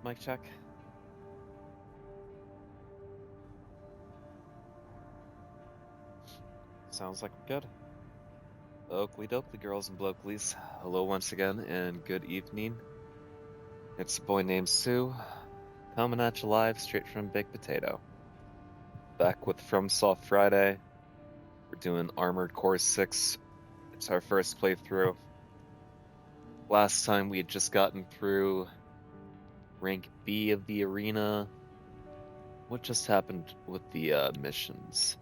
Mic check. Sounds like we're good. Oakley dokley, girls and blokeleys. Hello once again, and good evening. It's a boy named Sue, coming at you live straight from Big Potato. Back with Fromsoft Friday. We're doing Armored Core 6. It's our first playthrough. Last time we had just gotten through rank B of the arena. What just happened with the missions?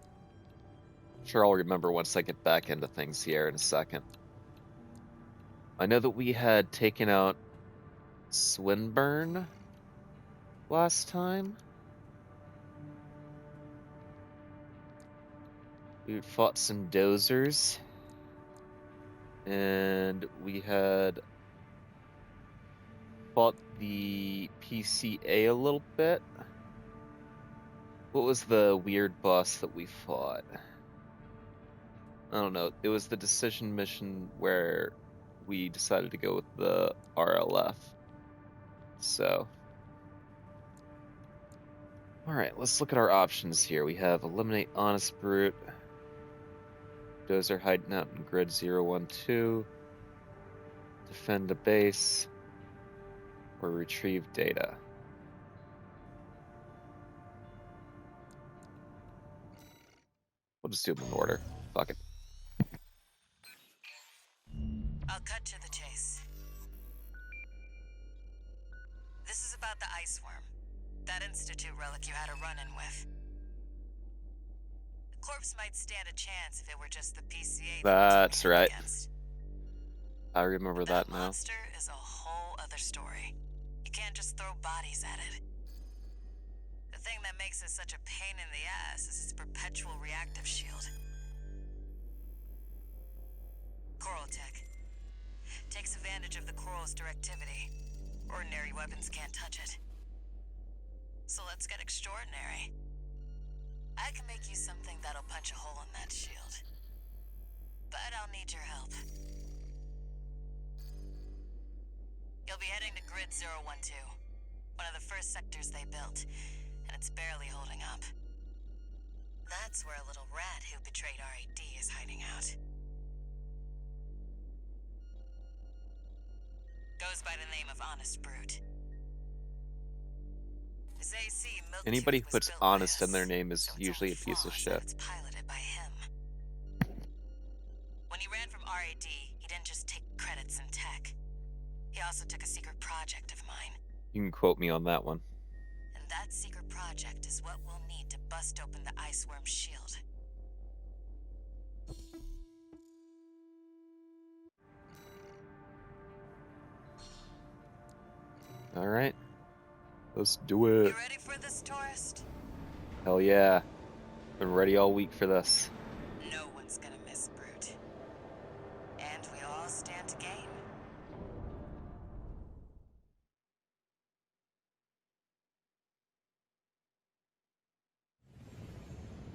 Sure, I'll remember once I get back into things here in a second. I know that we had taken out Swinburne last time. We fought some dozers. And we had fought the PCA a little bit. What was the weird boss that we fought? I don't know. It was the decision mission where we decided to go with the RLF. So. Alright, let's look at our options here. We have Eliminate Honest Brute. Dozer hiding out in Grid 012. Defend a base. Or retrieve data. We'll just do them in order. Fuck it. I'll cut to the chase. This is about the ice worm. That Institute relic you had a run-in with. The corpse might stand a chance if it were just the PCA That's right. Against. I remember that now. That monster is a whole other story. You can't just throw bodies at it. The thing that makes it such a pain in the ass is its perpetual reactive shield. Coral tech. Takes advantage of the coral's directivity. Ordinary weapons can't touch it. So let's get extraordinary. I can make you something that'll punch a hole in that shield. But I'll need your help. You'll be heading to Grid 012, one of the first sectors they built, and it's barely holding up. That's where a little rat who betrayed RAD is hiding out. Goes by the name of Honest Brute. His AC Anybody who was puts built honest by in their us, name is so its usually only a piece of flaw is shit. that it's piloted by him. When he ran from RAD, he didn't just take credits in tech. He also took a secret project of mine. You can quote me on that one. And that secret project is what we'll need to bust open the ice worm's shield. Alright. Let's do it. You ready for this, tourist? Hell yeah. Been ready all week for this. No one's gonna miss Brute. And we all stand to gain.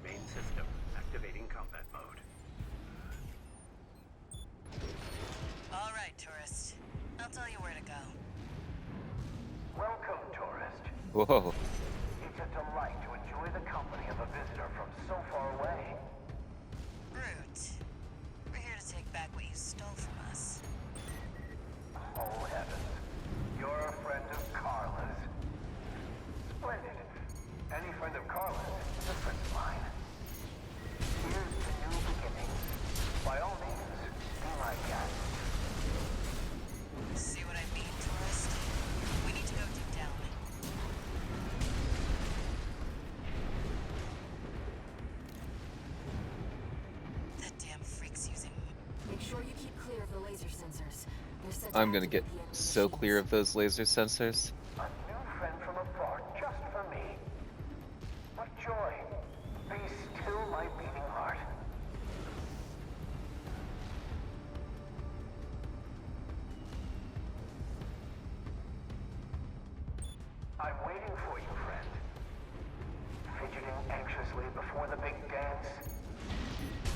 Main system activating combat mode. All right, tourist. I'll tell you where to go. Welcome, tourist. Whoa. It's a delight to enjoy the company of a visitor from so far away. Brute. We're here to take back what you stole from us. Oh, heavens. You're a friend of Carla's. Splendid. Any friend of Carla's is a friend of mine. Here's to new beginnings. By all means, be my guest. See what I mean, tourist? We need to go deep down. That damn freak's using... Make sure you keep clear of the laser sensors. They're set I'm gonna activate get the enemy so machines. clear of those laser sensors. A new friend from afar, just for me. What joy. Be still my beating heart. I'm waiting for you, friend. Fidgeting anxiously before the big dance.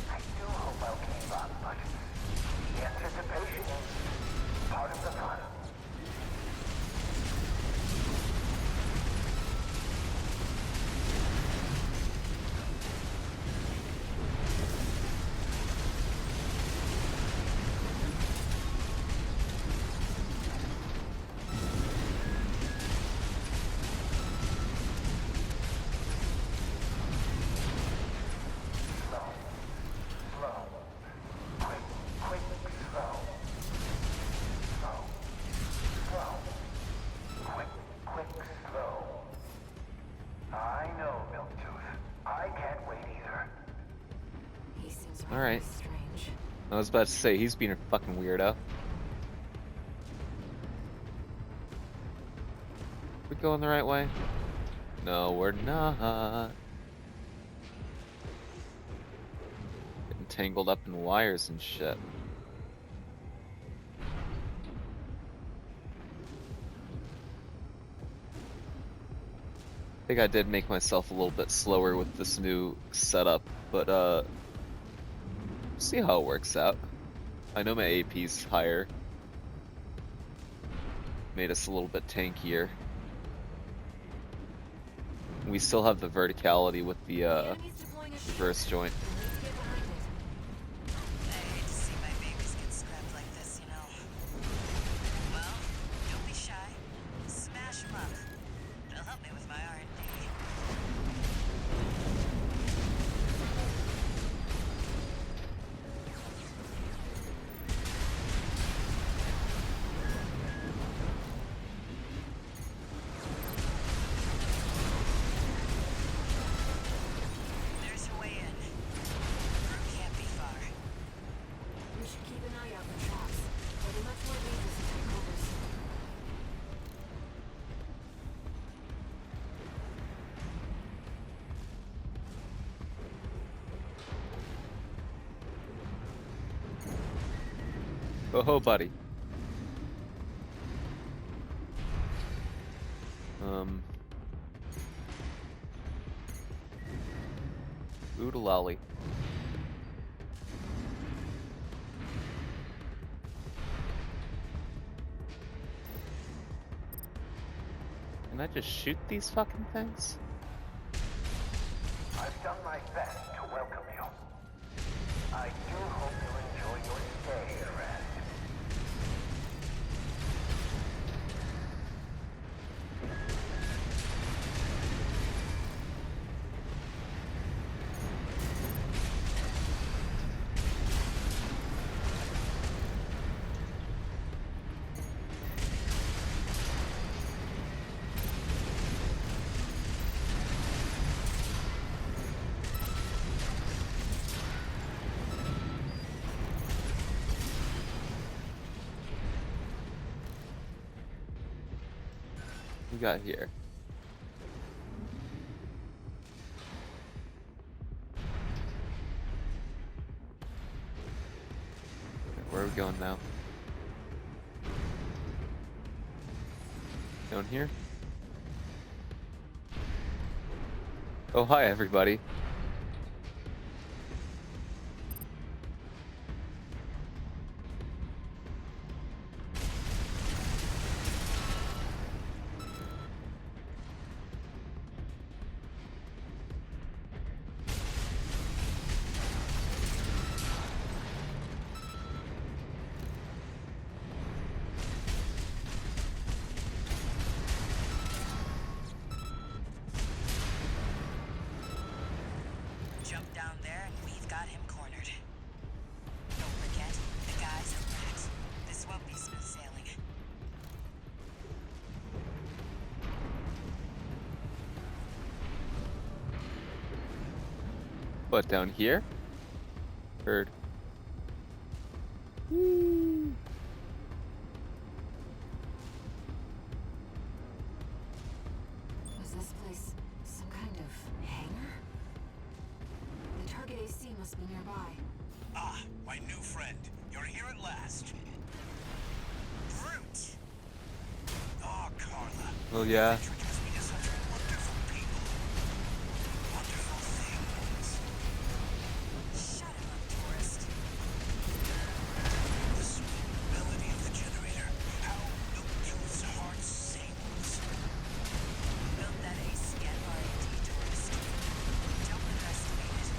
I do hope I'll keep up, but the anticipation is part of the fun. Alright. Strange. I was about to say, he's being a fucking weirdo. We going the right way? No, we're not. Getting tangled up in wires and shit. I think I did make myself a little bit slower with this new setup, but see how it works out. I know my AP's higher. Made us a little bit tankier. We still have the verticality with the Enemies deploying a shield. reverse joint. You'll need to get behind it. I hate to see my babies get scrapped like this, you know. Well, don't be shy. Smash them up. They'll help me with my R&D. There's your way in. Crew can't be far. We should keep an eye out for traps. They'll be much more dangerous in tight quarters. Oh ho, buddy. Oodalolly. Can I just shoot these fucking things? I've done my best to welcome you. I do hope you enjoy your stay here, Red. We got here. Where are we going now? Down here? Oh, hi everybody. Jump down there and we've got him cornered. Don't forget, the guys are rats. This won't be smooth sailing. What, down here? Heard. Was this place some kind of hangar? The target AC must be nearby. Ah, my new friend. You're here at last. Brute! Oh, Carla. Well, yeah. Introduce me to such wonderful people. Wonderful things. Shut him up, tourist. The sweet melody of the generator. How Milk's heart sings. Built that AC at R&D, tourist. Don't underestimate it.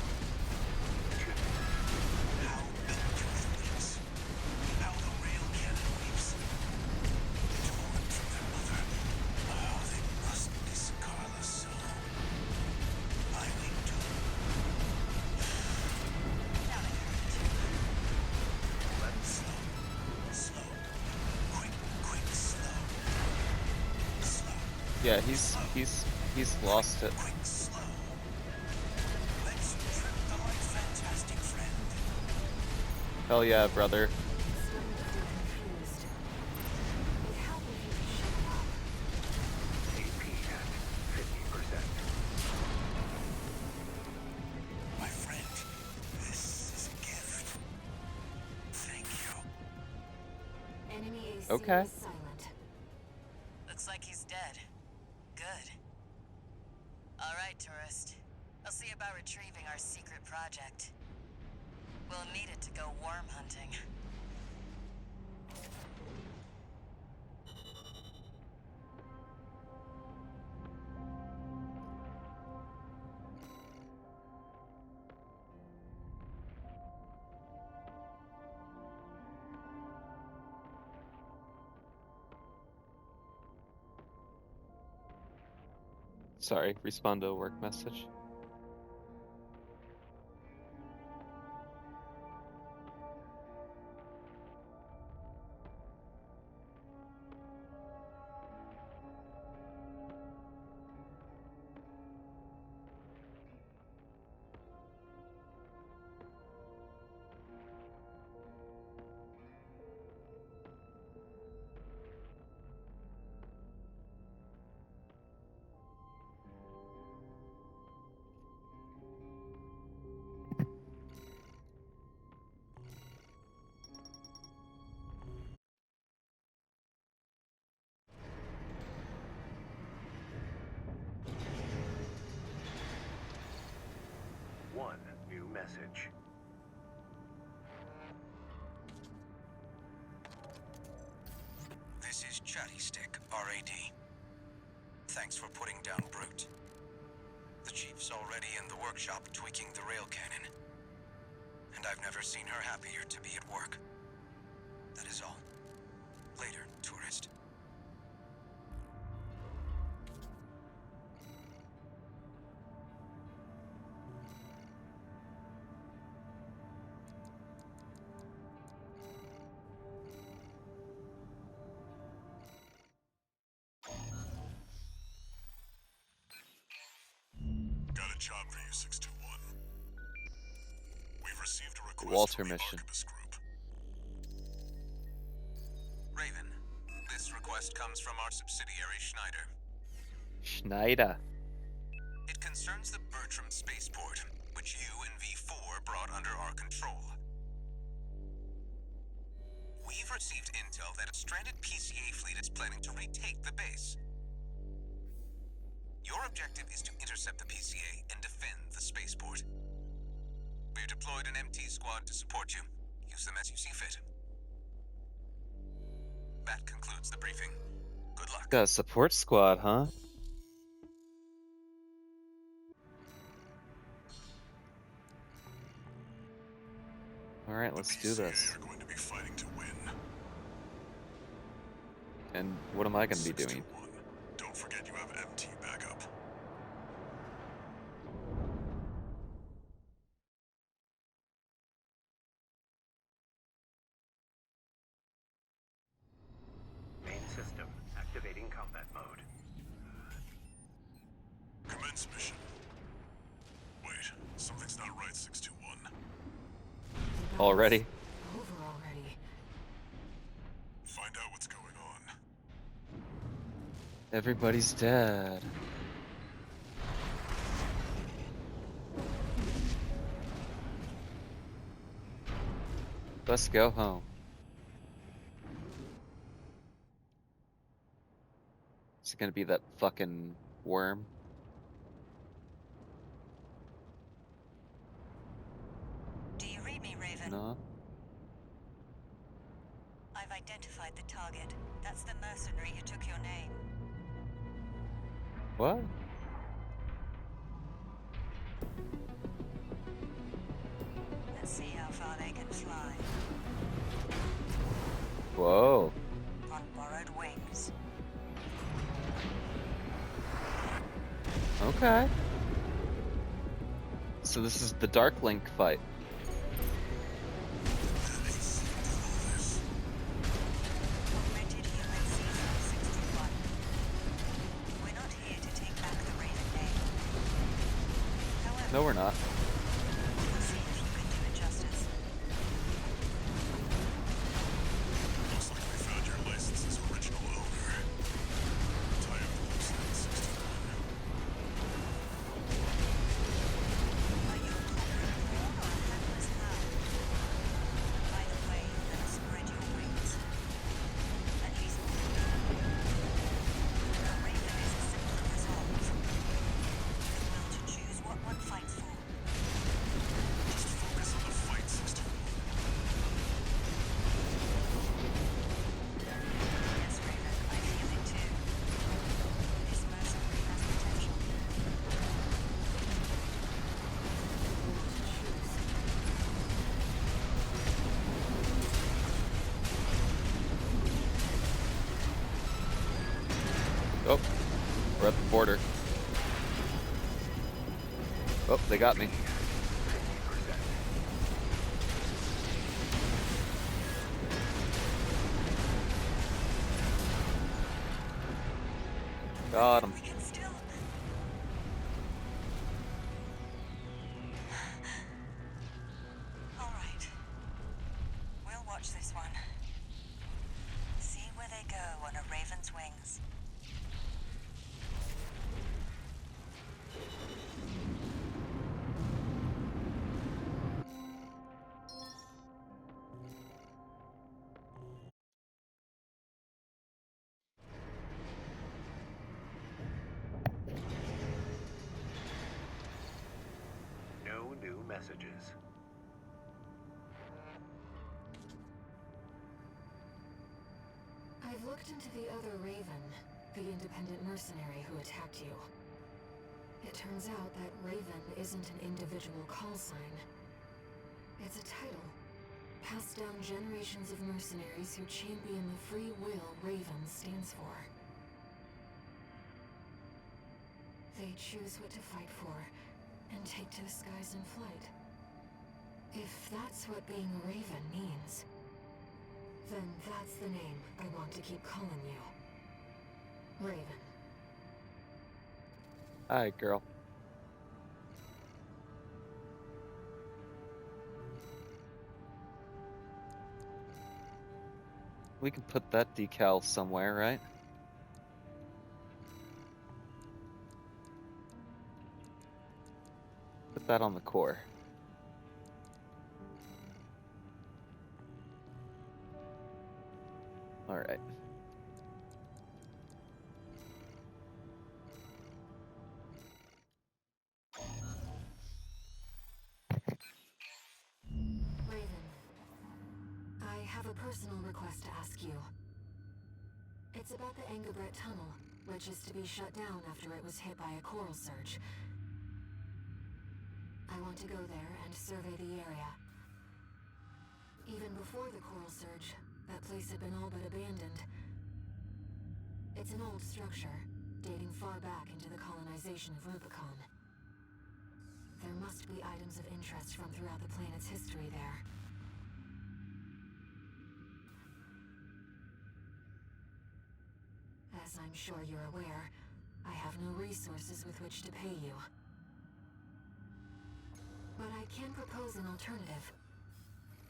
How Milktooth weeps. How the rail cannon weeps. Torn from their mother. Oh, they must miss Carla so. I weep too. Now they hurt. Slow. Slow. Quick, slow. Slow. Yeah, he's lost it. Quick, slow. Let's trip the light, fantastic friend. Hell yeah, brother. Starting to feel confused. It'd help if you could shut up. AP at 50%. My friend, this is a gift. Thank you. Enemy AC Okay. is silent. Looks like he's dead. Good. Alright, tourist. I'll see about retrieving our secret project. We'll need it to go worm hunting. Sorry, respond to a work message. One new message. This is Chatty Stick, RAD. Thanks for putting down Brute. The chief's already in the workshop tweaking the rail cannon. And I've never seen her happier to be at work. That is all. Later, tourist. Got a job for you, 621. We've received a request Walter from the mission. Archibus Group. Raven, this request comes from our subsidiary Schneider. Schneider. It concerns the Bertram spaceport, which you and V4 brought under our control. We've received intel that a stranded PCA fleet is planning to retake the base. Your objective is to intercept the PCA and defend the spaceport. We've deployed an MT squad to support you. Use them as you see fit. That concludes the briefing. Good luck. Got a support squad, huh? Alright, let's do PCA this. are going to be fighting to win. And what am I gonna be doing? 621, don't forget you have MT backup. Main system activating combat mode. Commence mission. Wait, something's not right, 621. Already? Over already. Find out what's going on. Everybody's dead. Let's go home. Is it gonna be that fucking worm? Do you read me, Raven? No? I've identified the target. That's the mercenary who took your name. What? Let's see how far they can fly. Whoa. On borrowed wings. Okay. So this is the Dark Link fight. Augmented human C-61. We're not here to take back the Raven name. However, No, we're not. we'll see if you can do it justice. Oh, we're at the border. Oh, they got me. 50%. Got him. We can still. All right. We'll watch this one. See where they go on a raven's wings. No new messages. I've looked into the other Raven, the independent mercenary who attacked you. It turns out that Raven isn't an individual call sign. It's a title, passed down generations of mercenaries who champion the free will Raven stands for. They choose what to fight for, and take to the skies in flight. If that's what being a Raven means, then that's the name I want to keep calling you. Raven. Hi, girl. We can put that decal somewhere, right? Put that on the core. All right. Raven. I have a personal request to ask you. It's about the Engabret Tunnel, which is to be shut down after it was hit by a coral surge. I want to go there and survey the area. Even before the coral surge, that place had been all but abandoned. It's an old structure, dating far back into the colonization of Rubicon. There must be items of interest from throughout the planet's history there. As I'm sure you're aware, I have no resources with which to pay you. But I can propose an alternative.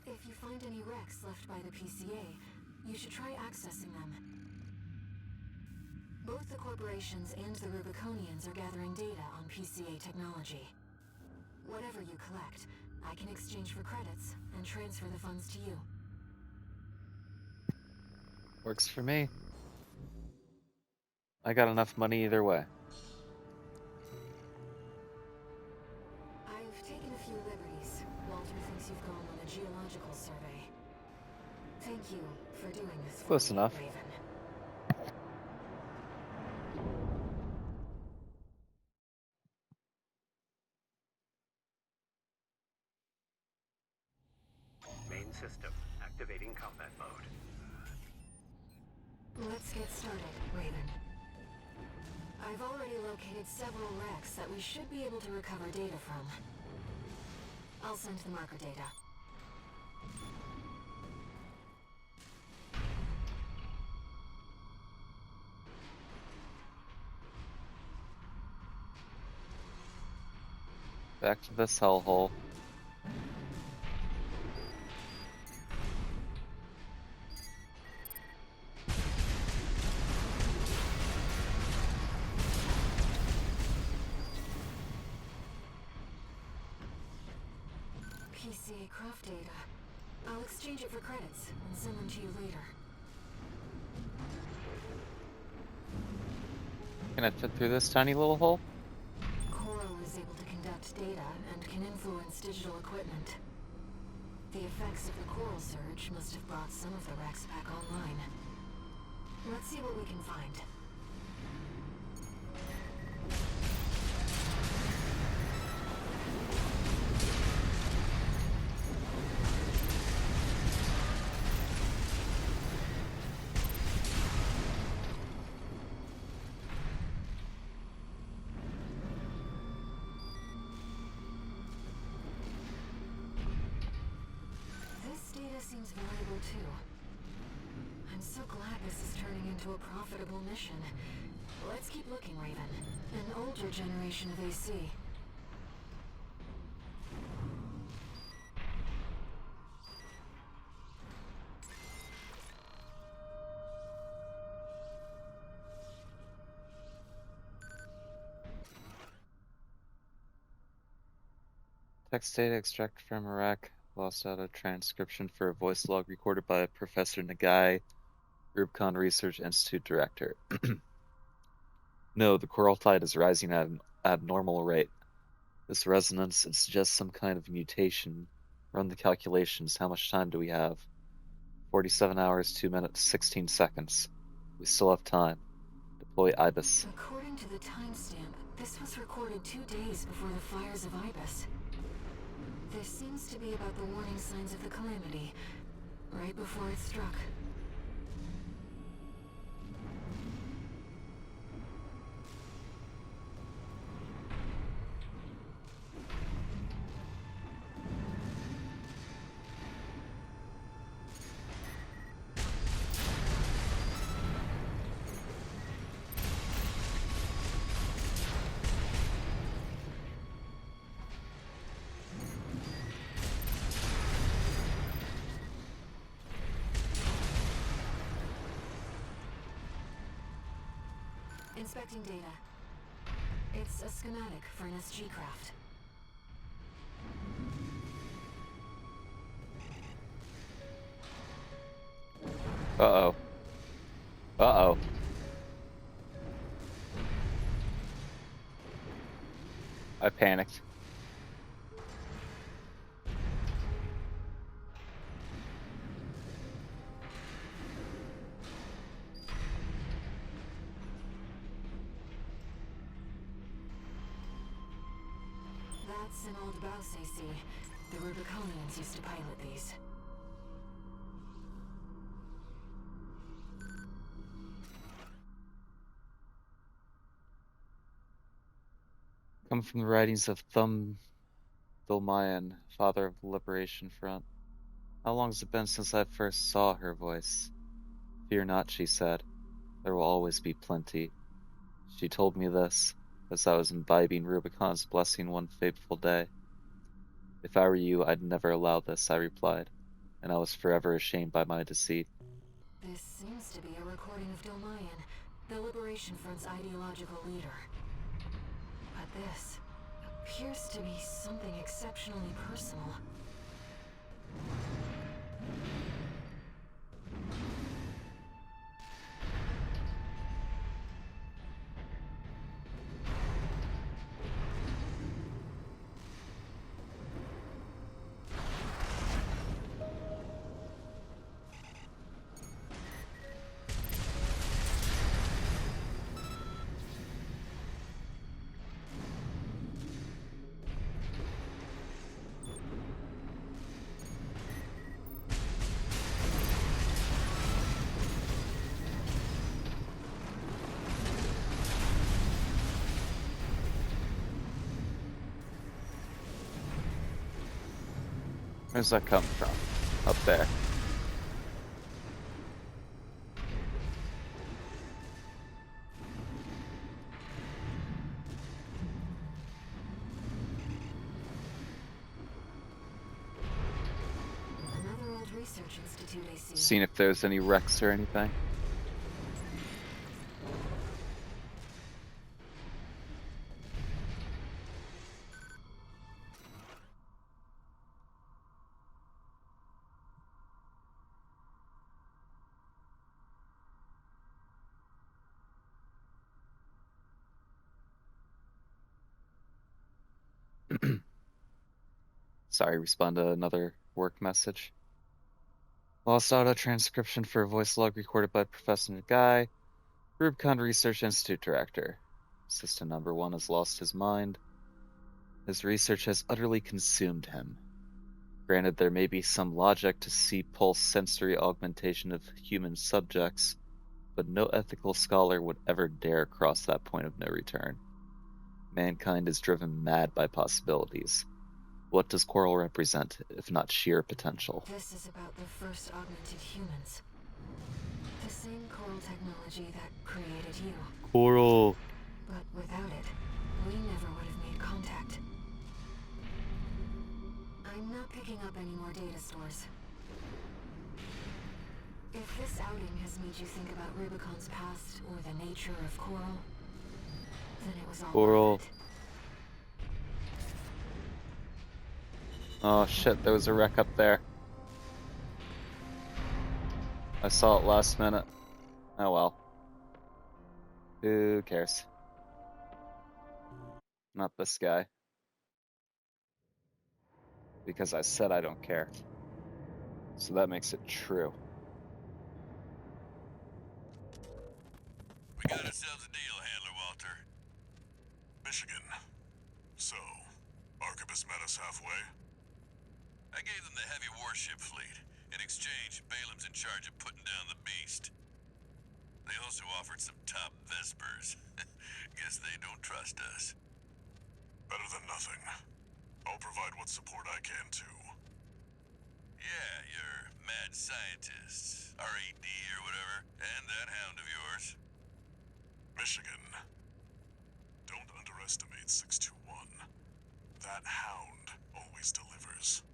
If you find any wrecks left by the PCA, you should try accessing them. Both the corporations and the Rubiconians are gathering data on PCA technology. Whatever you collect, I can exchange for credits and transfer the funds to you. Works for me. I got enough money either way. I've taken a few liberties. Walter thinks you've gone on a geological survey. Thank you for doing this for Close me, enough. Raven. Main system activating combat mode. Let's get started, Raven. I've already located several wrecks that we should be able to recover data from. I'll send the marker data. Back to this hellhole. PCA craft data. I'll exchange it for credits and send them to you later. Can I fit through this tiny little hole? Coral is able to conduct data and can influence digital equipment. The effects of the coral surge must have brought some of the wrecks back online. Let's see what we can find. data seems valuable too. I'm so glad this is turning into a profitable mission. Let's keep looking, Raven. An older generation of AC. Text data extracted from Iraq. Lost audio transcription for a voice log recorded by Professor Nagai, Rubicon Research Institute director. No, the coral tide is rising at an abnormal rate. This resonance suggests some kind of mutation. Run the calculations. How much time do we have? 47 hours, 2 minutes, 16 seconds. We still have time. Deploy Ibis. According to the timestamp, this was recorded 2 days before the fires of Ibis. This seems to be about the warning signs of the calamity, right before it struck. Inspecting data. It's a schematic for an SG craft. Uh-oh. Uh-oh. I panicked. That's an old Baus AC. The Rubiconians used to pilot these. Come from the writings of Thulmayan, father of the Liberation Front. How long has it been since I first saw her voice? Fear not, she said. There will always be plenty. She told me this, as I was imbibing Rubicon's blessing one fateful day. If I were you, I'd never allow this, I replied, and I was forever ashamed by my deceit. This seems to be a recording of Dolmayan, the Liberation Front's ideological leader. But this appears to be something exceptionally personal. Where's that coming from? Up there. Another old research institute I see. Seeing if there's any wrecks or anything. Sorry, respond to another work message. Lost audio transcription for a voice log recorded by Professor Nagai, Rubicon Research Institute director. Assistant number 1 has lost his mind. His research has utterly consumed him. Granted, there may be some logic to see-pulse sensory augmentation of human subjects, but no ethical scholar would ever dare cross that point of no return. Mankind is driven mad by possibilities. What does Coral represent, if not sheer potential? This is about the first augmented humans. The same coral technology that created you. Coral! But without it, we never would have made contact. I'm not picking up any more data stores. If this outing has made you think about Rubicon's past or the nature of Coral, then it was all Coral. worth it. Oh shit, there was a wreck up there. I saw it last minute. Oh well. Who cares? Not this guy. Because I said I don't care. So that makes it true. We got ourselves a deal, Handler Walter. Michigan. So, Arquebus met us halfway? I gave them the heavy warship fleet. In exchange, Balaam's in charge of putting down the beast. They also offered some top Vespers. Guess they don't trust us. Better than nothing. I'll provide what support I can, too. Yeah, your mad scientists, RAD or whatever, and that hound of yours. Michigan. Don't underestimate 621. That hound always delivers.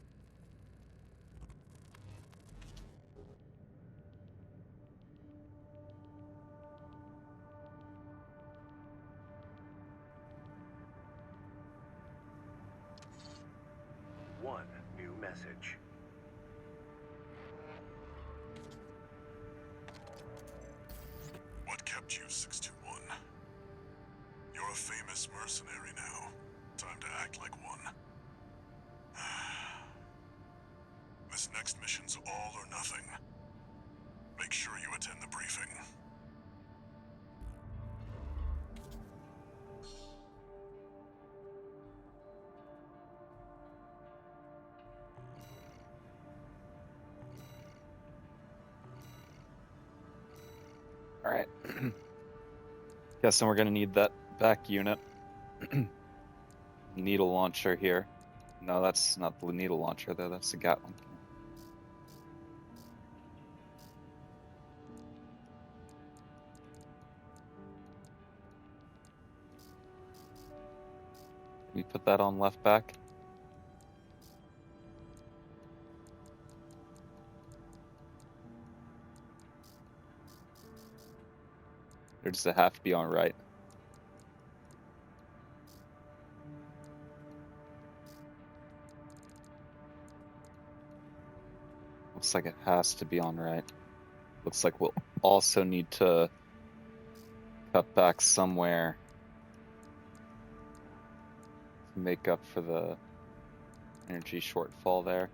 One new message. What kept you, 621? You're a famous mercenary now. Time to act like one. This next mission's all or nothing. Make sure you attend the briefing. Alright. Guessing we're gonna need that back unit. Needle launcher here. No, that's not the needle launcher though, that's the Gatling. Can we put that on left back? Or does it have to be on right? Looks like it has to be on right. Looks like we'll also need to cut back somewhere to make up for the energy shortfall there.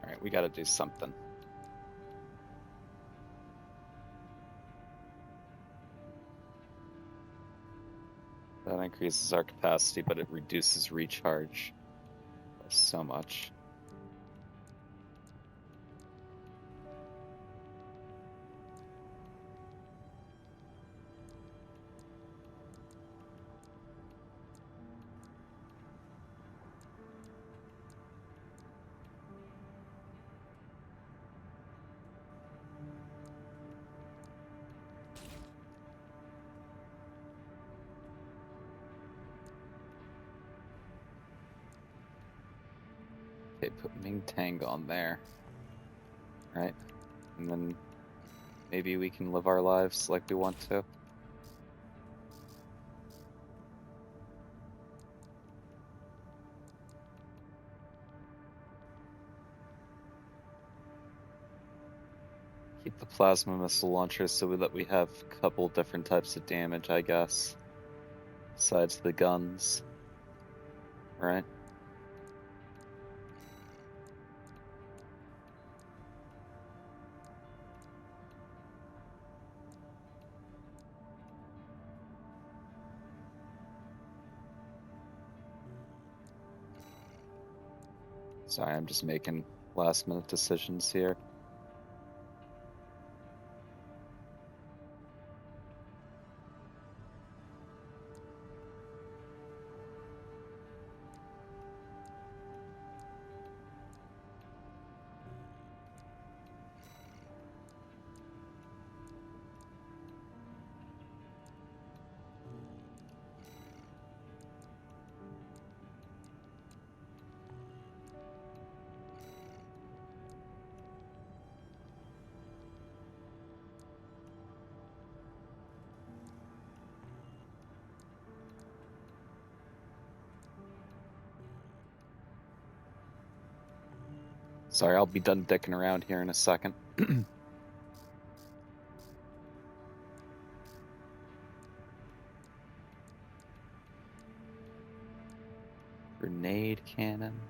Alright, we gotta do something. That increases our capacity, but it reduces recharge by so much. Okay, put Ming Tang on there. Right? And then maybe we can live our lives like we want to. Keep the plasma missile launcher so that we have a couple different types of damage, I guess. Besides the guns. Right? Sorry, I'm just making last minute decisions here. Sorry, I'll be done dicking around here in a second. Grenade cannon.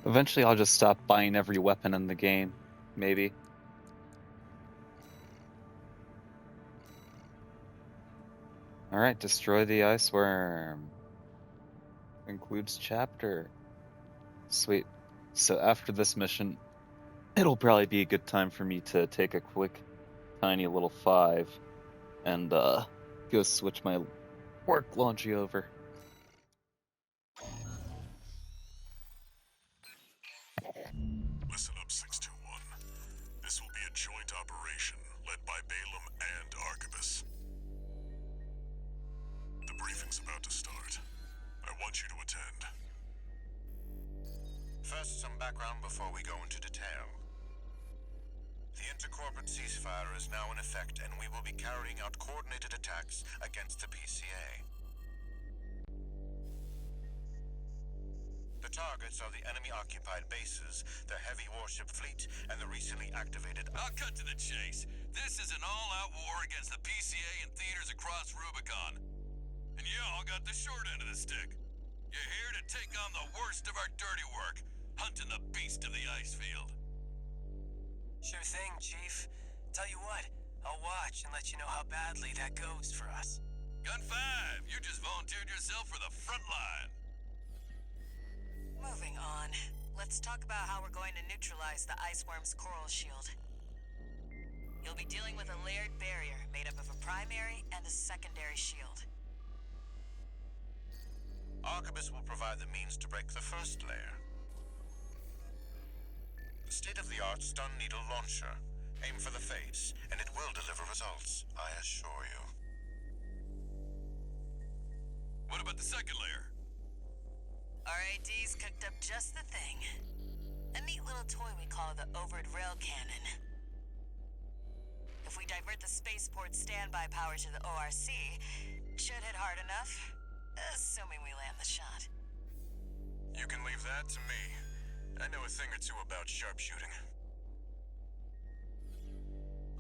Eventually I'll just stop buying every weapon in the game, maybe. Alright, destroy the ice worm. Includes chapter. Sweet. So after this mission, it'll probably be a good time for me to take a quick, tiny little 5 and go switch my work laundry over. Listen up, 621. This will be a joint operation led by Balaam and Arquebus. The briefing's about to start. I want you to attend. First, some background before we go into detail. The intercorporate ceasefire is now in effect, and we will be carrying out coordinated attacks against the PCA. The targets are the enemy-occupied bases, the heavy warship fleet, and the recently activated... I'll cut to the chase. This is an all-out war against the PCA and theaters across Rubicon. And y'all got the short end of the stick. You're here to take on the worst of our dirty work, hunting the beast of the ice field. Sure thing, Chief. Tell you what, I'll watch and let you know how badly that goes for us. Gun 5, you just volunteered yourself for the front line. Moving on. Let's talk about how we're going to neutralize the ice worm's coral shield. You'll be dealing with a layered barrier made up of a primary and a secondary shield. Arquebus will provide the means to break the first layer. The state-of-the-art stun needle launcher. Aim for the face, and it will deliver results, I assure you. What about the second layer? RAD's cooked up just the thing. A neat little toy we call the Overt Rail Cannon. If we divert the spaceport standby power to the ORC, should hit hard enough, assuming we land the shot. You can leave that to me. I know a thing or two about sharpshooting.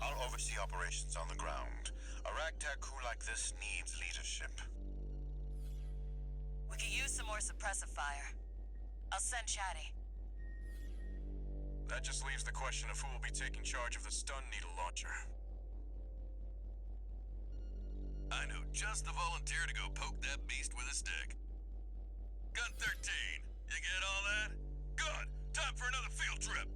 I'll oversee operations on the ground. A ragtag crew like this needs leadership. We could use some more suppressive fire. I'll send Chatty. That just leaves the question of who will be taking charge of the stun needle launcher. I know just the volunteer to go poke that beast with a stick. Gun 13, you get all that? Good! Time for another field trip!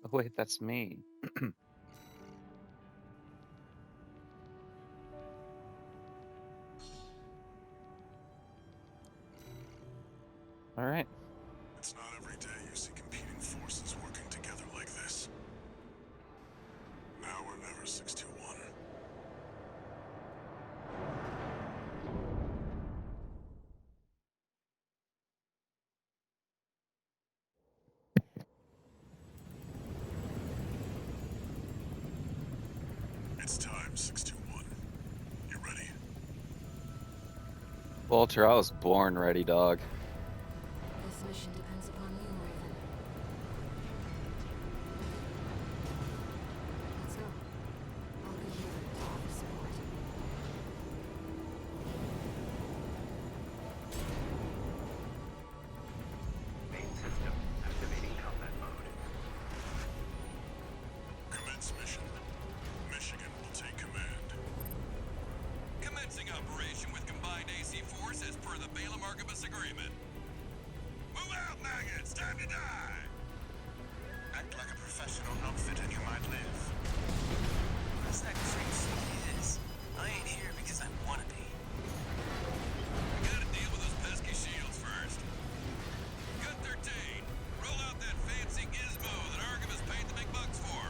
Oh, wait, that's me. All right. It's not every day you see competing forces working together like this. Now or never, 621. It's time, 621. You ready? Walter, I was born ready, dog. This mission depends upon you, Raven. Let's go. I'll be here to offer support. Main system activating combat mode. Commence mission. Michigan will take command. Commencing operation with combined AC force as per the Balaam Archibus agreement. Move out, maggots! Time to die! Act like a professional outfit and you might live. That's not crazy it is. I ain't here because I wanna be. We gotta deal with those pesky shields first. Gun 13, roll out that fancy gizmo that Archibus paid the big bucks for.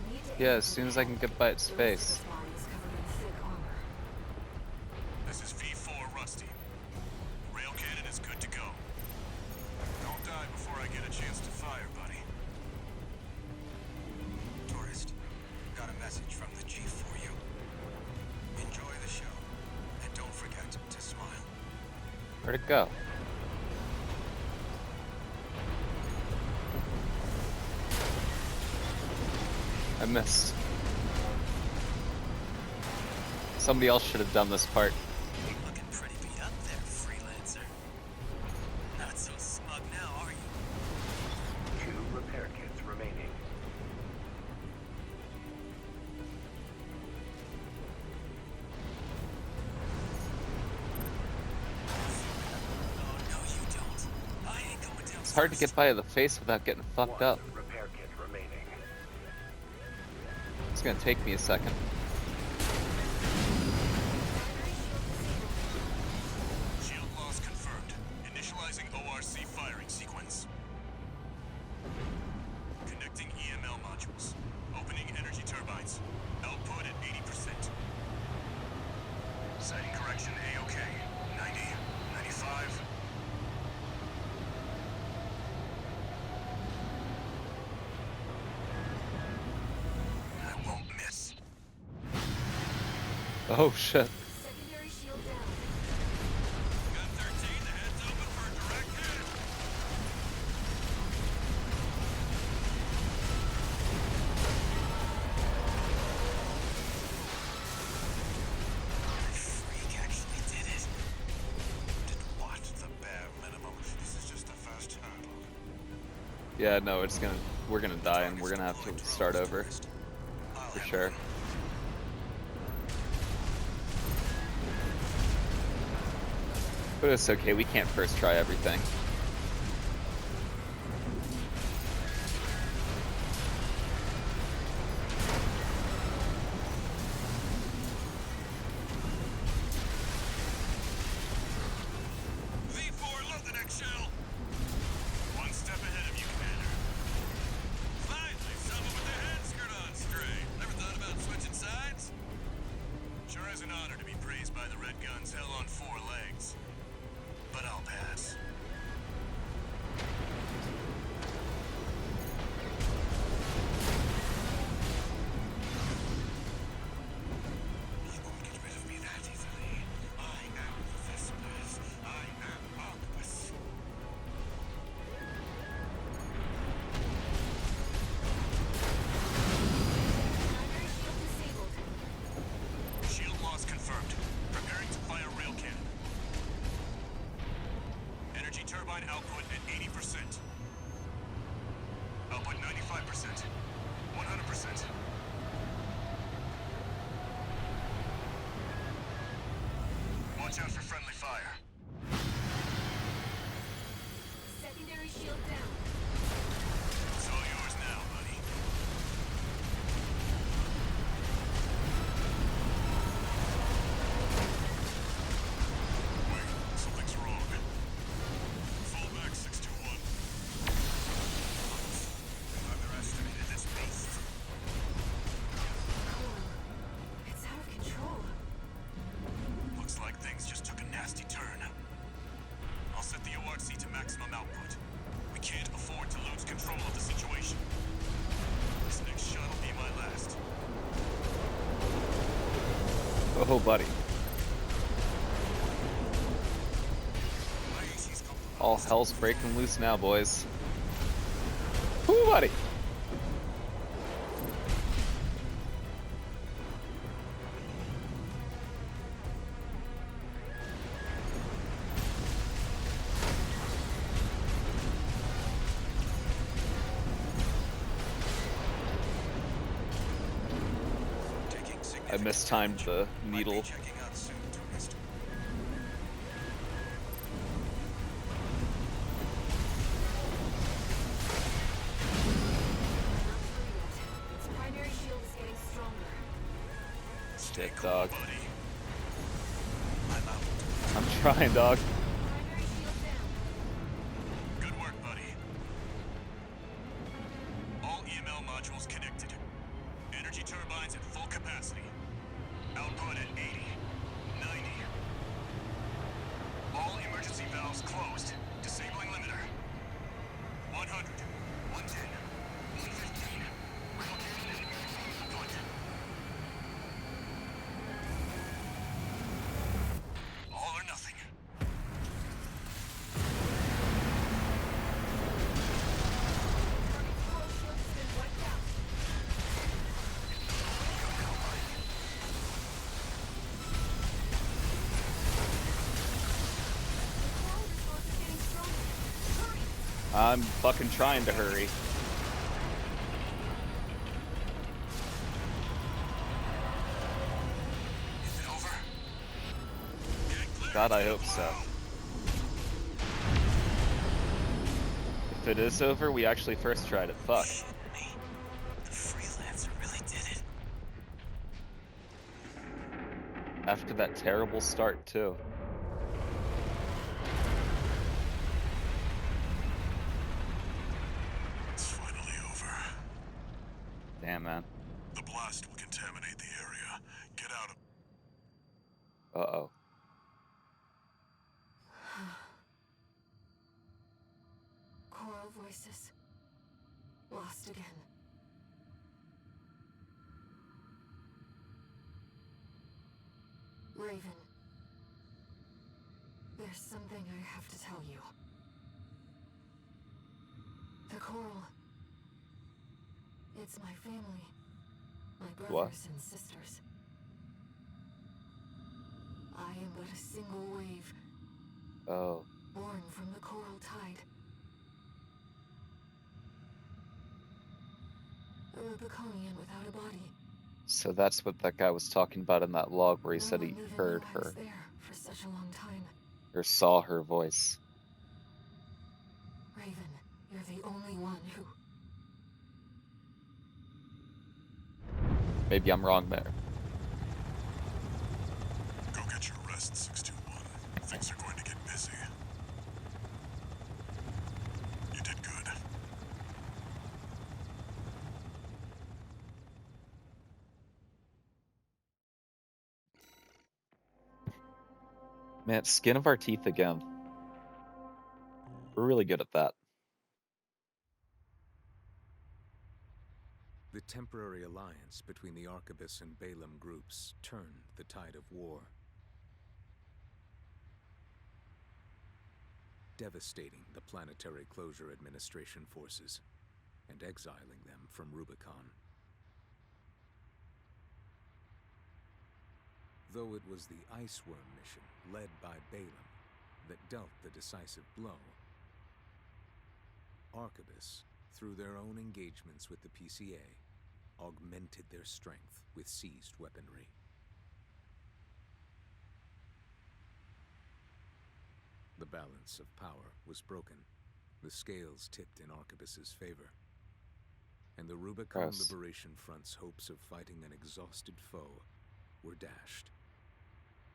You need to Yeah, aim as for soon the as I can head. get by its The rest of face. its body is covered in thick armor. This is V4 Rusty. Rail cannon is good to go. Don't die before I get a chance to fire, buddy. Tourist, got a message from the chief for you. Enjoy the show, and don't forget to smile. Where'd it go? I missed. Somebody else should have done this part. Looking pretty beat up there, freelancer. Not so smug now, are you? 2 repair kits remaining. Oh, no, you don't. I ain't going down. It's hard to get by the face without getting fucked 1 up. repair kit remaining. It's gonna take me a second. Shield loss confirmed. Initializing ORC firing sequence. Connecting EML modules. Opening energy turbines. Output at 80%. Sighting correction A-OK. 90, 95. I won't miss. Oh shit. Secondary shield down. Gun 13, the head's open for a direct hit. Freak actually did it. Did what? The bare minimum. This is just the first hurdle. Yeah, no, we're gonna die and we're gonna have to start over. For sure. But it's okay, we can't first try everything. V4, load the next shell. One step ahead of you, Commander. Finally, someone with their head skirt on straight. Never thought about switching sides? Watch out for friendly fire. Secondary shield down. It's all yours now, buddy. Wait, something's wrong. Fall back, 621. Underestimated this beast. Cool. It's out of control. Looks like things just took a nasty turn. I'll set the ORC to maximum output. We can't afford to lose control of the situation. This next shot will be my last. Oh, buddy. My AC's compromised. All hell's breaking loose now, boys. Woo, buddy. Taking I significant mistimed damage. the Might be needle. checking out soon to rest. Its primary shield is getting stronger. Shit, dog. Buddy. I'm out. I'm trying, dog. Primary shield down. Good work, buddy. All EML modules connected. Energy turbines at full capacity. Output at 80, 90. All emergency valves closed. Disabling limiter. 100, 110, 115. Output. All or nothing. Target's coral shield has been wiped out. The coral response is getting stronger. Hurry! I'm fucking trying to hurry. Is it over? Get clear. God, I hope so. If it is over, we actually first tried it. Fuck. Shit me. The freelancer really did it. After that terrible start, too. It's finally over. Damn, man. The blast will contaminate the area. Get out of... Uh-oh. Coral voices. Lost again. Raven. There's something I have to tell you. The coral. It's my family. My brothers What? and sisters. I am but a single wave, Oh. born from the coral tide. A Rubiconian without a body. So that's what that guy was talking about in that log where he No said he one even heard knew I her, was there for such a long time. or saw her voice. Raven, you're the only one who... Maybe I'm wrong there. Go get your rest, 621. Things are going to get busy. You did good. Man, skin of our teeth again. We're really good at that. The temporary alliance between the Arquebus and Balaam groups turned the tide of war, devastating the Planetary Closure Administration forces and exiling them from Rubicon. Though it was the Iceworm mission led by Balaam that dealt the decisive blow, Arquebus, through their own engagements with the PCA, augmented their strength with seized weaponry. The balance of power was broken. The scales tipped in Arquebus's favor. And the Rubicon Gross. Liberation Front's hopes of fighting an exhausted foe were dashed.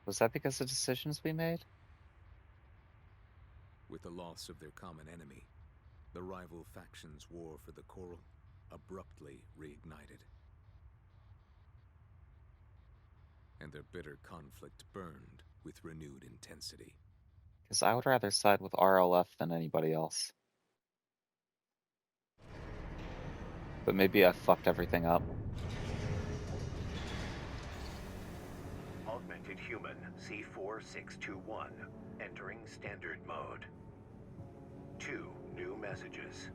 Was that because of decisions we made? With the loss of their common enemy, the rival factions' war for the Coral abruptly reignited. And their bitter conflict burned with renewed intensity. Because I would rather side with RLF than anybody else. But maybe I fucked everything up. Augmented Human C4621, entering standard mode. 2 new messages.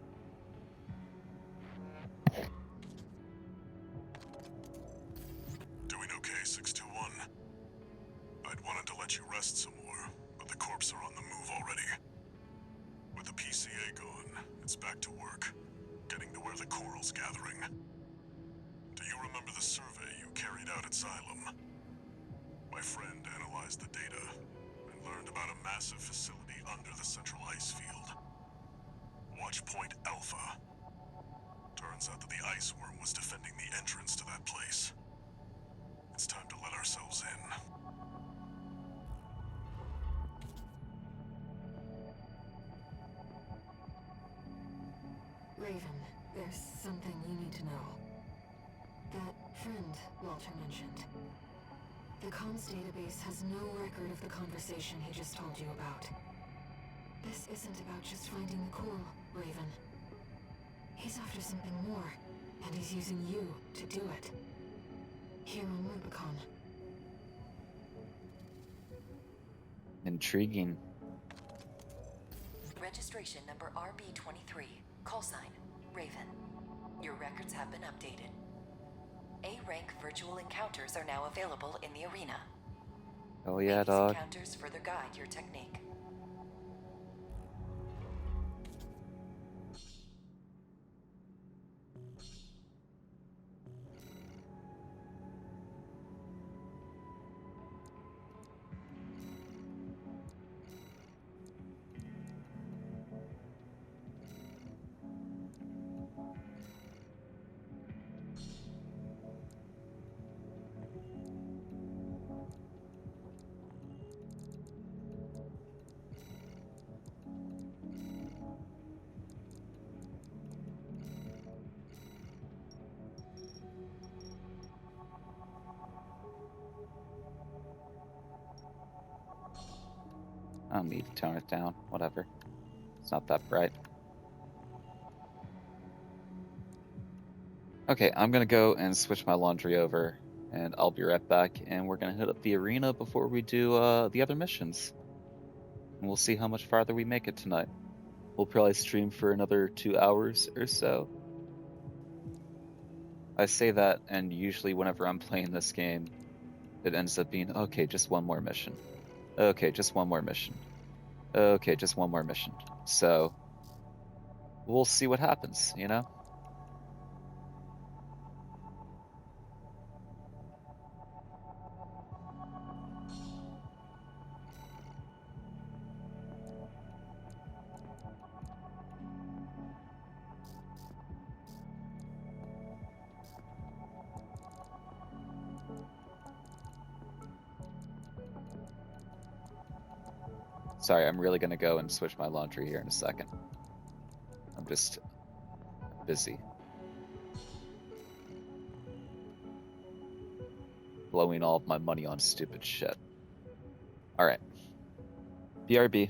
Doing okay, 621? I'd wanted to let you rest some more, but the corps are on the move already. With the PCA gone, it's back to work, getting to where the Coral's gathering. Do you remember the survey you carried out at Xylem? My friend analyzed the data and learned about a massive facility under the central ice field. Watch Point Alpha. Turns out that the ice worm was defending the entrance to that place. It's time to let ourselves in. Raven, there's something you need to know. That friend Walter mentioned. The comms database has no record of the conversation he just told you about. This isn't about just finding the coral, Raven. He's after something more, and he's using you to do it. Here on Rubicon. Intriguing. Registration number RB23. Call sign, Raven. Your records have been updated. A-rank virtual encounters are now available in the arena. Oh yeah, May these dog. encounters further guide your technique. I don't need to tone it down. Whatever. It's not that bright. Okay, I'm gonna go and switch my laundry over, and I'll be right back, and we're gonna hit up the arena before we do the other missions. And we'll see how much farther we make it tonight. We'll probably stream for another 2 hours or so. I say that, and usually whenever I'm playing this game, it ends up being, okay, just one more mission. Okay, just one more mission. Okay, just one more mission. So, we'll see what happens, you know? Sorry, I'm really gonna go and switch my laundry here in a second. I'm just busy. Blowing all of my money on stupid shit. Alright. BRB.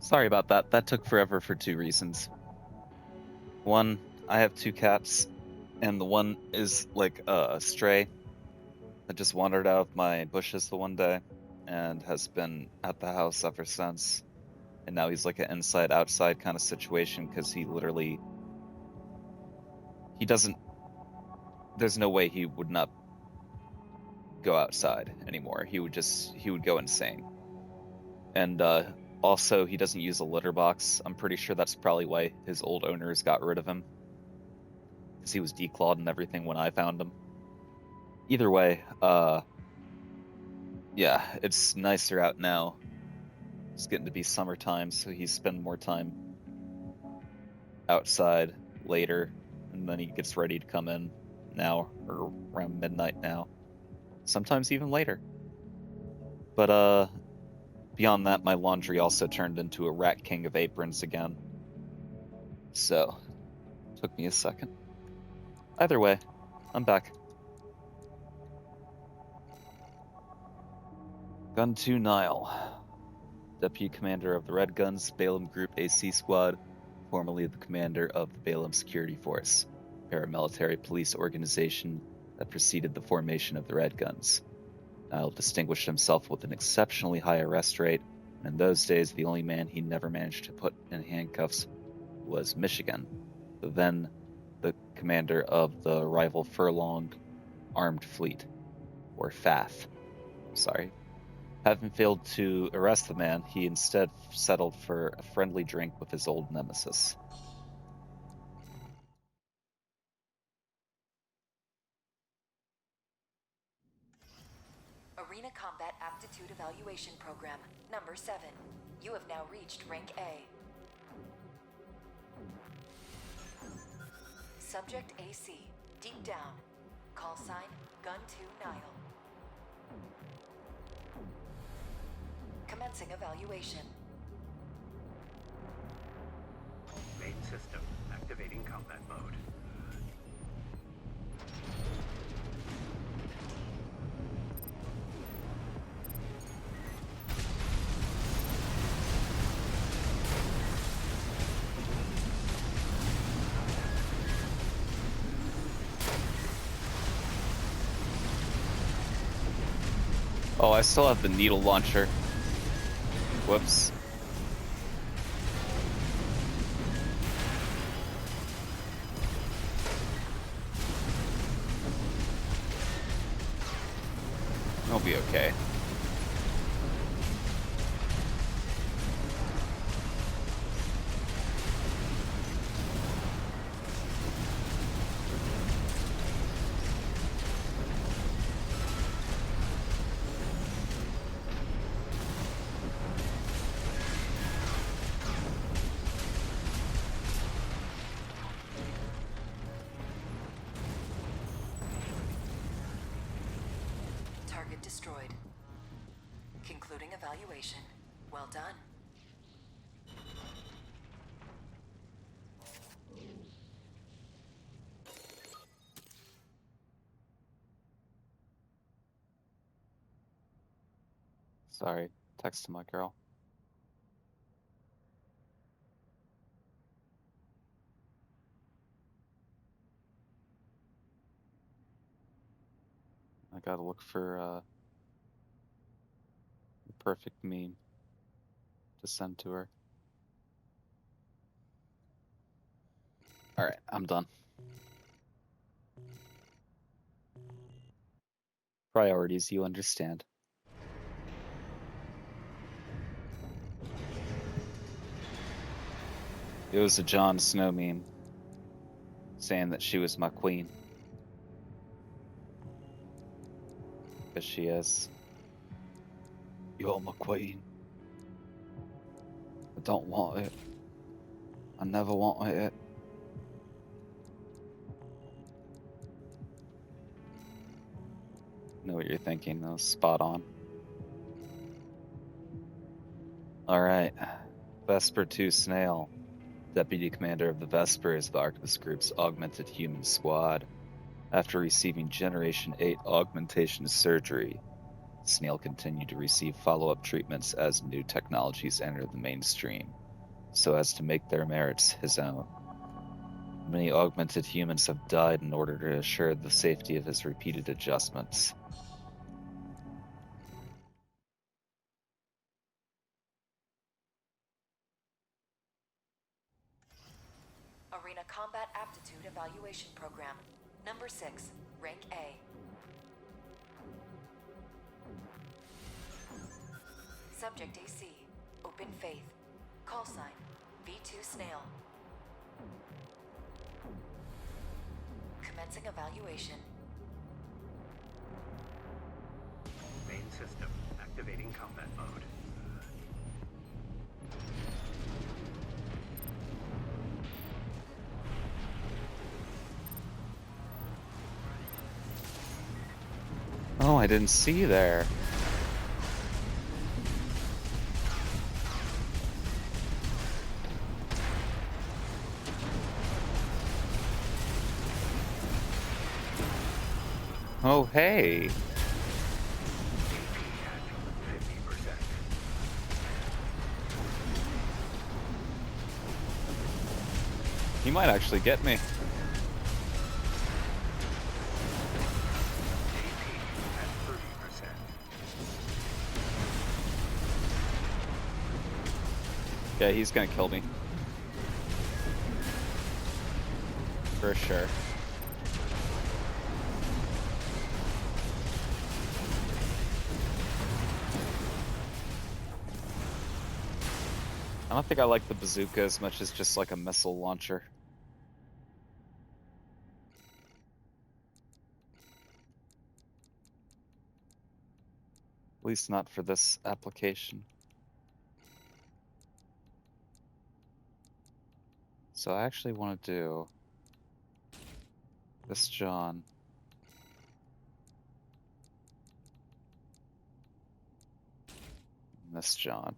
Sorry about that. That took forever for 2 reasons. One, I have 2 cats, and the one is like a stray that just wandered out of my bushes the one day and has been at the house ever since. And now he's like an inside-outside kind of situation because he doesn't, there's no way he would not go outside anymore. He would go insane. And also, he doesn't use a litter box. I'm pretty sure that's probably why his old owners got rid of him, because he was declawed and everything when I found him. Either way, yeah, it's nicer out now. It's getting to be summertime, so he's spending more time outside later, and then he gets ready to come in now, or around midnight now. Sometimes even later. But beyond that, my laundry also turned into a rat king of aprons again. So, took me a second. Either way, I'm back. Gun 2 Nile, Deputy Commander of the Red Guns, Balaam Group AC Squad, formerly the commander of the Balaam Security Force, paramilitary police organization that preceded the formation of the Red Guns. Nile distinguished himself with an exceptionally high arrest rate, and in those days the only man he never managed to put in handcuffs was Michigan, then the commander of the rival Furlong Armed Fleet, or FAF. Sorry. Having failed to arrest the man, he instead settled for a friendly drink with his old nemesis. Arena Combat Aptitude Evaluation Program, number 7. You have now reached rank A. Subject AC, deep down. Call sign, Gun 2 Nile. Commencing evaluation. Main system activating combat mode. Oh, I still have the needle launcher. Whoops. I'll be okay. Target destroyed. Concluding evaluation. Well done. Sorry, texting my girl. I gotta look for the perfect meme to send to her. Alright, I'm done. Priorities, you understand. It was a Jon Snow meme saying that she was my queen. Because she is. You're my queen. I don't want it. I never wanted it. Know what you're thinking, that was spot on. Alright. Vesper 2 Snail. Deputy Commander of the Vesper is the Arctis Group's augmented human squad. After receiving Generation 8 augmentation surgery, Snail continued to receive follow-up treatments as new technologies enter the mainstream. so as to make their merits his own. Many augmented humans have died in order to assure the safety of his repeated adjustments. Arena Combat Aptitude Evaluation Program. Number 6, Rank A. Subject AC. Open Faith. Call sign. V2 Snail. Commencing evaluation. Main system activating combat mode. Oh, I didn't see you there. Oh, hey. 50%. You might actually get me. AP at 30%. Yeah, he's gonna kill me. For sure. I don't think I like the bazooka as much as just like a missile launcher. At least not for this application. So I actually want to do this John. And this John.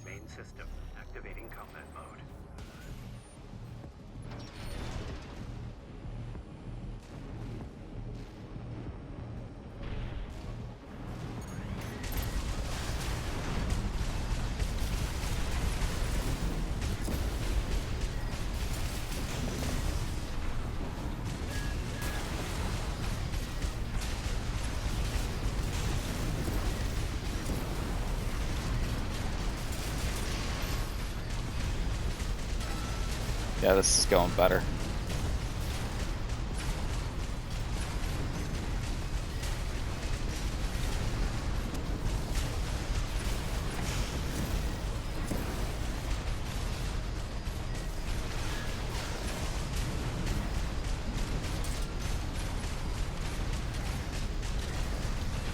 Main system activating combat mode. Yeah, this is going better.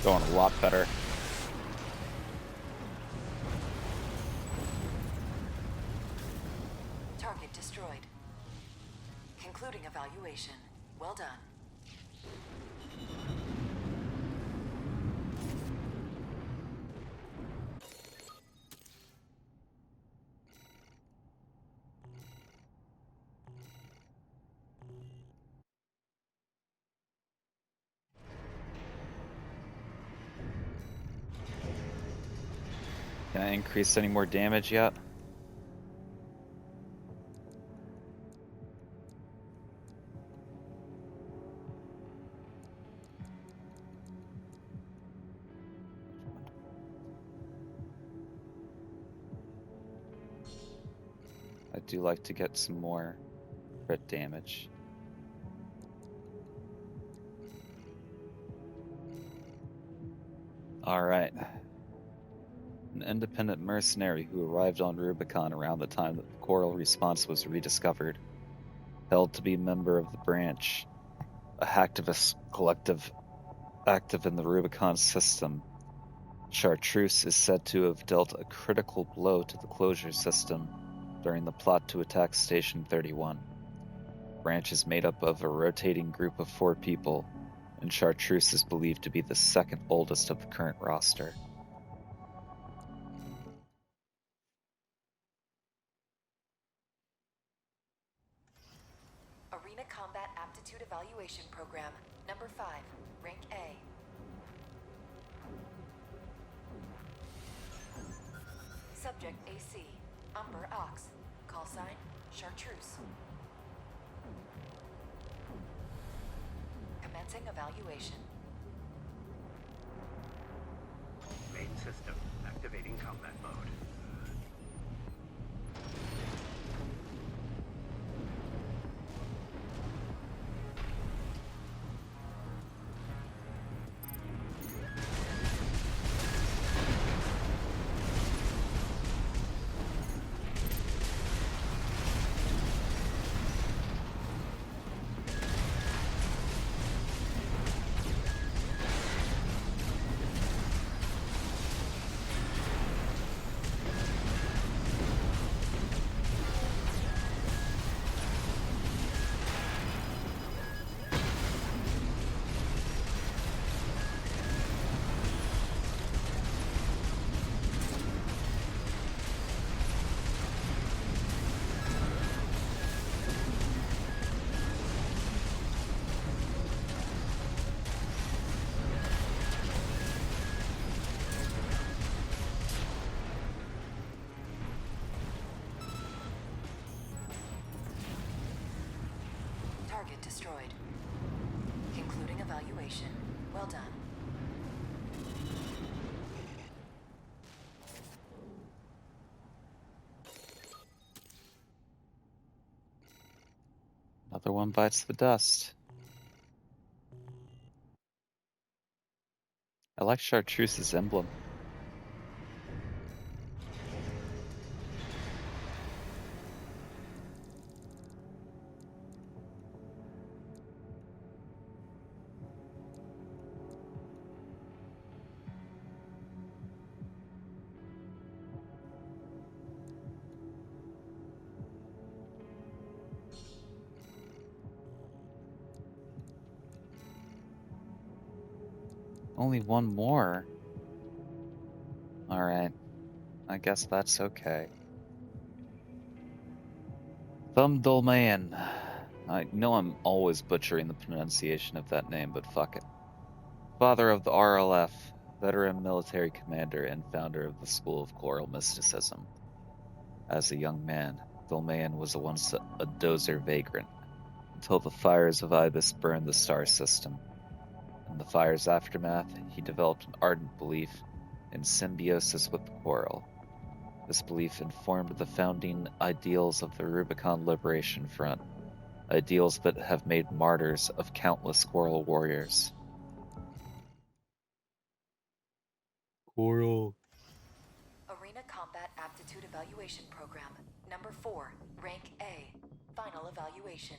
Going a lot better. Target destroyed. Concluding evaluation. Well done. Can I increase any more damage yet? I do like to get some more crit damage. Alright. An independent mercenary who arrived on Rubicon around the time that the Coral Response was rediscovered, held to be a member of the Branch, a hacktivist collective active in the Rubicon system. Chartreuse is said to have dealt a critical blow to the closure system during the plot to attack Station 31. Branch is made up of a rotating group of 4 people, and Chartreuse is believed to be the second oldest of the current roster. Arena Combat Aptitude Evaluation Program, number 5, rank A. Subject AC, Umber Ox, call sign, Chartreuse. Commencing evaluation. Main system activating combat mode. Target destroyed. Concluding evaluation. Well done. Another one bites the dust. I like Chartreuse's emblem. Only one more. Alright. I guess that's okay. Thumbdolmayan. I know I'm always butchering the pronunciation of that name, but fuck it. Father of the RLF, veteran military commander and founder of the School of Choral Mysticism. As a young man, Dolmayan was once a dozer vagrant, until the fires of Ibis burned the star system. In the fire's aftermath, he developed an ardent belief in symbiosis with the Choral. This belief informed the founding ideals of the Rubicon Liberation Front, ideals that have made martyrs of countless Choral warriors. Choral. Arena Combat Aptitude Evaluation Program, number 4, rank A. Final evaluation.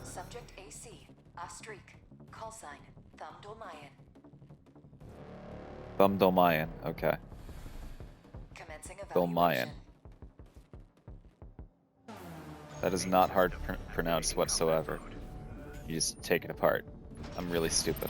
Subject AC, Astrik, call sign, Thumbdolmayan. Thumbdolmayan, okay. Commencing Dolmayan. evaluation. That is not hard to pronounce whatsoever. You just take it apart. I'm really stupid.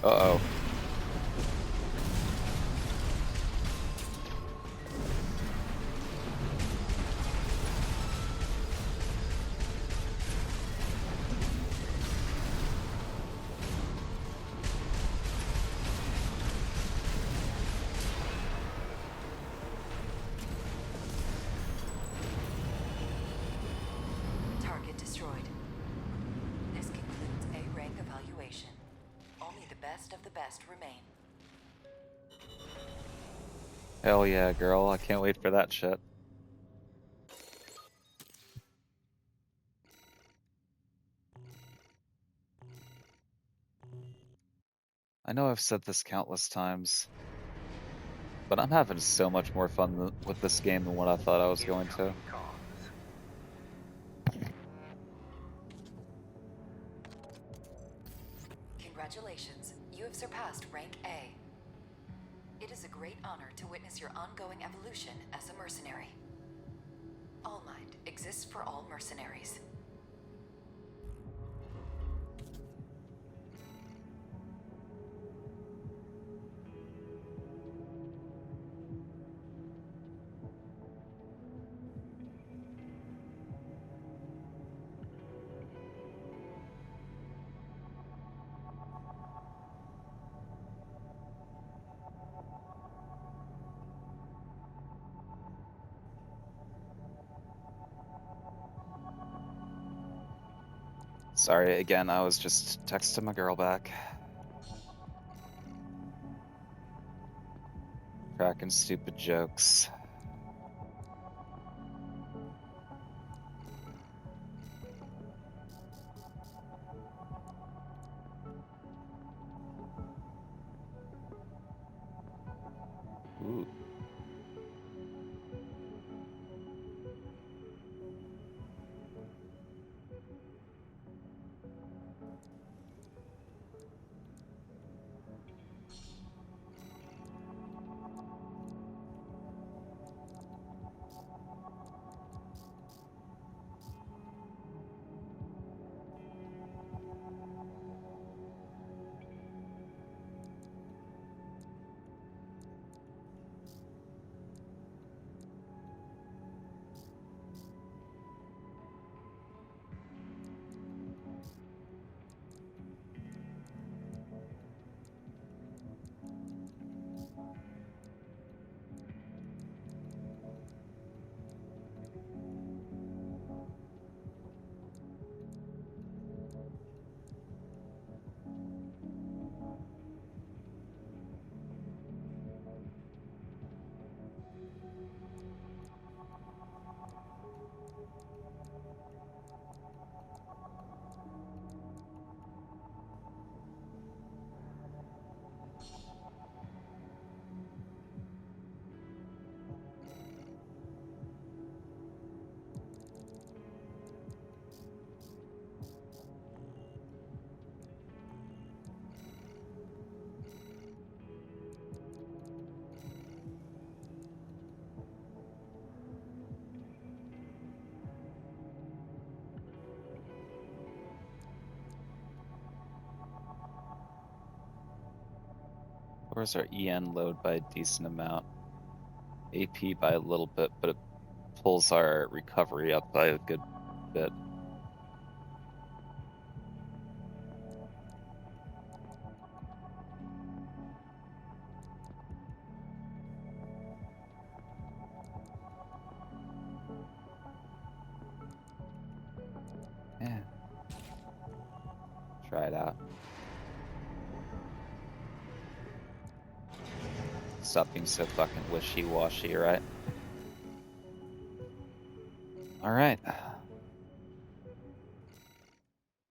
Uh-oh. Target destroyed. This concludes A rank evaluation. Only the best of the best remain. Hell yeah, girl. I can't wait for that shit. I know I've said this countless times, but I'm having so much more fun with this game than what I thought I was going to. Incoming comms. Congratulations, you have surpassed rank A. It is a great honor to witness your ongoing evolution as a mercenary. All Mind exists for all mercenaries. Sorry again, I was just texting my girl back. Cracking stupid jokes. Ooh. Where's our EN load by a decent amount? AP by a little bit, but it pulls our recovery up by a good bit. Yeah. Try it out. Stop being so fucking wishy-washy, right? Alright.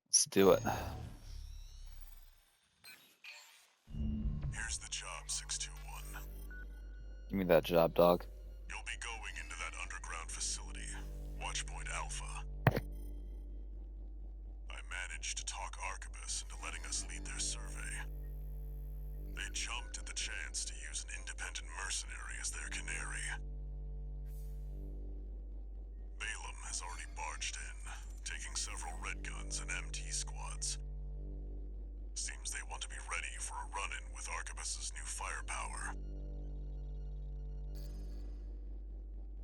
Let's do it. Here's the job, 621. Give me that job, dog. You'll be going into that underground facility, Watchpoint Alpha. I managed to talk Arquebus into letting us lead their survey. They jumped at the chance to use an independent mercenary as their canary. Balaam has already barged in, taking several red guns and MT squads. Seems they want to be ready for a run-in with Arquebus's new firepower.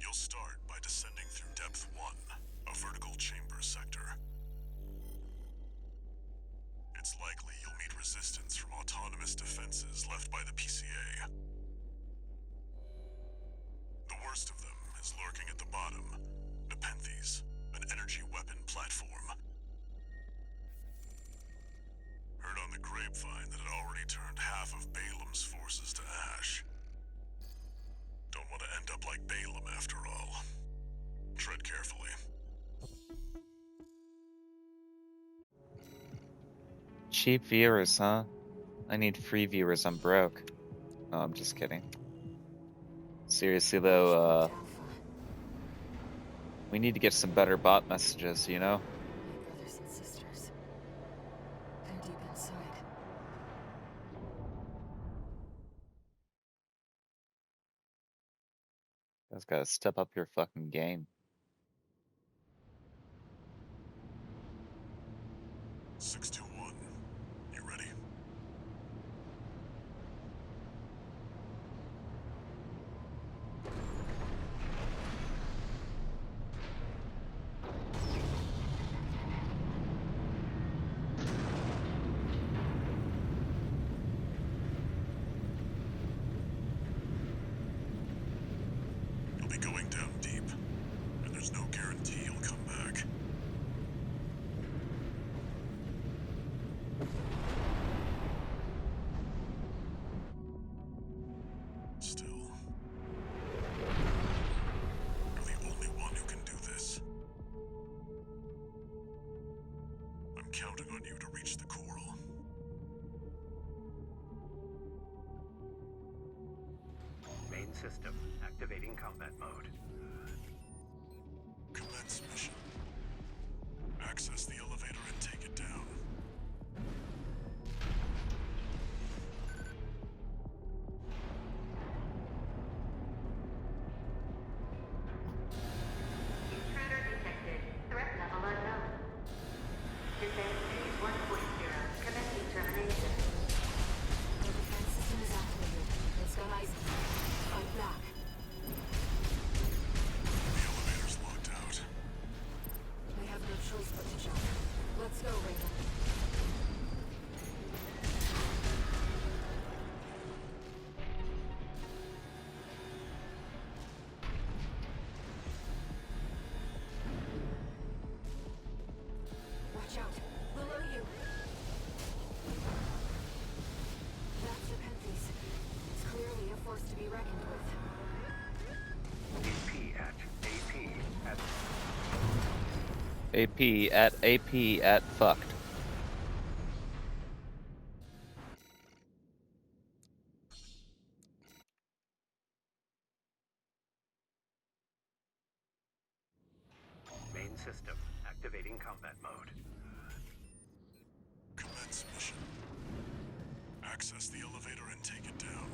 You'll start by descending through Depth 1, a vertical chamber sector. It's likely you'll meet resistance from autonomous defenses left by the PCA. The worst of them is lurking at the bottom, Nepenthes, an energy weapon platform. Heard on the grapevine that it already turned half of Balaam's forces to ash. Don't want to end up like Balaam after all. Tread carefully. Cheap viewers, huh? I need free viewers. I'm broke. No, I'm just kidding. Seriously though, we need to get some better bot messages, you know? My brothers and sisters. They're deep inside. You guys gotta step up your fucking game. 621. You ready? You'll be going down deep, and there's no guarantee you'll come back. Still, you're the only one who can do this. I'm counting on you to reach the coral. Main system activating combat mode. Commence mission. Access the elevator and take it down. Intruder detected. Threat level unknown. Defense phase 1.0. Commencing termination. The defense system is activated. It's got eyes on you. Fight back. The elevator's locked out. We have no choice but to jump. Let's go, Raven. Watch out. Below you. That's the Penthes. It's clearly a force to be reckoned with. AP at fucked. Main system activating combat mode. Commence mission. Access the elevator and take it down.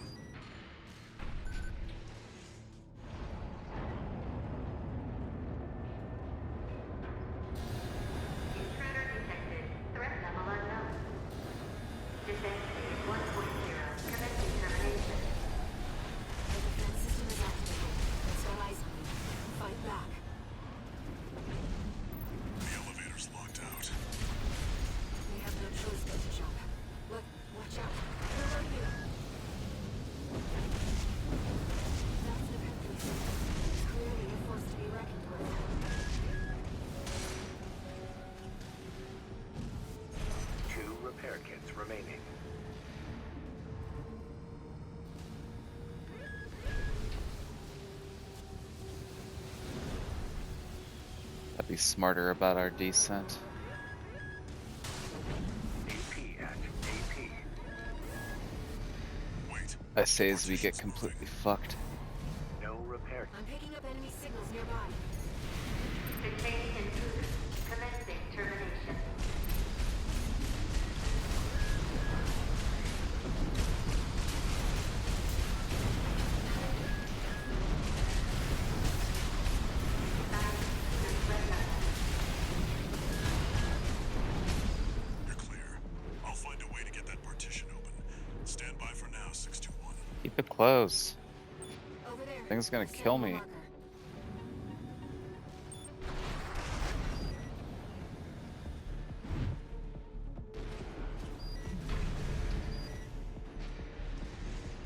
Intruder detected. Threat level unknown. Defense phase 1.0. Commencing termination. The defense system is activated. It's got eyes on you. Fight back. The elevator's locked out. We have no choice but to jump. Watch out. Below you. That's the Penthes. It's clearly a force to be reckoned with. Two repair kits remaining. Gotta be smarter about our descent. AP at AP. Wait. I say as we get completely fucked. No repair. I'm picking up enemy signals nearby. Containing intruder. Commencing termination. You're clear. I'll find a way to get that partition open. Stand by for now, 621. Keep it close. Over there. Thing's gonna Setting kill a me. marker.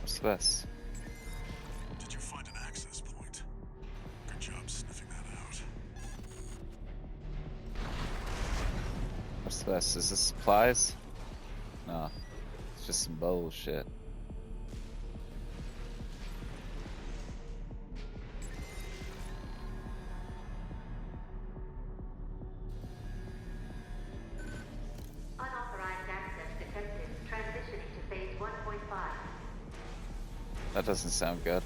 What's this? Did you find an access point? Good job sniffing that out. What's this? Is this supplies? No. It's just some bullshit. Unauthorized access detected. Transitioning to phase That doesn't sound good.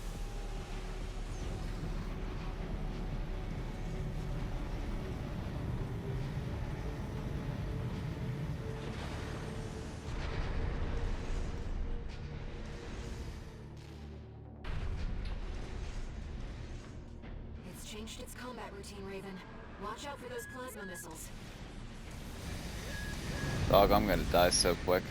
It's changed its combat routine, Raven. Watch out for those plasma missiles. Dog, I'm gonna die so quick.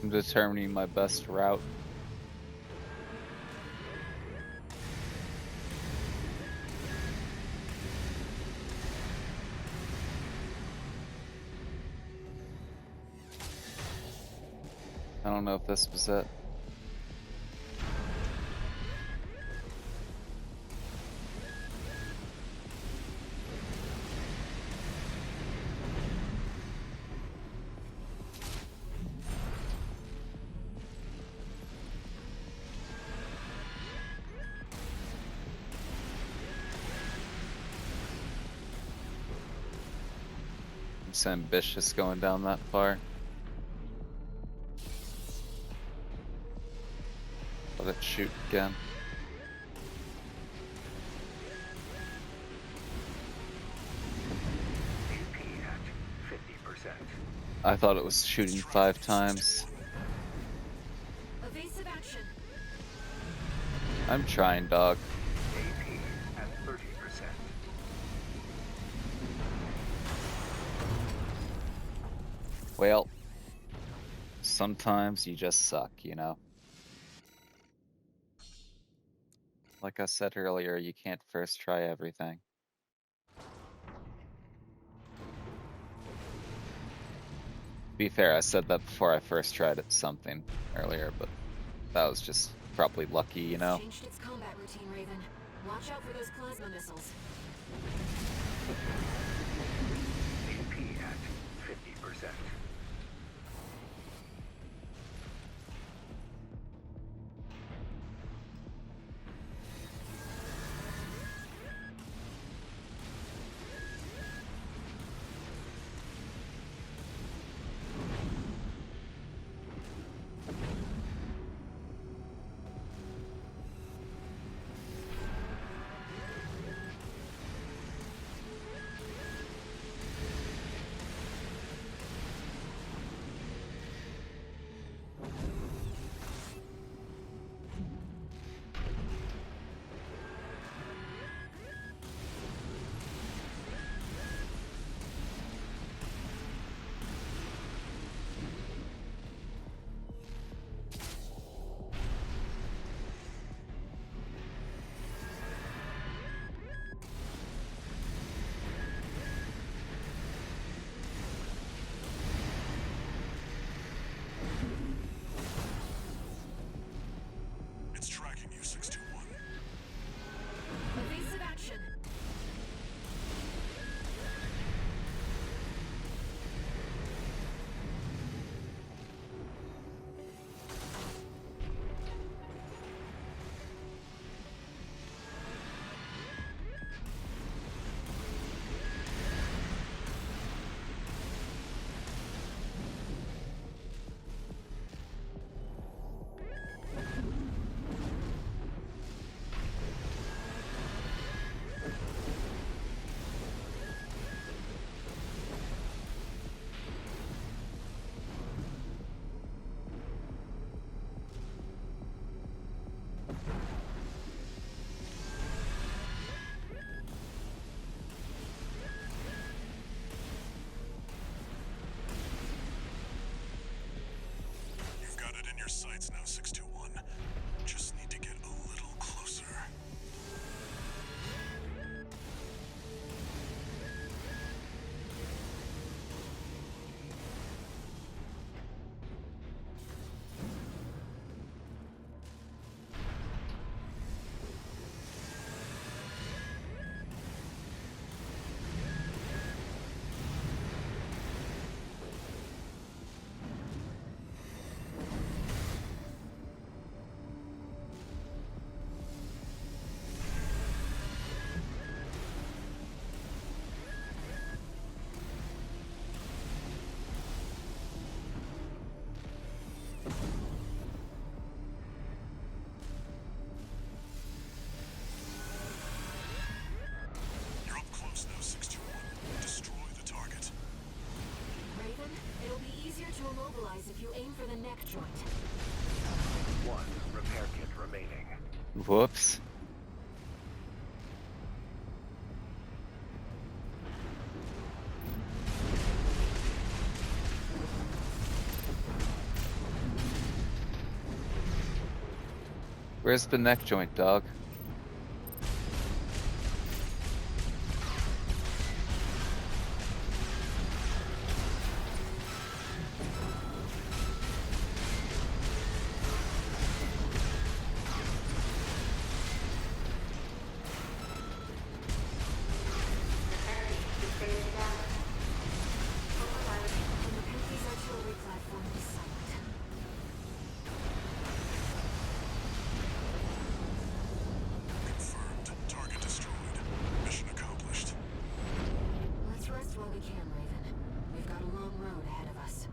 I'm determining my best route. I don't know if this was it. It's ambitious going down that far. Let it shoot again. AP at 50%. I thought it was shooting 5 times. Evasive action. I'm trying, dog. AP at 30%. Well, sometimes you just suck, you know? Like I said earlier, you can't first try everything. To be fair, I said that before I first tried something earlier, but that was just probably lucky, you know? Changed its combat routine, Raven. Watch out for those plasma missiles. AP at 50%. Whoops. Where's the neck joint, dog? Confirmed. Target destroyed. Mission accomplished. Let's rest while we can, Raven. We've got a long road ahead of us.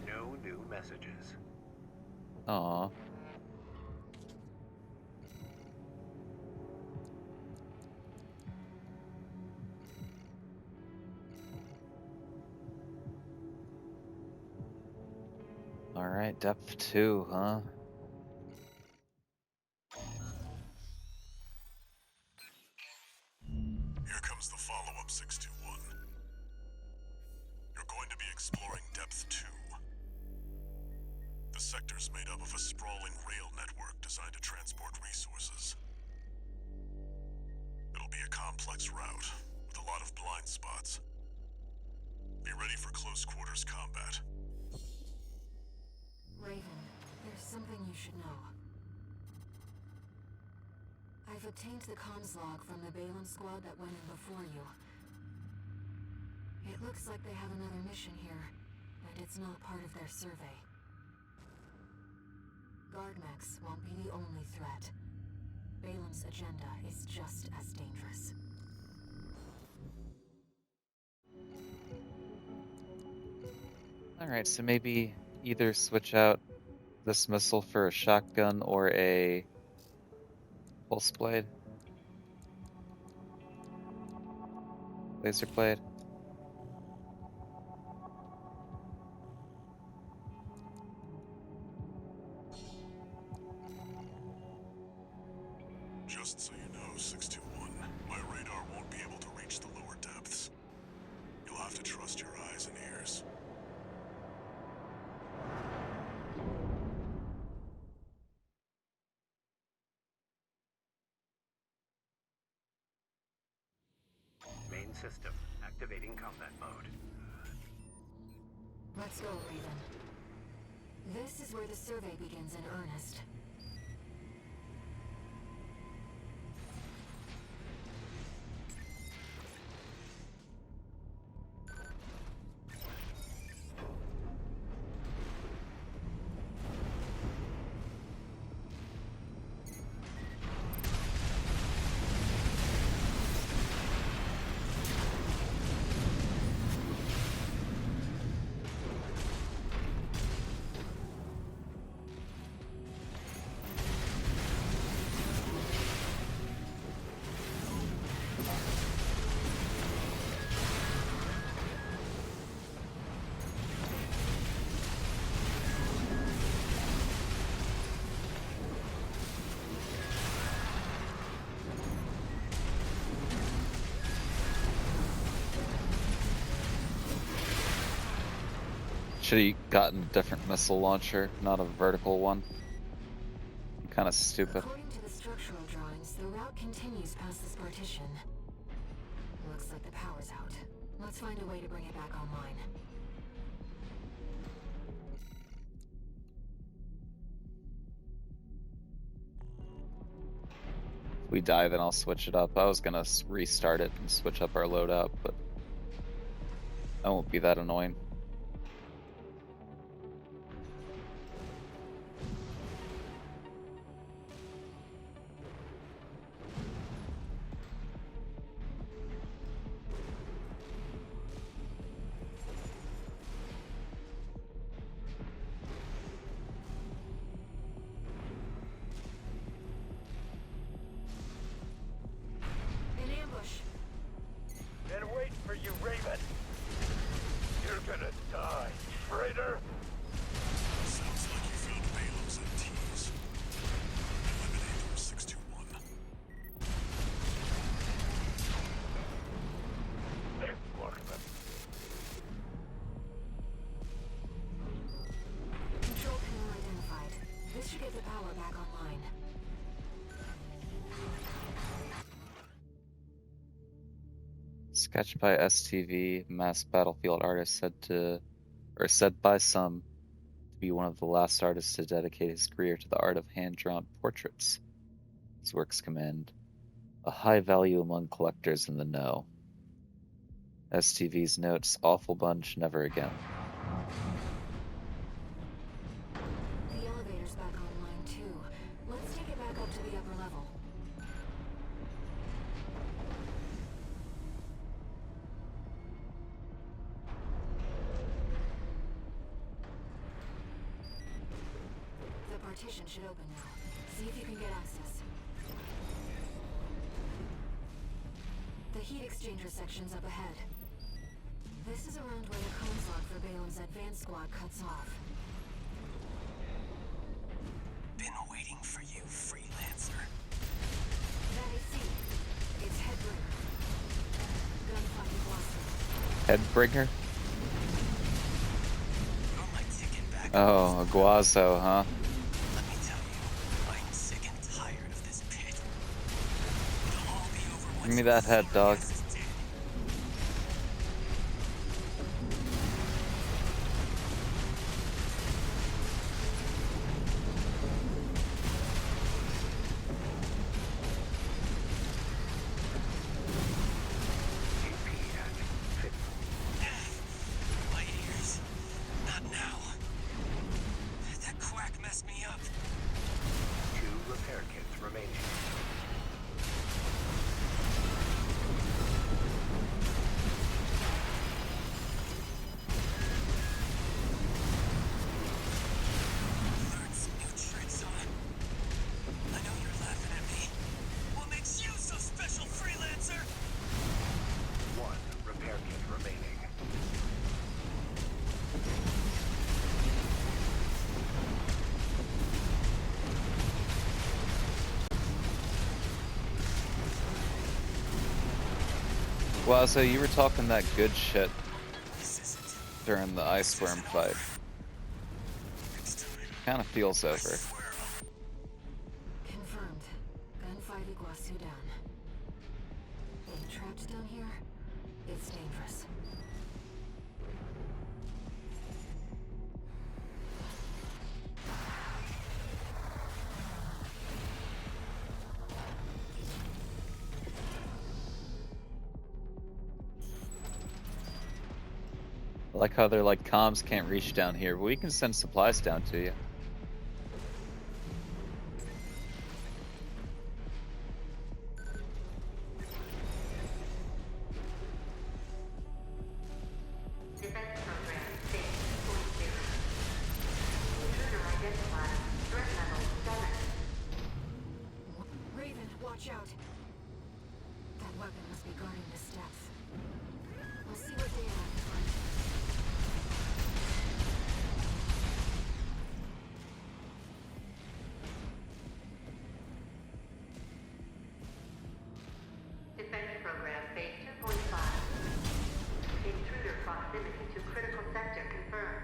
No new messages. Aw. Alright, depth 2, huh? Here comes the follow-up 621. You're going to be exploring Depth 2. The sector's made up of a sprawling rail network designed to transport resources. It'll be a complex route, with a lot of blind spots. Be ready for close quarters combat. Raven, there's something you should know. I've obtained the comms log from the Balin squad that went in before you. It looks like they have another mission here, and it's not part of their survey. Guardmechs won't be the only threat. Balin's agenda is just as dangerous. Alright, so maybe either switch out this missile for a shotgun or a pulse blade. Laser blade. Just so you know, 621, my radar won't be able to reach the lower depths. You'll have to trust your eyes and ears. Main system activating combat mode. Let's go, Raven. This is where the survey begins in earnest. Should have gotten a different missile launcher, not a vertical one. Kind of stupid. According to the structural drawings, the route continues past this partition. Looks like the power's out. Let's find a way to bring it back online. If we die, then I'll switch it up. I was gonna restart it and switch up our loadout, but that won't be that annoying. Sketched by STV, mass battlefield artist said by some to be one of the last artists to dedicate his career to the art of hand-drawn portraits. His works command a high value among collectors in the know. STV's notes, awful bunch, never again. The elevator's back online too. Let's take it back up to the upper level. The partition should open now. See if you can get access. The heat exchanger section's up ahead. This is around where the comms log for Balam's advanced squad cuts off. Been waiting for you, freelancer. That I see. It's Headbringer. Gunfighting Blossom. Headbringer? You're my ticket back. Oh, a Guazo, huh? Let me tell you, I'm sick and tired of this pit. It'll all be over once Give me that head, dog. is dead. My ears. Not now. That quack messed me up. 2 repair kits remaining. Learn some new tricks on. I know you're laughing at me. What makes you so special, freelancer? 1 repair kit remaining. Guazo, you were talking that good shit This isn't. during the ice worm fight. Next time. Kinda feels over. Swear I'll Confirmed. Gunfight Iguazu down. Being trapped down here? It's dangerous. I like how they're like, comms can't reach down here, but we can send supplies down to you. Defense program stage 2.0. Intruder identified. Threat level 7. Raven, watch out. That weapon must be guarding the steps. We'll see what data I can find. Defense program phase 2.5. Intruder proximity to critical sector confirmed.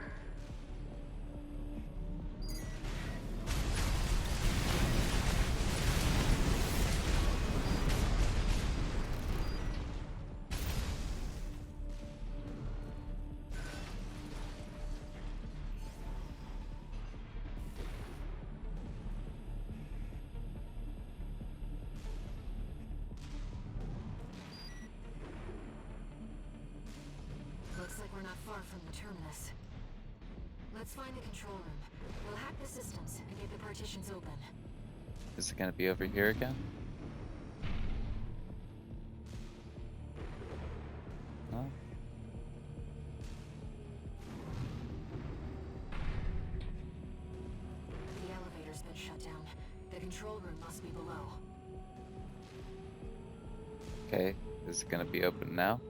Looks like we're not far from the terminus. Let's find the control room. We'll hack the systems and get the partitions open. Is it gonna be over here again? No? The elevator's been shut down. The control room must be below. Okay, is it gonna be open now?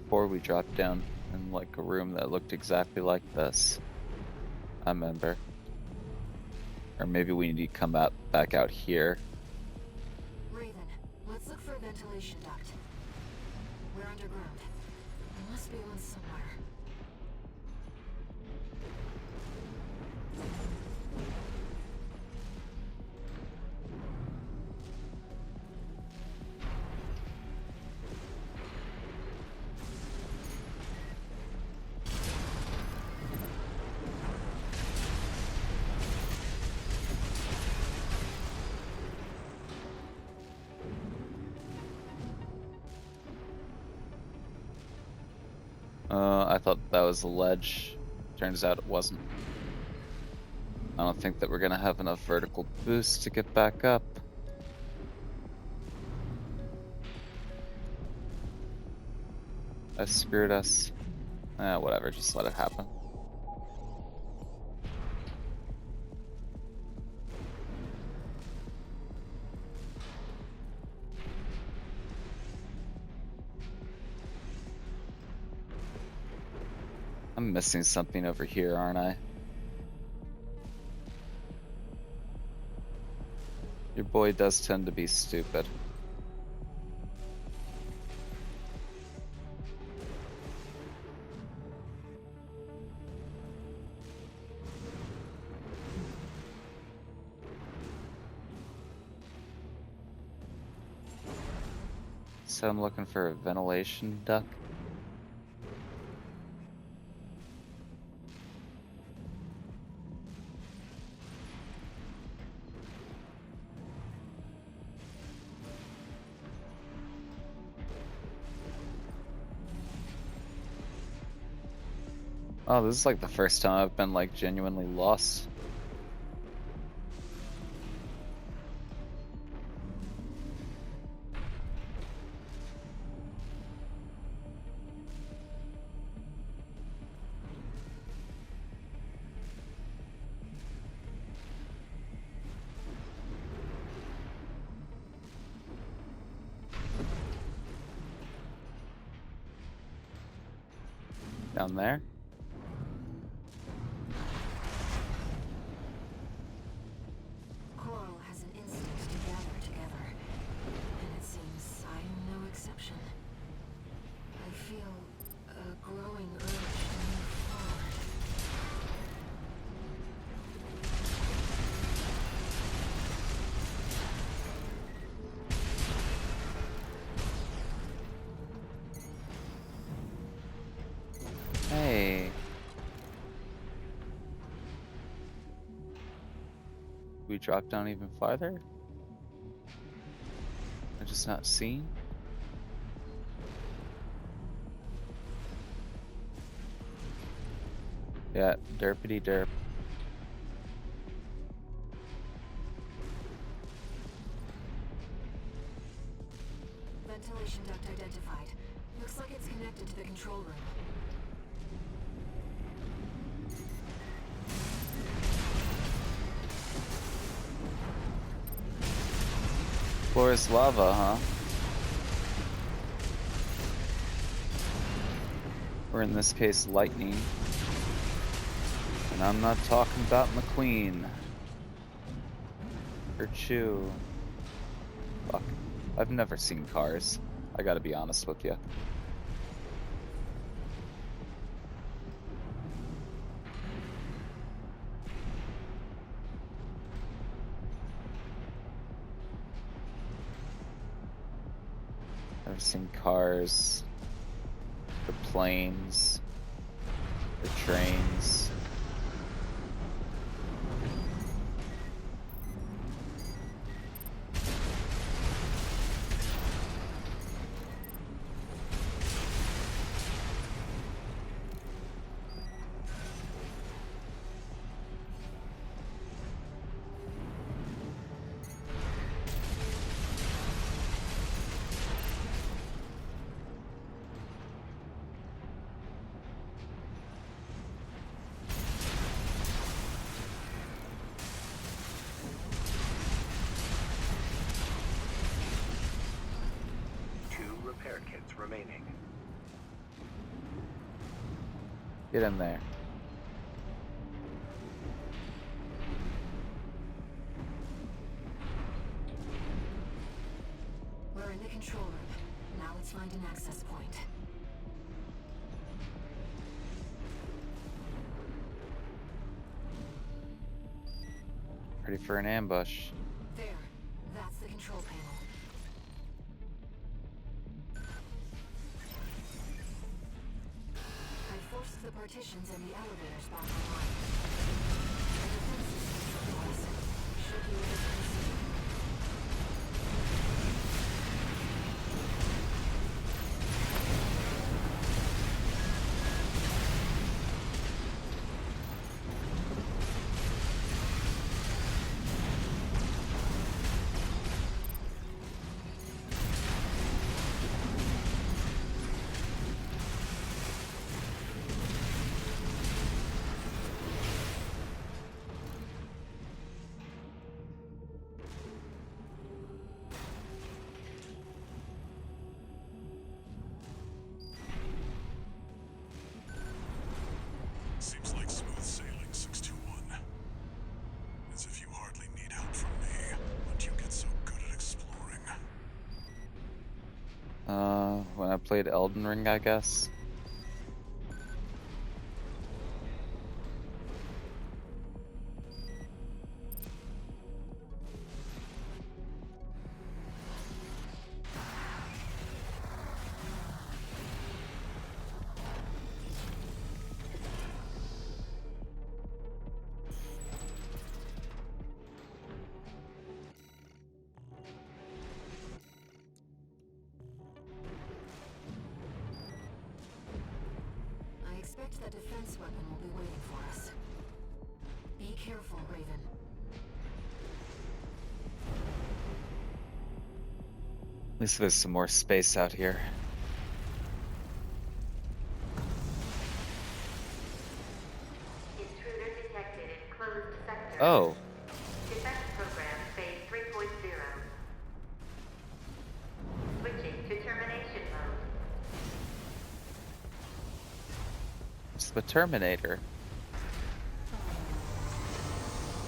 Before we dropped down in like a room that looked exactly like this. I remember. Or maybe we need to come out back out here. Raven, let's look for a ventilation duct. We're underground. There must be one somewhere. I thought that was a ledge. Turns out it wasn't. I don't think that we're gonna have enough vertical boost to get back up. That screwed us. Whatever, just let it happen. I'm missing something over here, aren't I? Your boy does tend to be stupid. So I'm looking for a ventilation duct. Oh, this is like the first time I've been like genuinely lost. Down there. Coral has an instinct to gather together, and it seems I'm no exception. I feel a growing urge to move forward. Hey. We drop down even farther? I'm just not seen? Yeah, derpity derp. Ventilation duct identified. Looks like it's connected to the control room. Floor is lava, huh? Or in this case, lightning. And I'm not talking about McQueen. Or Chew. Fuck. I've never seen Cars. I gotta be honest with you. Never seen Cars. Or planes. Or trains. Repair kits remaining. Get in there. We're in the control room. Now let's find an access point. Ready for an ambush. There. That's the control panel. I forced the partitions and the elevators back online. The defense system should be able to proceed. When I played Elden Ring, I guess. I expect that defense weapon will be waiting for us. Be careful, Raven. At least there's some more space out here. Intruder detected in closed sector. Oh, Defense program phase 3.0. Switching to termination mode. it's the Terminator.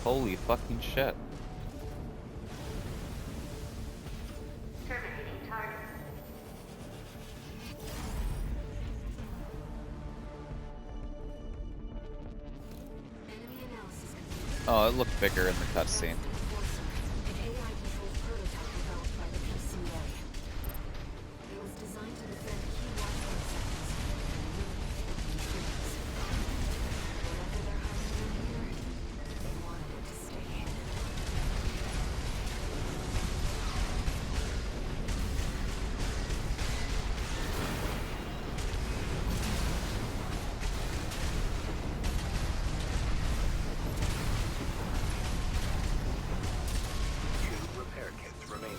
Holy fucking shit. Terminating target. Enemy analysis complete. Oh, it looked bigger in the cutscene. An AI-controlled prototype developed by the PCA. It was designed to defend key watchpoint sectors and eliminate intruders. Whatever they're hiding in here, they wanted it to stay hidden. Two repair kits remaining.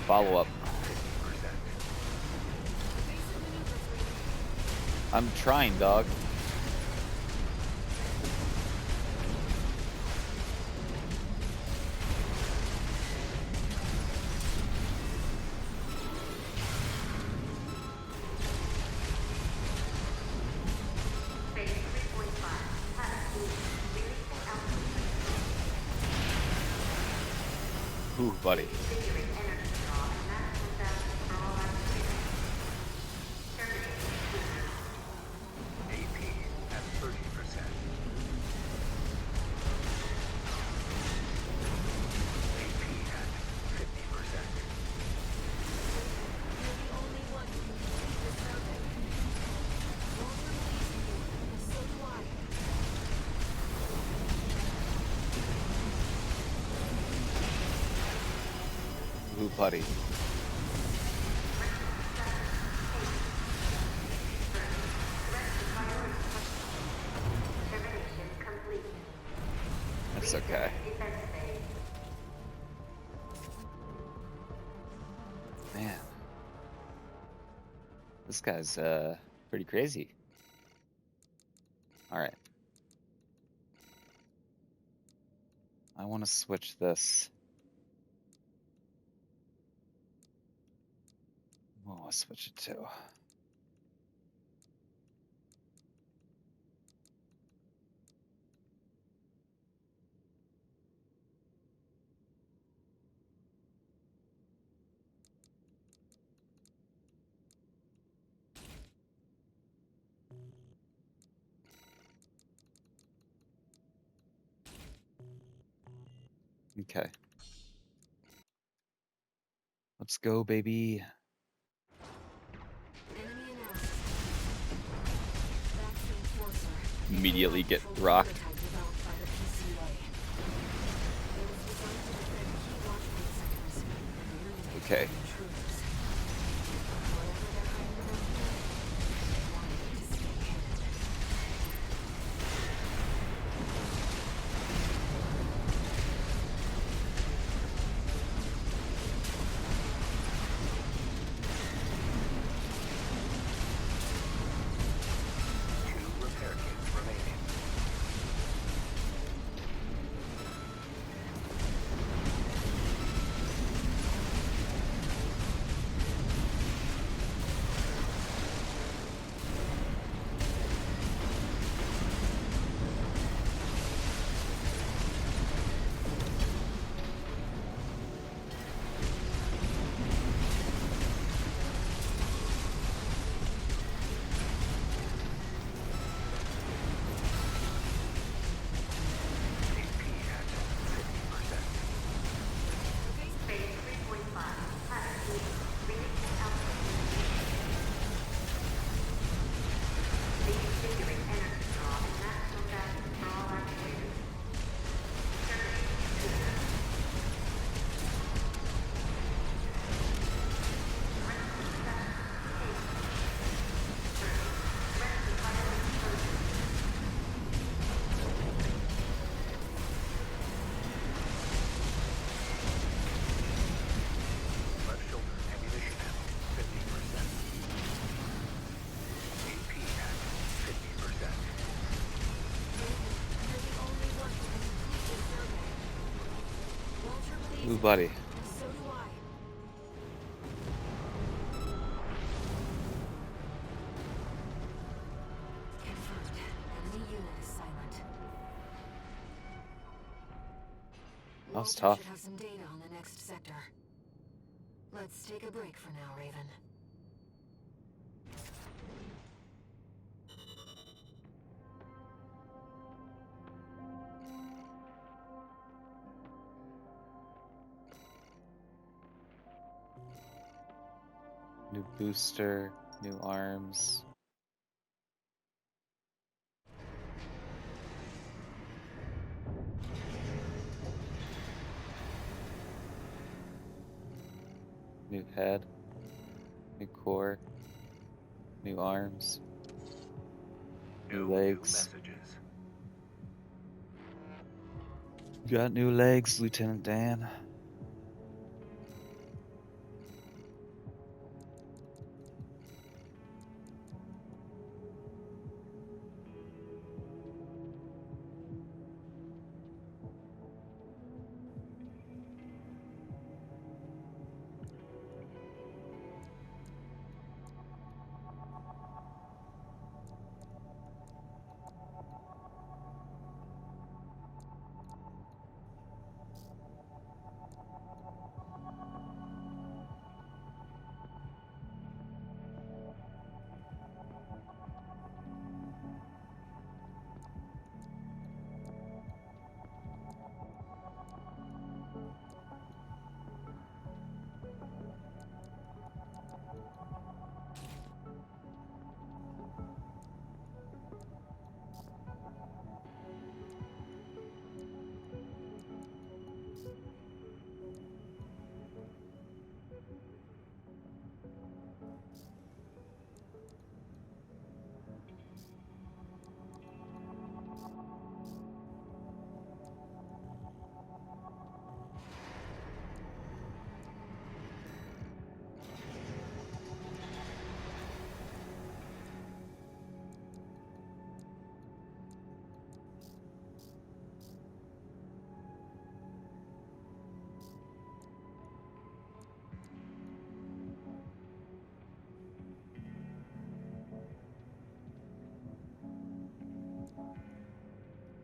Follow up. 50%. I'm trying, dog. Phase 3.5. Pilot unit. Releasing output. Ooh, buddy. Configuring energy draw and maximum balance for all activities. Terminating intruder. AP at 30%. AP at 50%. You're the only one who can complete this survey. Walter believes in you, and so do I. Ooh, buddy. Termination complete. That's okay. Defense phase. Man. This guy's, pretty crazy. Alright. I want to switch this. What will I switch it to? Okay. Let's go, baby. Enemy analysis. That's the Enforcer. Immediately get AI-controlled rocked. prototype developed by the PCA. It was designed to defend key watchpoint sectors and eliminate Okay. intruders. Whatever they're hiding around here, they wanted it to stay hidden. Two repair kits remaining. Ooh, buddy. So do I. Confirmed. Enemy unit is silent. That was Walter tough. should have some data on the next sector. Let's take a break for now, Raven. New booster, new arms. New head, new core, new arms, new No legs. new messages. Got new legs, Lieutenant Dan.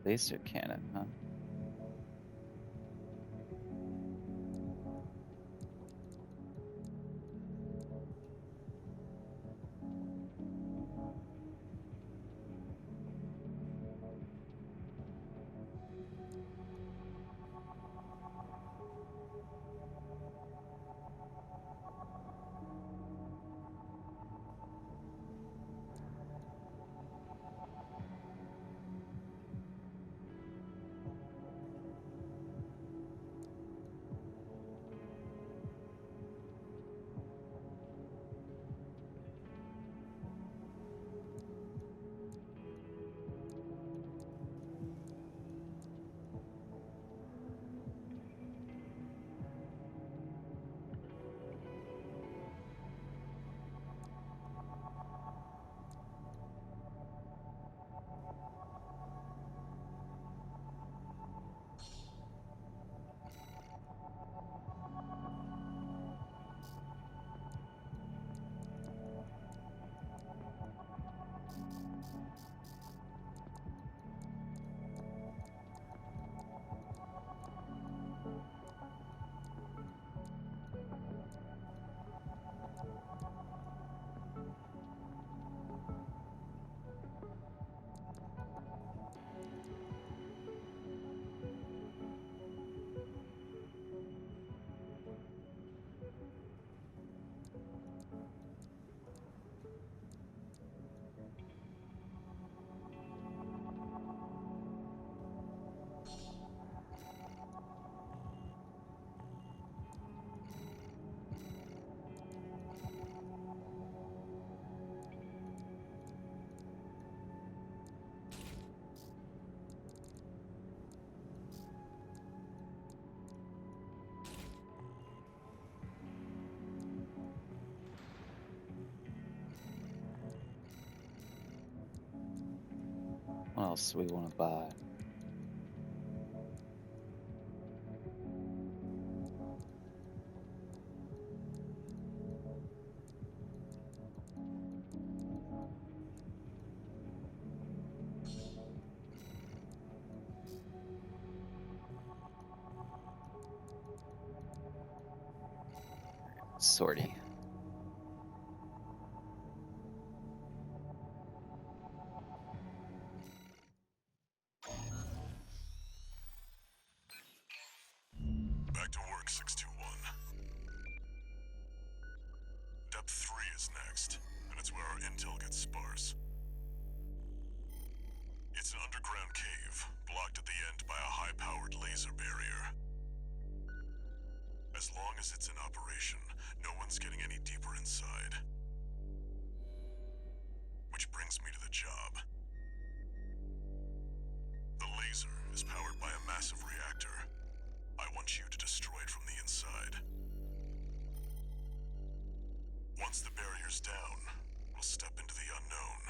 Laser cannon, huh? What else do we want to buy? Sortie. Back to work, 621. Depth 3 is next, and it's where our intel gets sparse. It's an underground cave, blocked at the end by a high-powered laser barrier. As long as it's in operation, no one's getting any deeper inside. Which brings me to the job. The laser is powered by a massive reactor. I want you to destroy it from the inside. Once the barrier's down, we'll step into the unknown.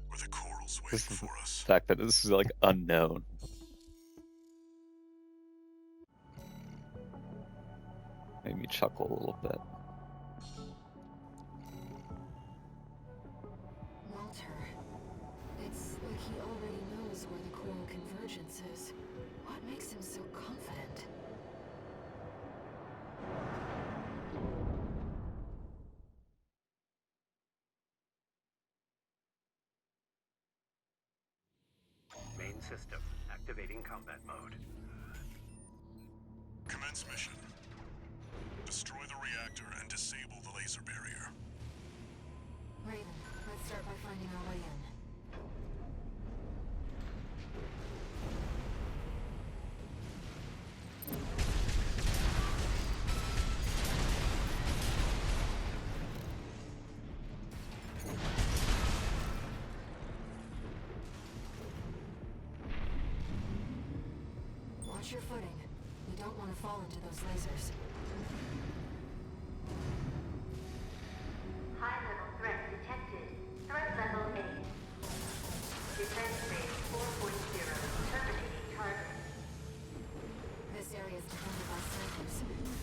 Where the coral's waiting This is for the us. fact that this is like unknown. Made me chuckle a little bit. Walter, it's like he already knows where the coral convergence is. What makes him so confident? Main system activating combat mode. Commence mission. Destroy the reactor and disable the laser barrier. Raven, let's start by finding our way in. Watch your footing. You don't want to fall into those lasers. High-level threat detected. Threat level 8. Defense rate 4.0. Terminating target. This area is defended by snipers.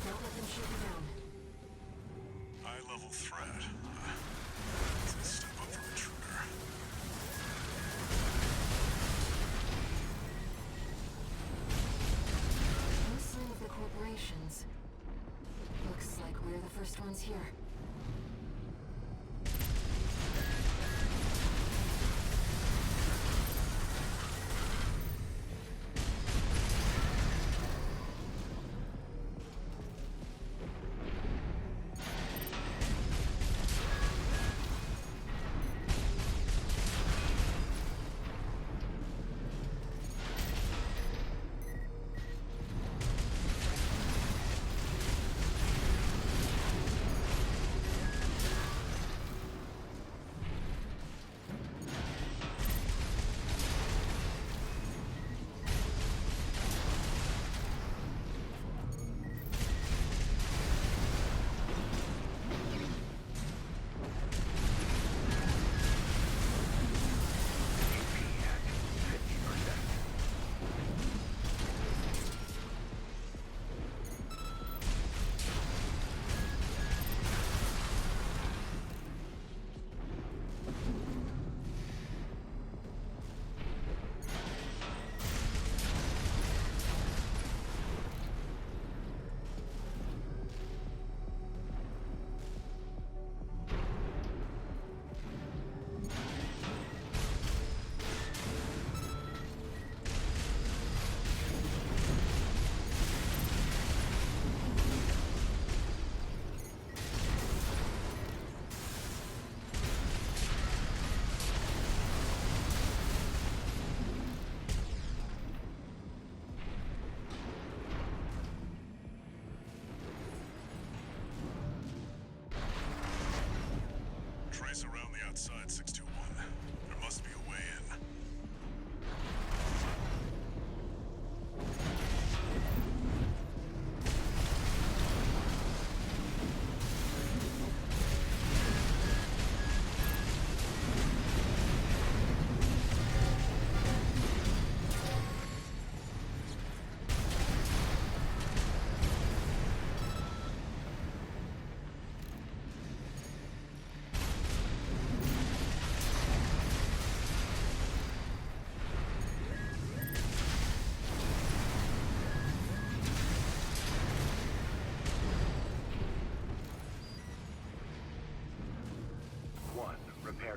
Don't let them shoot you down. High-level threat. It's a step up from intruder. No sign of the corporations. Looks like we're the first ones here.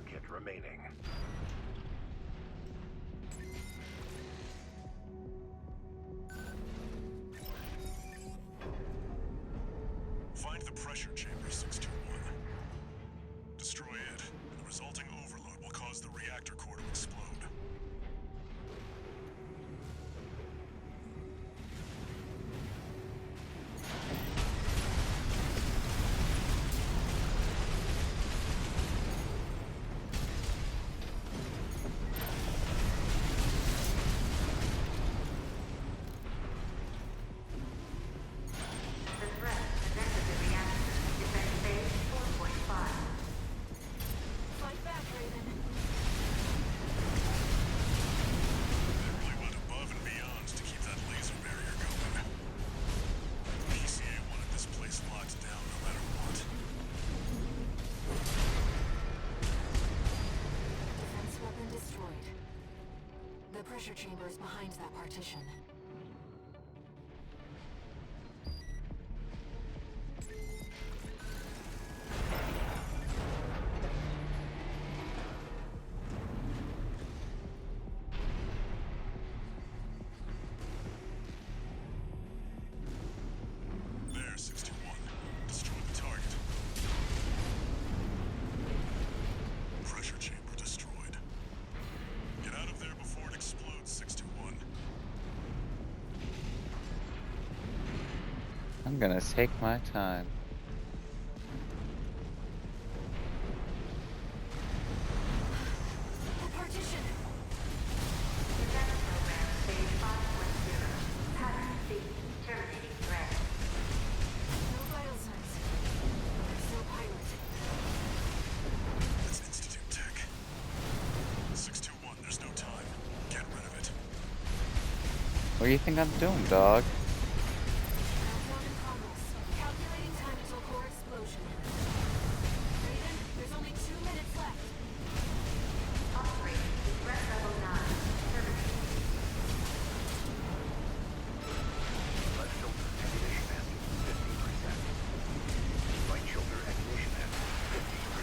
kit remaining. Find the pressure chamber 621. Destroy it, and the resulting overload will cause the reactor core to explode. The threat connected to the reactor is at phase 4.5. Fight back, Raven. They really went above and beyond to keep that laser barrier going. PCA wanted this place locked down no matter what. Defense weapon destroyed. The pressure chamber is behind that partition. There, 621. Destroy the target. Pressure chamber destroyed. Get out of there before it explodes, 621. I'm gonna take my time. The partition! Defense program phase 5.0. Pattern C. Terminating threat. No vital signs. There's no pilot. It's Institute Tech. 621, there's no time. Get rid of it. What do you think I'm doing, dog? Countdown in progress. Calculating time until core explosion. Raven, there's only 2 minutes left. Upgrade to threat level 9. Terminating. Left shoulder ammunition at 50%. Right shoulder ammunition at 50%.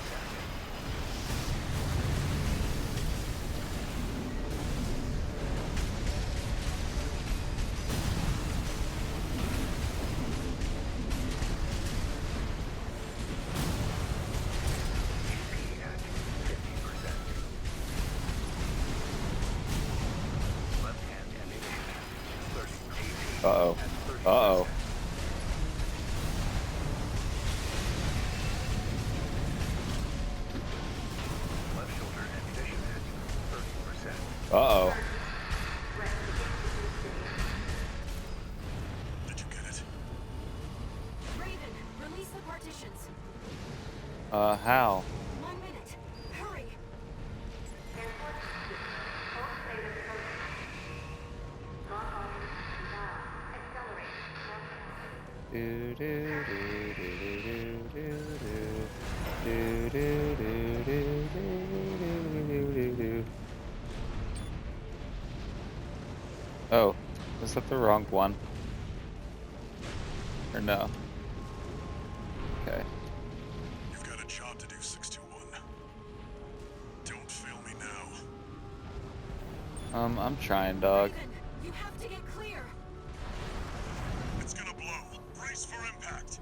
GP at 50%. Left hand ammunition at 30. GP Uh-oh. at 30%. Uh-oh. Left shoulder ammunition at 30%. Uh-oh. Did you get it? Raven, release the partitions. How? 1 minute. Hurry! Full state of focus. Lock on. Now. Accelerate. Countdown. Do do do do do do do do do do do do do. Oh, is that the wrong one? Or no? Okay. You've got a job to do, 621. Don't fail me now. I'm trying, dog. Raven, you have to get clear. It's gonna blow. Brace for impact.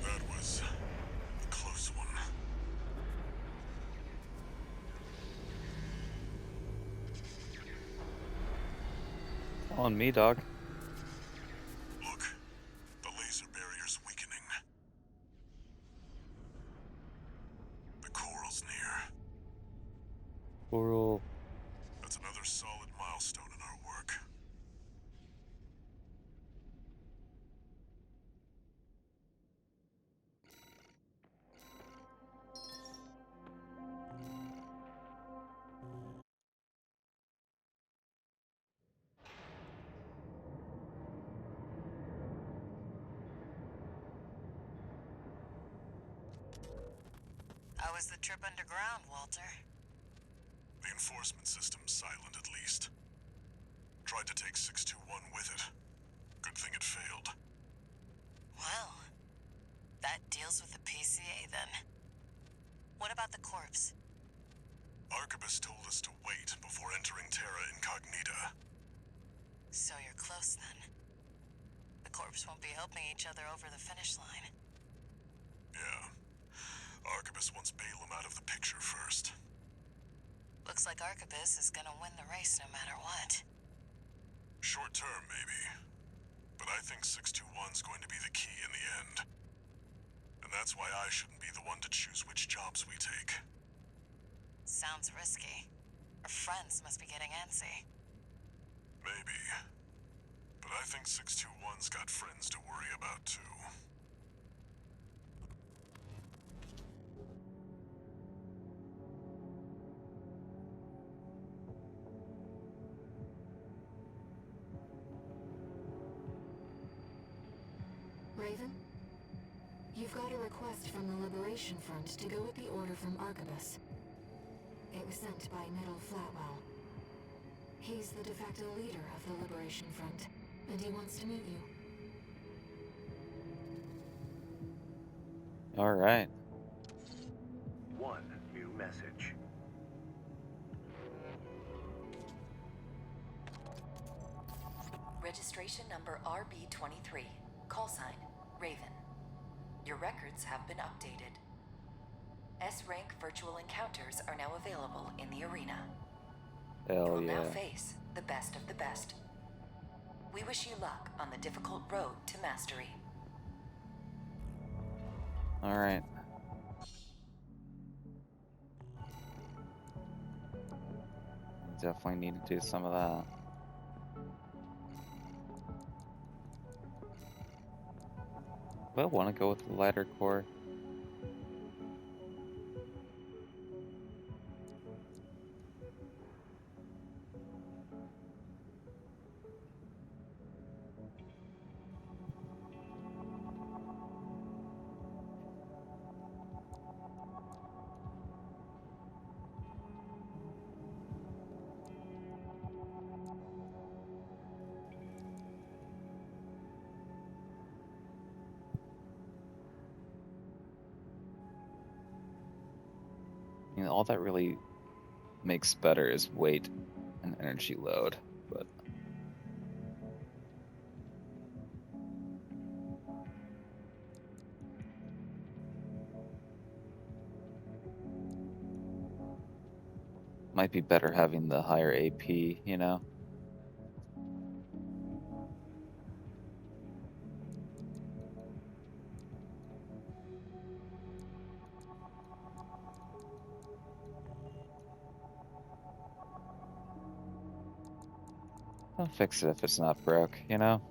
That was a close one. On me, dog. Look, the laser barrier's weakening. The coral's near. Coral. That's another solid milestone in our work. How was the trip underground, Walter? The enforcement system's silent at least. Tried to take 621 with it. Good thing it failed. Well, that deals with the PCA then. What about the corpse? Arquebus told us to wait before entering Terra Incognita. So you're close then. The corpse won't be helping each other over the finish line. Yeah. Arquebus wants Balaam out of the picture first. Looks like Arquebus is gonna win the race no matter what. Short term, maybe. But I think 621's going to be the key in the end. And that's why I shouldn't be the one to choose which jobs we take. Sounds risky. Our friends must be getting antsy. Maybe. But I think 621's got friends to worry about, too. Raven? You've got a request from the Liberation Front to go with the order from Arquebus. It was sent by Middle Flatwell. He's the de facto leader of the Liberation Front, and he wants to meet you. All right. One new message. Registration number RB23. Call sign, Raven. Your records have been updated. S-rank virtual encounters are now available in the arena. You Hell will now yeah. face the best of the best. We wish you luck on the difficult road to mastery. All right. Definitely need to do some of that. Do I want to go with the lighter core? You know, all that really makes better is weight and energy load, but might be better having the higher AP, you know? I'll fix it if it's not broke, you know?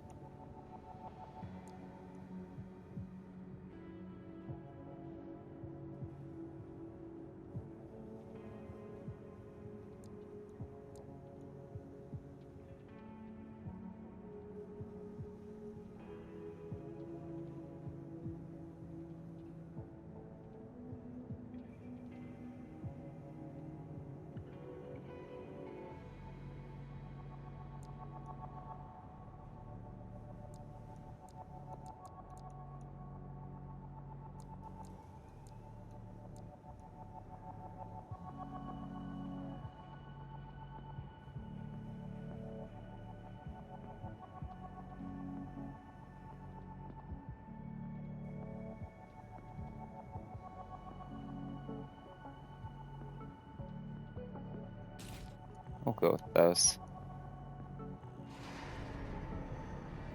We'll go with those.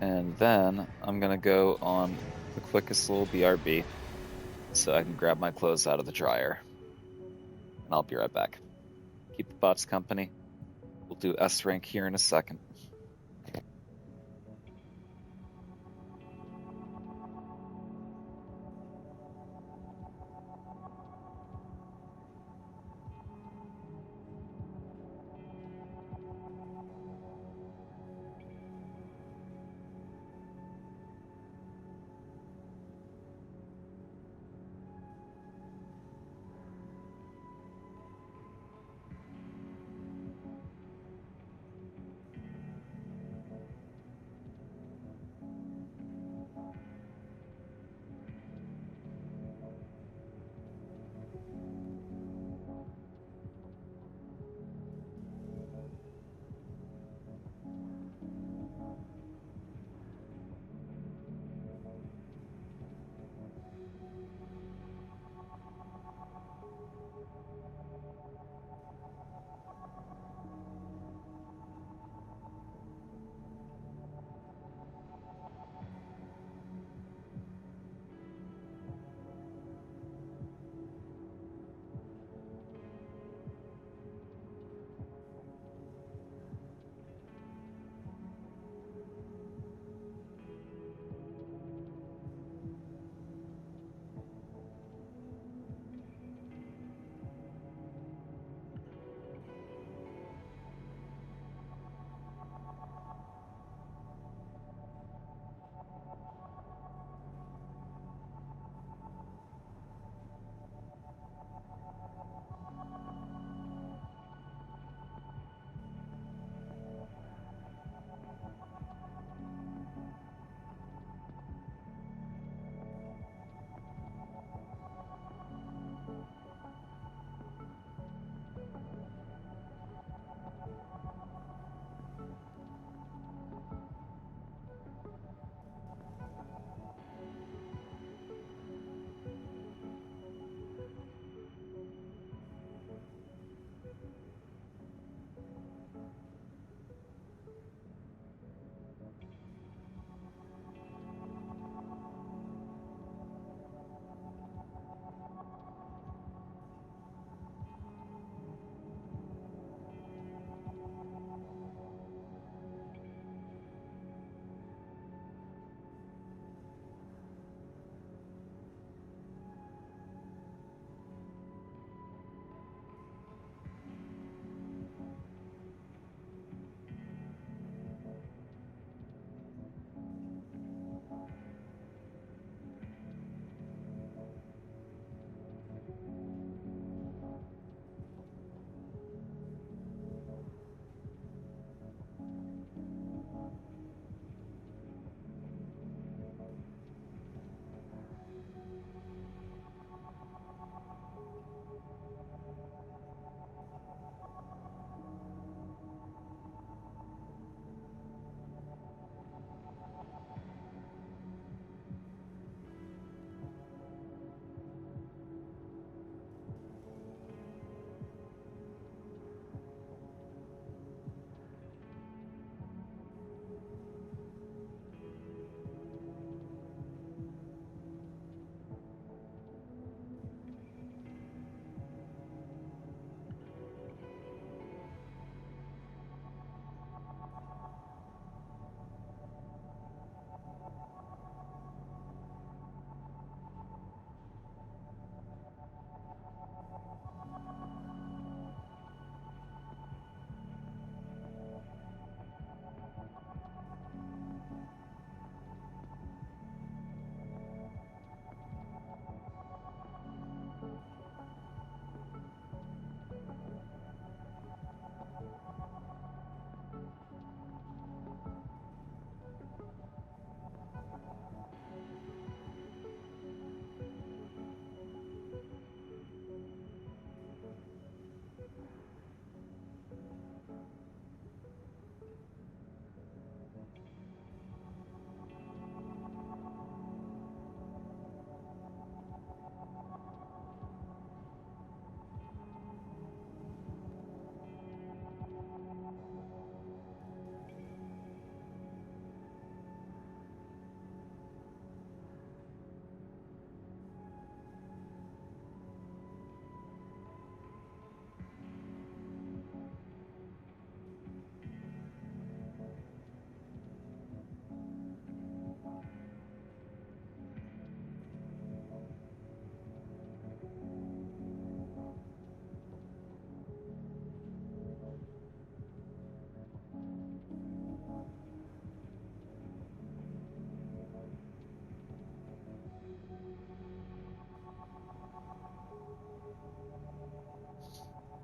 And then I'm gonna go on the quickest little BRB so I can grab my clothes out of the dryer. And I'll be right back. Keep the bots company. We'll do S rank here in a second.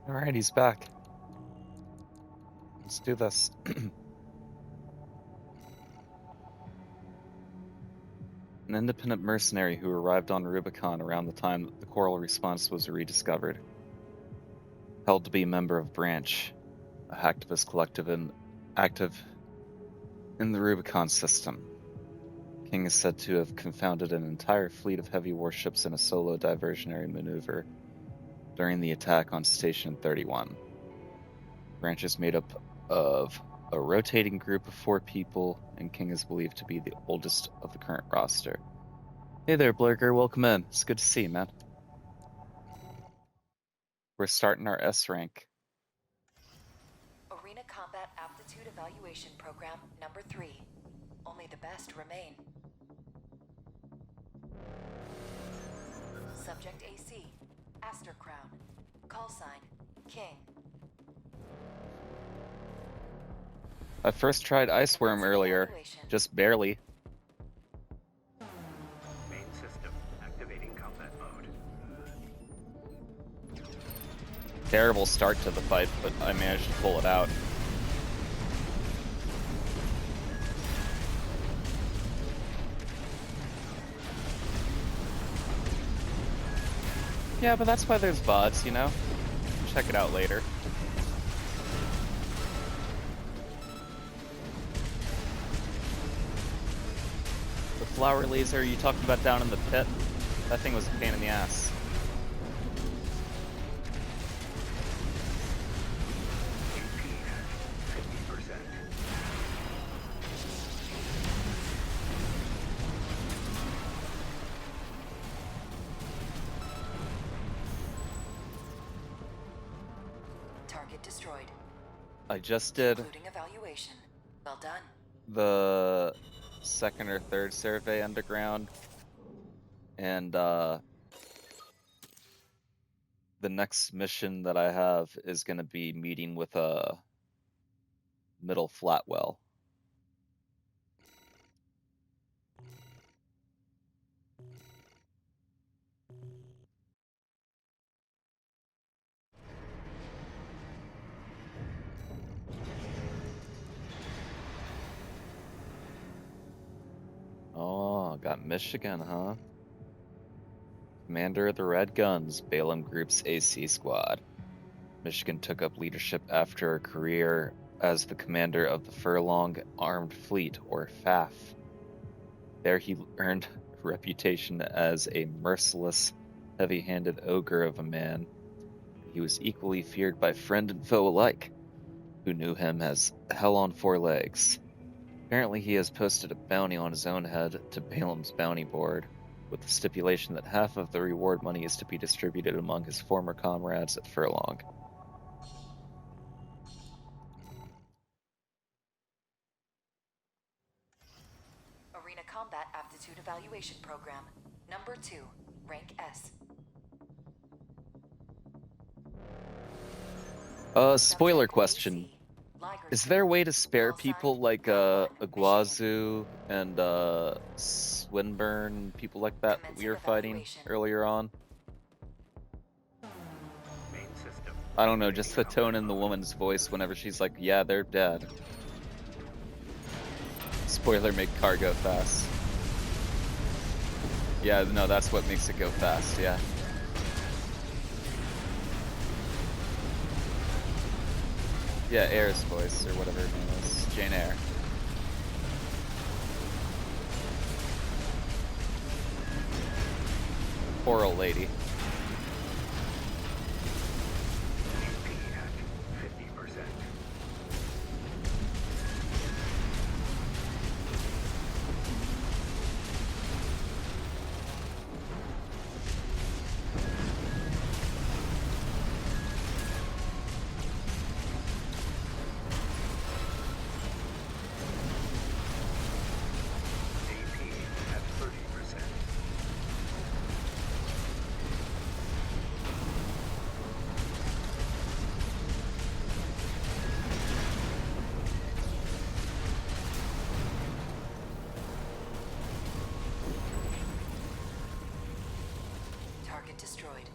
Alright, he's back. Let's do this. An independent mercenary who arrived on Rubicon around the time that the Coral Response was rediscovered. Held to be a member of Branch, a hacktivist collective active in the Rubicon system. King is said to have confounded an entire fleet of heavy warships in a solo diversionary maneuver during the attack on Station 31. Branch is made up of a rotating group of 4 people, and King is believed to be the oldest of the current roster. Hey there, Blurger, welcome in. It's good to see you, man. We're starting our S rank. Arena Combat Aptitude Evaluation Program number 3. Only the best remain. Subject AC, Aster Crown. Call sign, King. I first tried Iceworm earlier, just barely. Main system activating combat mode. Terrible start to the fight, but I managed to pull it out. Yeah, but that's why there's VODs, you know? Check it out later. The flower laser you talking about down in the pit? That thing was a pain in the ass. AP 50%. Target destroyed. I just did Including evaluation. Well done. the second or third survey underground, and the next mission that I have is going to be meeting with a middle Flatwell. Oh, got Michigan, huh? Commander of the Red Guns, Balaam Group's AC squad. Michigan took up leadership after a career as the commander of the Furlong Armed Fleet, or FAF. There he earned a reputation as a merciless, heavy-handed ogre of a man. He was equally feared by friend and foe alike, who knew him as Hell on 4 Legs. Apparently he has posted a bounty on his own head to Balaam's bounty board, with the stipulation that half of the reward money is to be distributed among his former comrades at Furlong. Arena Combat Aptitude Evaluation Program number 2. Rank S. Spoiler Subject question. AC, Liger Is there a way to spare Call sign, people like Code 1, Iguazu and Swinburne, people like that we Commencing were fighting evaluation. earlier on? Main system. I don't know, just the tone in the woman's voice whenever she's like, yeah, they're dead. Spoiler, make car go fast. Yeah, no, that's what makes it go fast, yeah. Yeah, Air's voice, or whatever her name is. Jane Eyre. Oral lady. AP at 50%. AP at 30%. Target destroyed.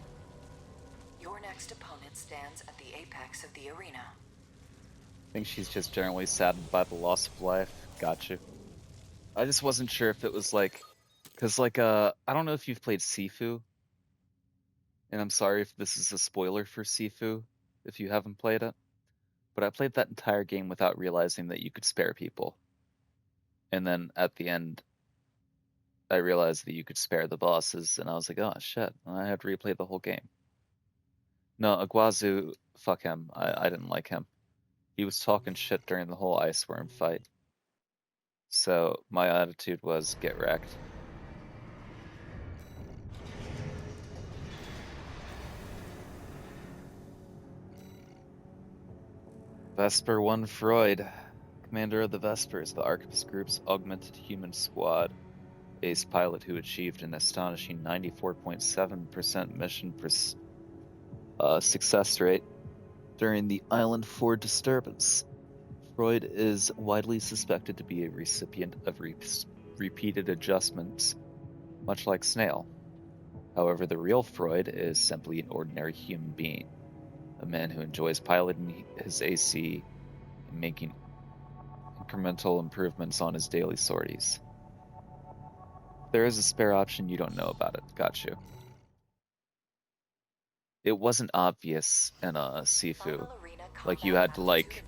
Your next opponent that stands at the apex of the arena. I think she's just generally saddened by the loss of life. Gotcha. I just wasn't sure if it was like, cause like I don't know if you've played Sifu, and I'm sorry if this is a spoiler for Sifu if you haven't played it, but I played that entire game without realizing that you could spare people, and then at the end, I realized that you could spare the bosses, and I was like, oh shit, and I had to replay the whole game. No, Iguazu, fuck him. I didn't like him. He was talking shit during the whole ice worm fight. So my attitude was get wrecked. Vesper 1 Freud, commander of the Vespers, the Arquebus Group's augmented human squad. Ace pilot who achieved an astonishing 94.7% mission success rate during the Island 4 disturbance. Freud is widely suspected to be a recipient of repeated adjustments, much like Snail. However, the real Freud is simply an ordinary human being, a man who enjoys piloting his AC and making incremental improvements on his daily sorties. There is a spare option, you don't know about it. Got you. It wasn't obvious in Sifu. Like, you had to, like,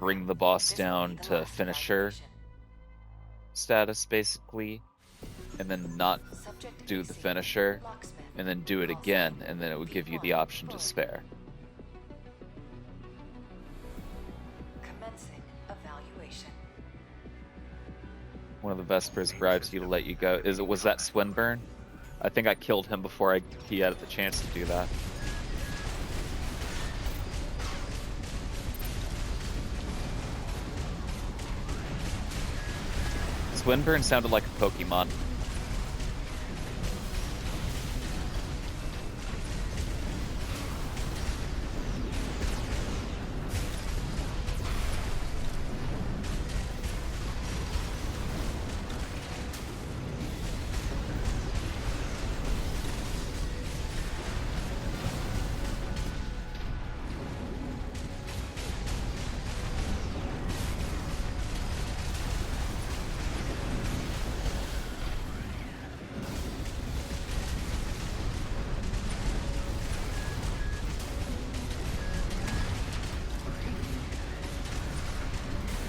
bring the boss down to finisher status, basically, and then not do the finisher, and then do it again, and then it would give you the option to spare. Commencing evaluation. One of the Vespers bribes you to let you go. Was that Swinburne? I think I killed him before he had the chance to do that. Swinburne sounded like a Pokemon.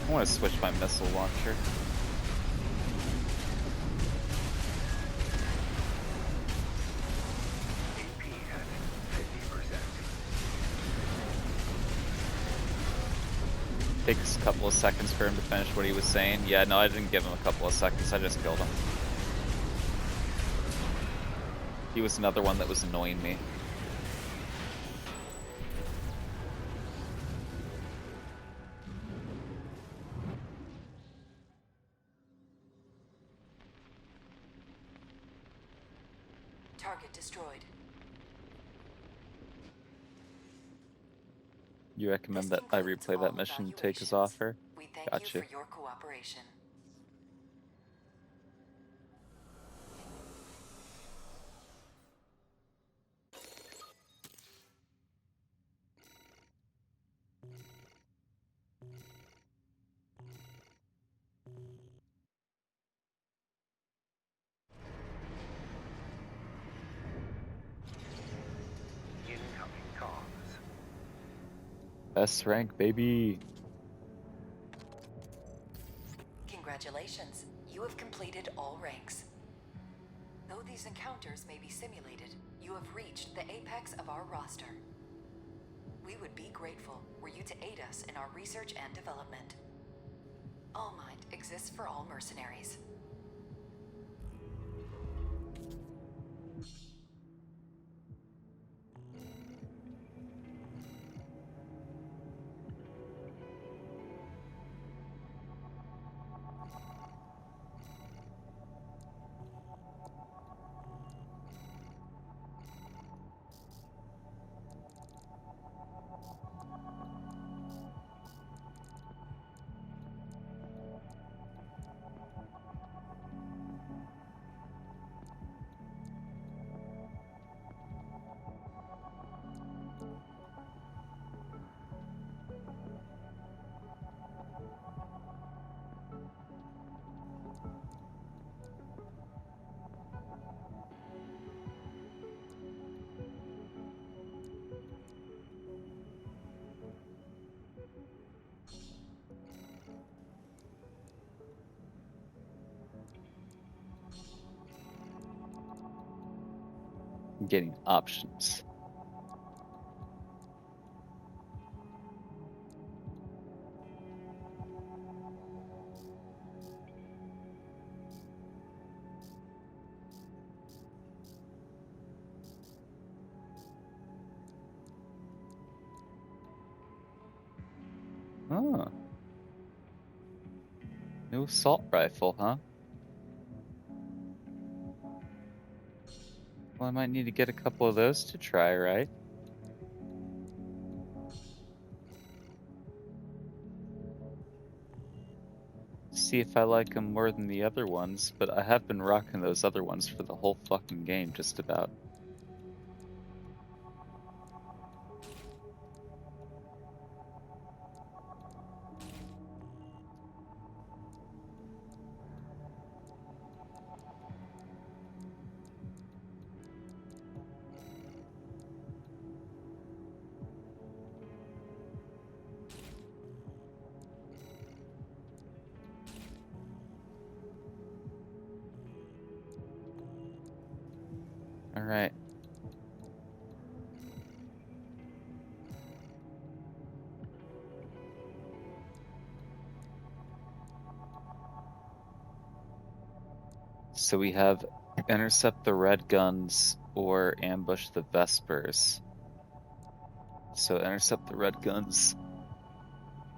I want to switch my missile launcher. AP at 50%. Takes a couple of seconds for him to finish what he was saying. Yeah, no, I didn't give him a couple of seconds. I just killed him. He was another one that was annoying me. Target destroyed. You recommend that I replay that mission and take his offer? We thank Gotcha. you for your cooperation. Incoming comms. S rank, baby. Congratulations, you have completed all ranks. Though these encounters may be simulated, you have reached the apex of our roster. We would be grateful were you to aid us in our research and development. All Might exists for all mercenaries. I'm getting options. Oh. New assault rifle, huh? Well, I might need to get a couple of those to try, right? See if I like them more than the other ones, but I have been rocking those other ones for the whole fucking game, just about. Alright. So we have intercept the red guns or ambush the Vespers. So intercept the red guns.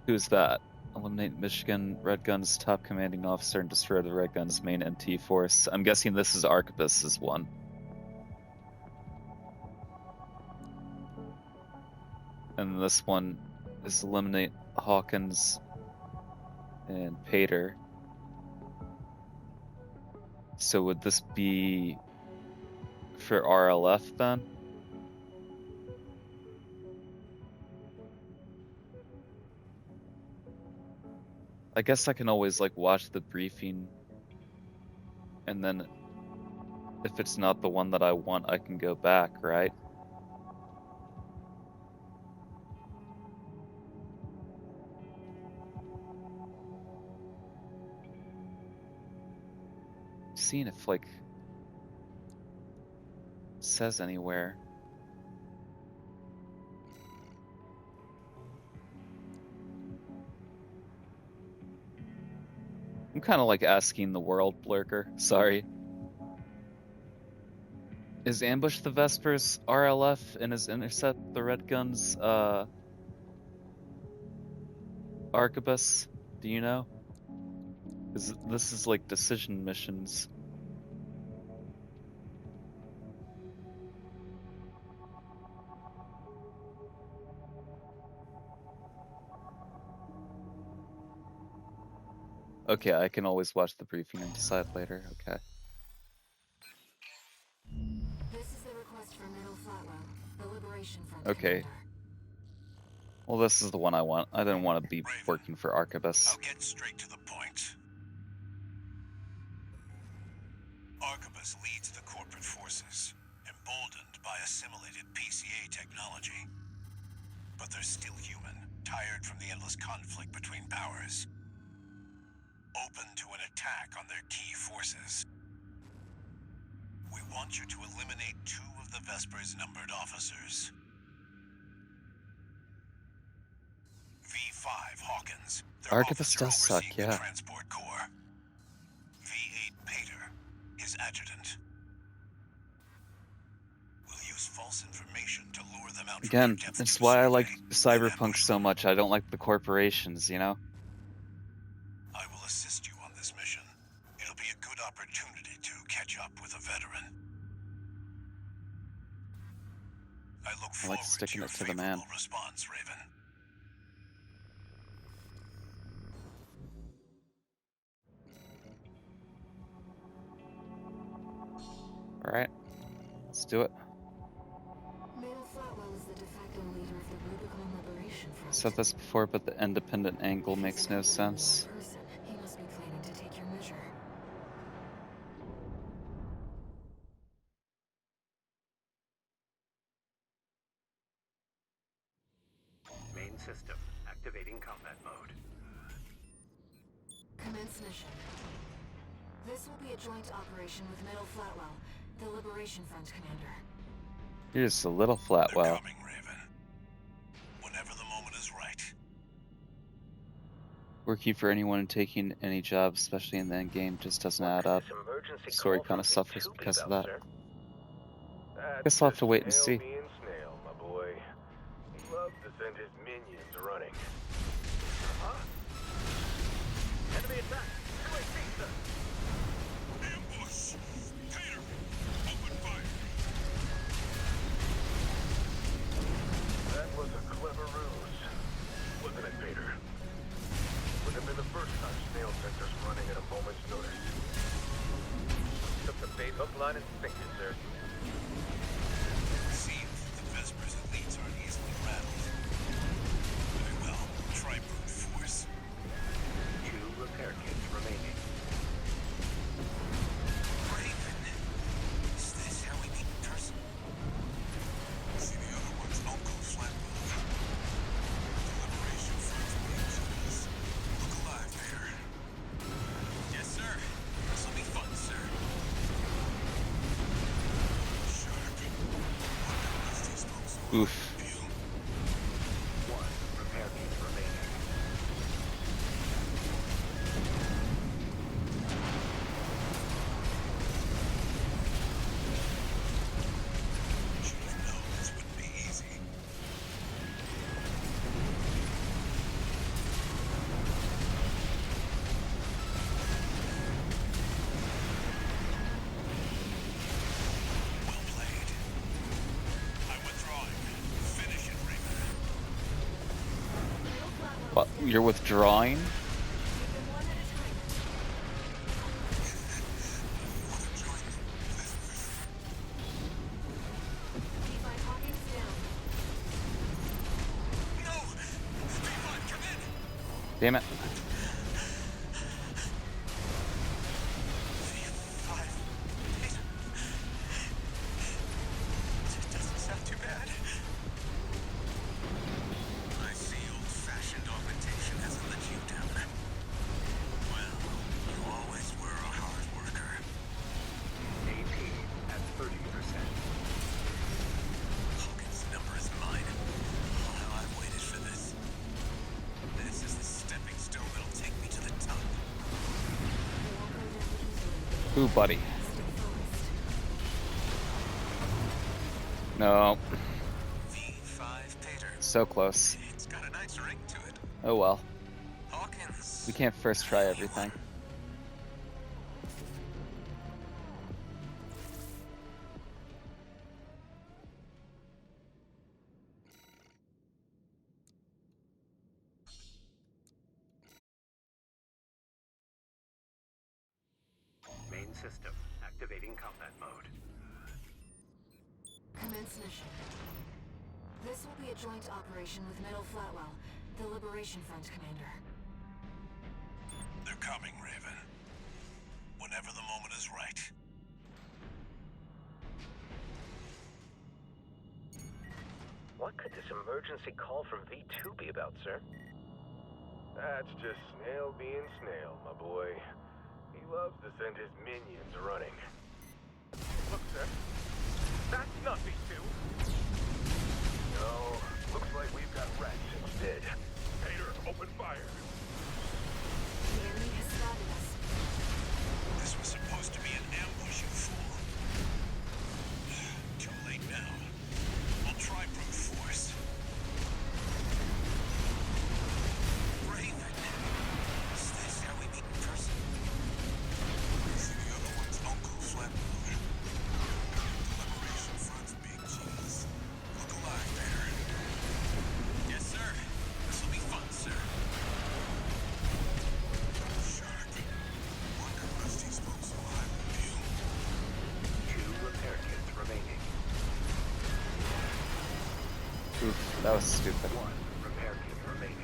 Who's that? Eliminate Michigan Red Guns top commanding officer and destroy the Red Guns main NT force. I'm guessing this is Arquebus's one. And this one is eliminate Hawkins and Pater. So would this be for RLF then? I guess I can always like watch the briefing, and then if it's not the one that I want, I can go back, right? Seeing if like it says anywhere. I'm kind of like asking the world, Blurker. Sorry. Is ambush the Vespers RLF and is intercept the Red Guns Arquebus? Do you know? Because this is like decision missions. Okay, I can always watch the briefing and decide later. Okay. This is the request for Middle Flatwell, the Liberation Front Okay. commander. Well, this is the one I want. I didn't want to be Raven, working for Arquebus. I'll get straight to the point. Arquebus leads the corporate forces, emboldened by assimilated PCA technology. But they're still human, tired from the endless conflict between powers. Open to an attack on their key forces. We want you to eliminate 2 of the Vespers' numbered officers. V5 Hawkins, their Arquebus officer does suck, overseeing yeah. the transport corps. V8 Pater, his adjutant. We'll use false information to lure them out Again, from their that's depth why I like survey, then Cyberpunk ambush so them. much. I don't like the corporations, you know? I will assist you on this mission. It'll be a good opportunity to catch up with a veteran. I look I forward like sticking to your it to the man. favorable response, Raven. Alright. Let's do it. Middle Flatwell is the de facto leader of the Rubicon Liberation Front. Said this before, but the independent angle If he's makes no an unbelievable sense. person, he must be planning to take your measure. Main system activating combat mode. Commence mission. This will be a joint operation with Middle Flatwell, the Liberation Front commander. Here's a little flat They're well. coming, Raven. Whenever the moment is right. Working for anyone taking any job, especially in the end game, just doesn't add up. This emergency Story call kind of from suffers V2 be because of about, that. sir? That's Guess I'll have just to wait and snail see. being snail, my boy. He loves to send his minions running. Huh? Enemy attack! UAV, sir! Ambush! Tater! Open fire! That was a clever ruse, wasn't it, Peter? Wouldn't have been the first time snail sensors running at a moment's notice. Took the bait hook, line, and sinker, sir. Seems the Vespers elites aren't easily rattled. Very well. Try brute force. 2 repair kits remaining. Raven. Is this how we meet in person? See the other one's Uncle Flatmouth. The Liberation Front's being jealous. Look alive, Peter. Yes, sir. This'll be fun, sir. Shark. What does these folks want? Oof. You? 1 repair kit remaining. Should have known this wouldn't be easy. Well played. I'm withdrawing. Finish it, Raven. What? You're withdrawing? Want to join the Vespers? No! V5, come in! Damn it. V5. Peter. It doesn't sound too bad. I see old-fashioned augmentation hasn't let you down. Well, you always were a hard worker. AP at 30%. Hawkins' number is mine. Oh, how I've waited for this. This is the stepping stone that'll take me to the top. Ooh, buddy. No. V5 Pater. So close. It's got a nice ring to it. Oh well. Hawkins. We can't first try everything. Main system activating combat mode. Commence mission. This will be a joint operation with Middle Flatwell, the Liberation Front commander. They're coming, Raven. Whenever the moment is right. What could this emergency call from V2 be about, sir? That's just snail being snail, my boy. He loves to send his minions running. Look, sir. That's not V2. No, looks like we've got rats instead. Peter, open fire. The enemy has spotted us. This was supposed to be an ambush, you fool. Too late now. I'll try brute force. Raven. Is this how we meet in person? See the other one's Uncle Flatmouth. The Liberation Front's big cheese. Look alive, Peter. Yes, sir. This'll be fun, sir. Shark. Wonder Rusty's folks alive with you. 2 repair kits remaining. Oof, that was stupid. 1 repair kit remaining.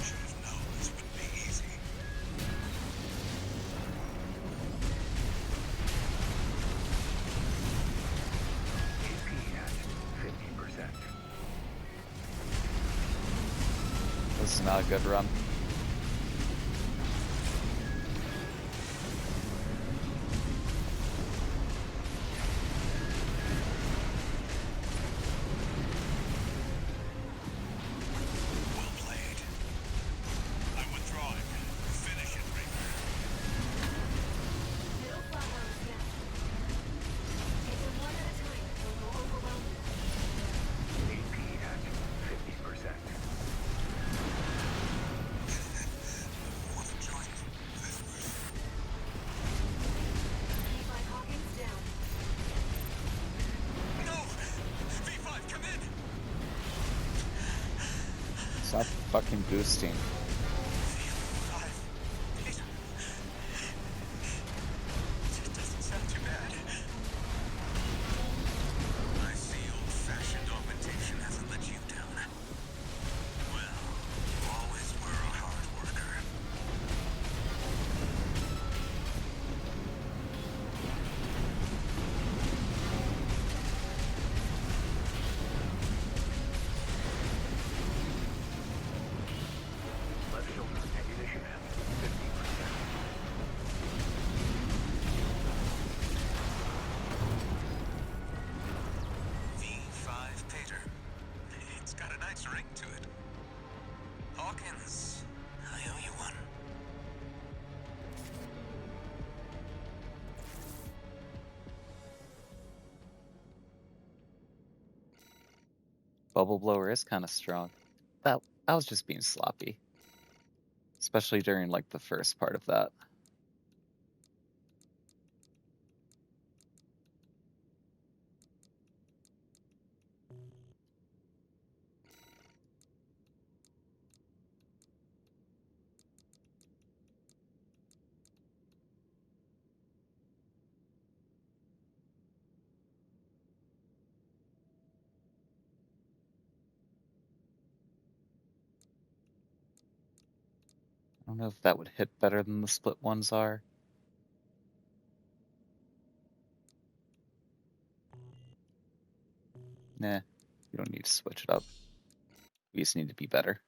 Should have known this wouldn't be easy. AP at 50%. was not a good run. Well played. I'm withdrawing. Finish it, Reaper. Middle flatline is down. Take them one at a time until they'll overwhelm you. AP at 50%. Want to join this group? V5 Hawkins down. No! V5, come in! Stop fucking boosting. V5. It doesn't sound too bad. I see old-fashioned augmentation hasn't let you down. Well, you always were a hard worker. Left shoulder ammunition at 50%. V5 Pater. It's got a nice ring to it. Hawkins, I owe you one. Bubble blower is kind of strong. That I was just being sloppy, especially during like the first part of that. I don't know if that would hit better than the split ones are. Nah, you don't need to switch it up. We just need to be better.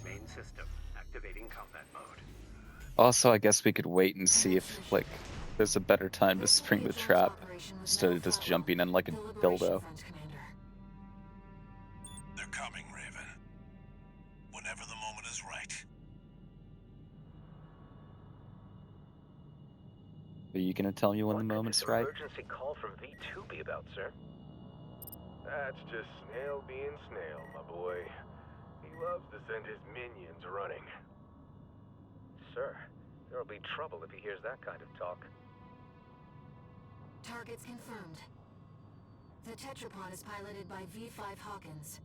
Main system activating combat mode. Also, I guess we could wait and see if like there's a better time to spring the trap instead of just jumping in like a dildo. They're coming, Raven. Whenever the moment is right. Are you gonna tell me when the What could moment's this right? emergency call from V2 be about, sir? That's just Snail being Snail, my boy. He loves to send his minions running. Sir, there'll be trouble if he hears that kind of talk. Targets confirmed. The tetrapod is piloted by V5 Hawkins.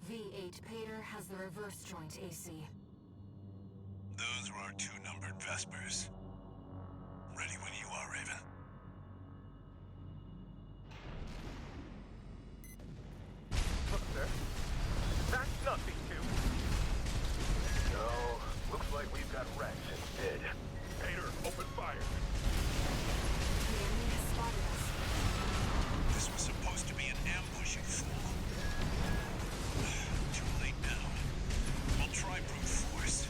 V8 Pater has the reverse joint AC. Those were our two numbered Vespers. Ready when you are, Raven. Look, sir. That's not V2. No, looks like we've got Rex instead. Pater, open fire. The enemy has spotted us. This was supposed to be an ambush, you fool. Too late now. We'll try brute force.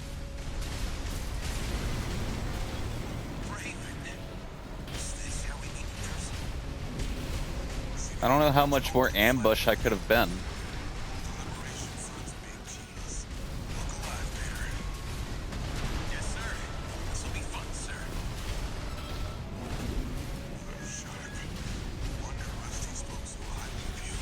Raven, is this how we need to proceed? I don't know how much more ambush I could have been. The Liberation Front's big cheese. Look alive, Pater. Yes, sir. This'll be fun, sir. Shark. Wonder Rusty spoke so highly of you.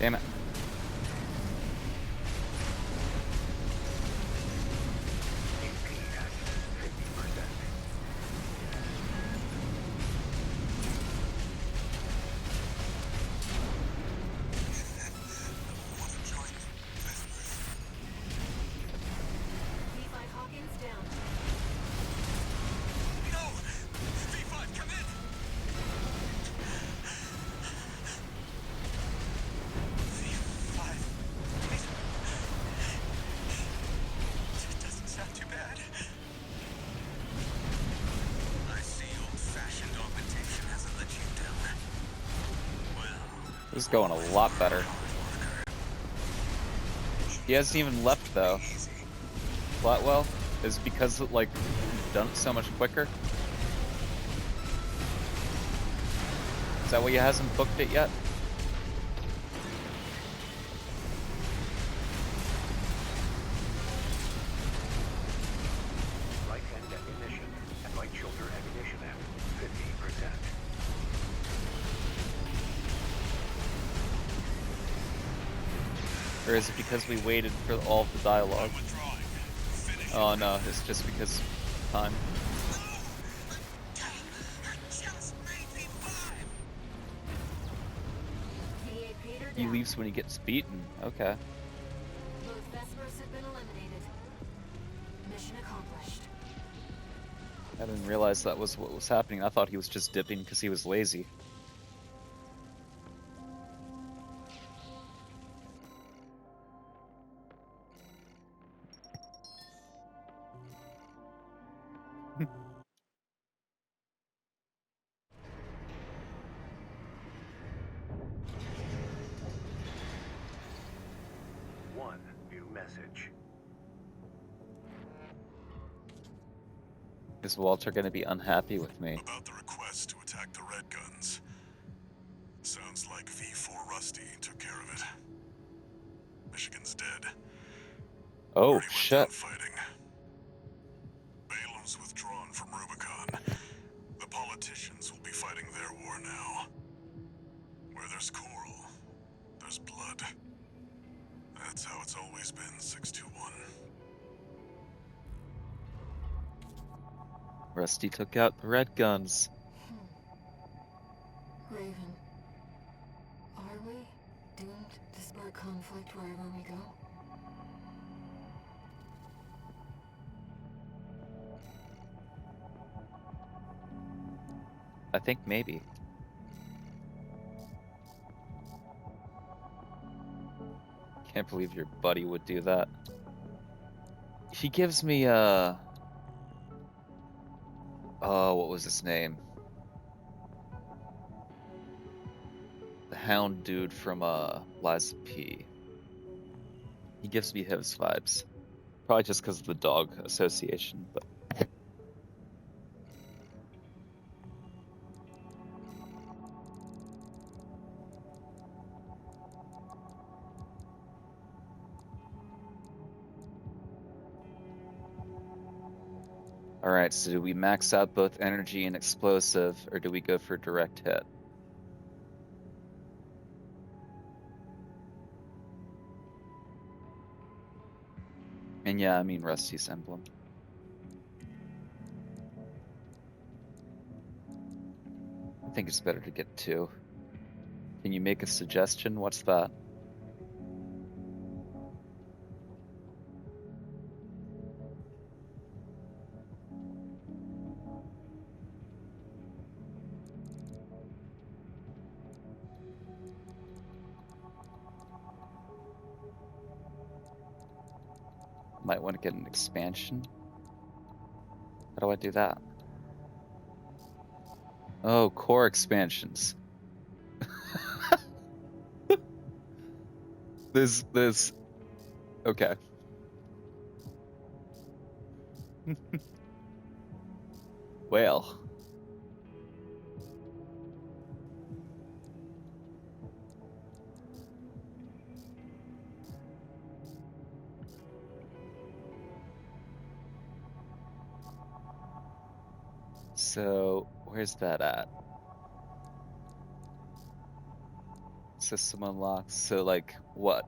Damn it. AP at 50%. Want to join Vespers? V5 Hawkins down. No! V5, come in! This is going a lot better. He hasn't even left though. Flatwell is because like we've done it so much quicker. Is that why he hasn't booked it yet? Light hand ammunition and light shoulder ammunition at 50%. Or is it because we waited for all of the dialogue? Oh no, it's just because of time. He leaves when he gets beaten. Okay. Both Vespers have been eliminated. Mission accomplished. I didn't realize that was what was happening. I thought he was just dipping because he was lazy. One new message. Is Walter going to be unhappy with me? About the request to attack the Red Guns. Sounds like V4 Rusty took care of it. Michigan's dead. Oh, Already went shit. down fighting. Balem's withdrawn from Rubicon. The politicians will be fighting their war now. Where there's coral, there's blood. That's how it's always been, 621. Rusty took out the Red Guns. Raven, are we doomed to spark conflict wherever we go? I think maybe. Can't believe your buddy would do that. He gives me what was his name? The Hound dude from Liza P. He gives me his vibes. Probably just because of the dog association, but alright, so do we max out both energy and explosive, or do we go for direct hit? And yeah, I mean Rusty's emblem. I think it's better to get two. Can you make a suggestion? What's that? Might want to get an expansion. How do I do that? Oh, core expansions. There's okay. Well. So, where's that at? System unlocked. So, like, what?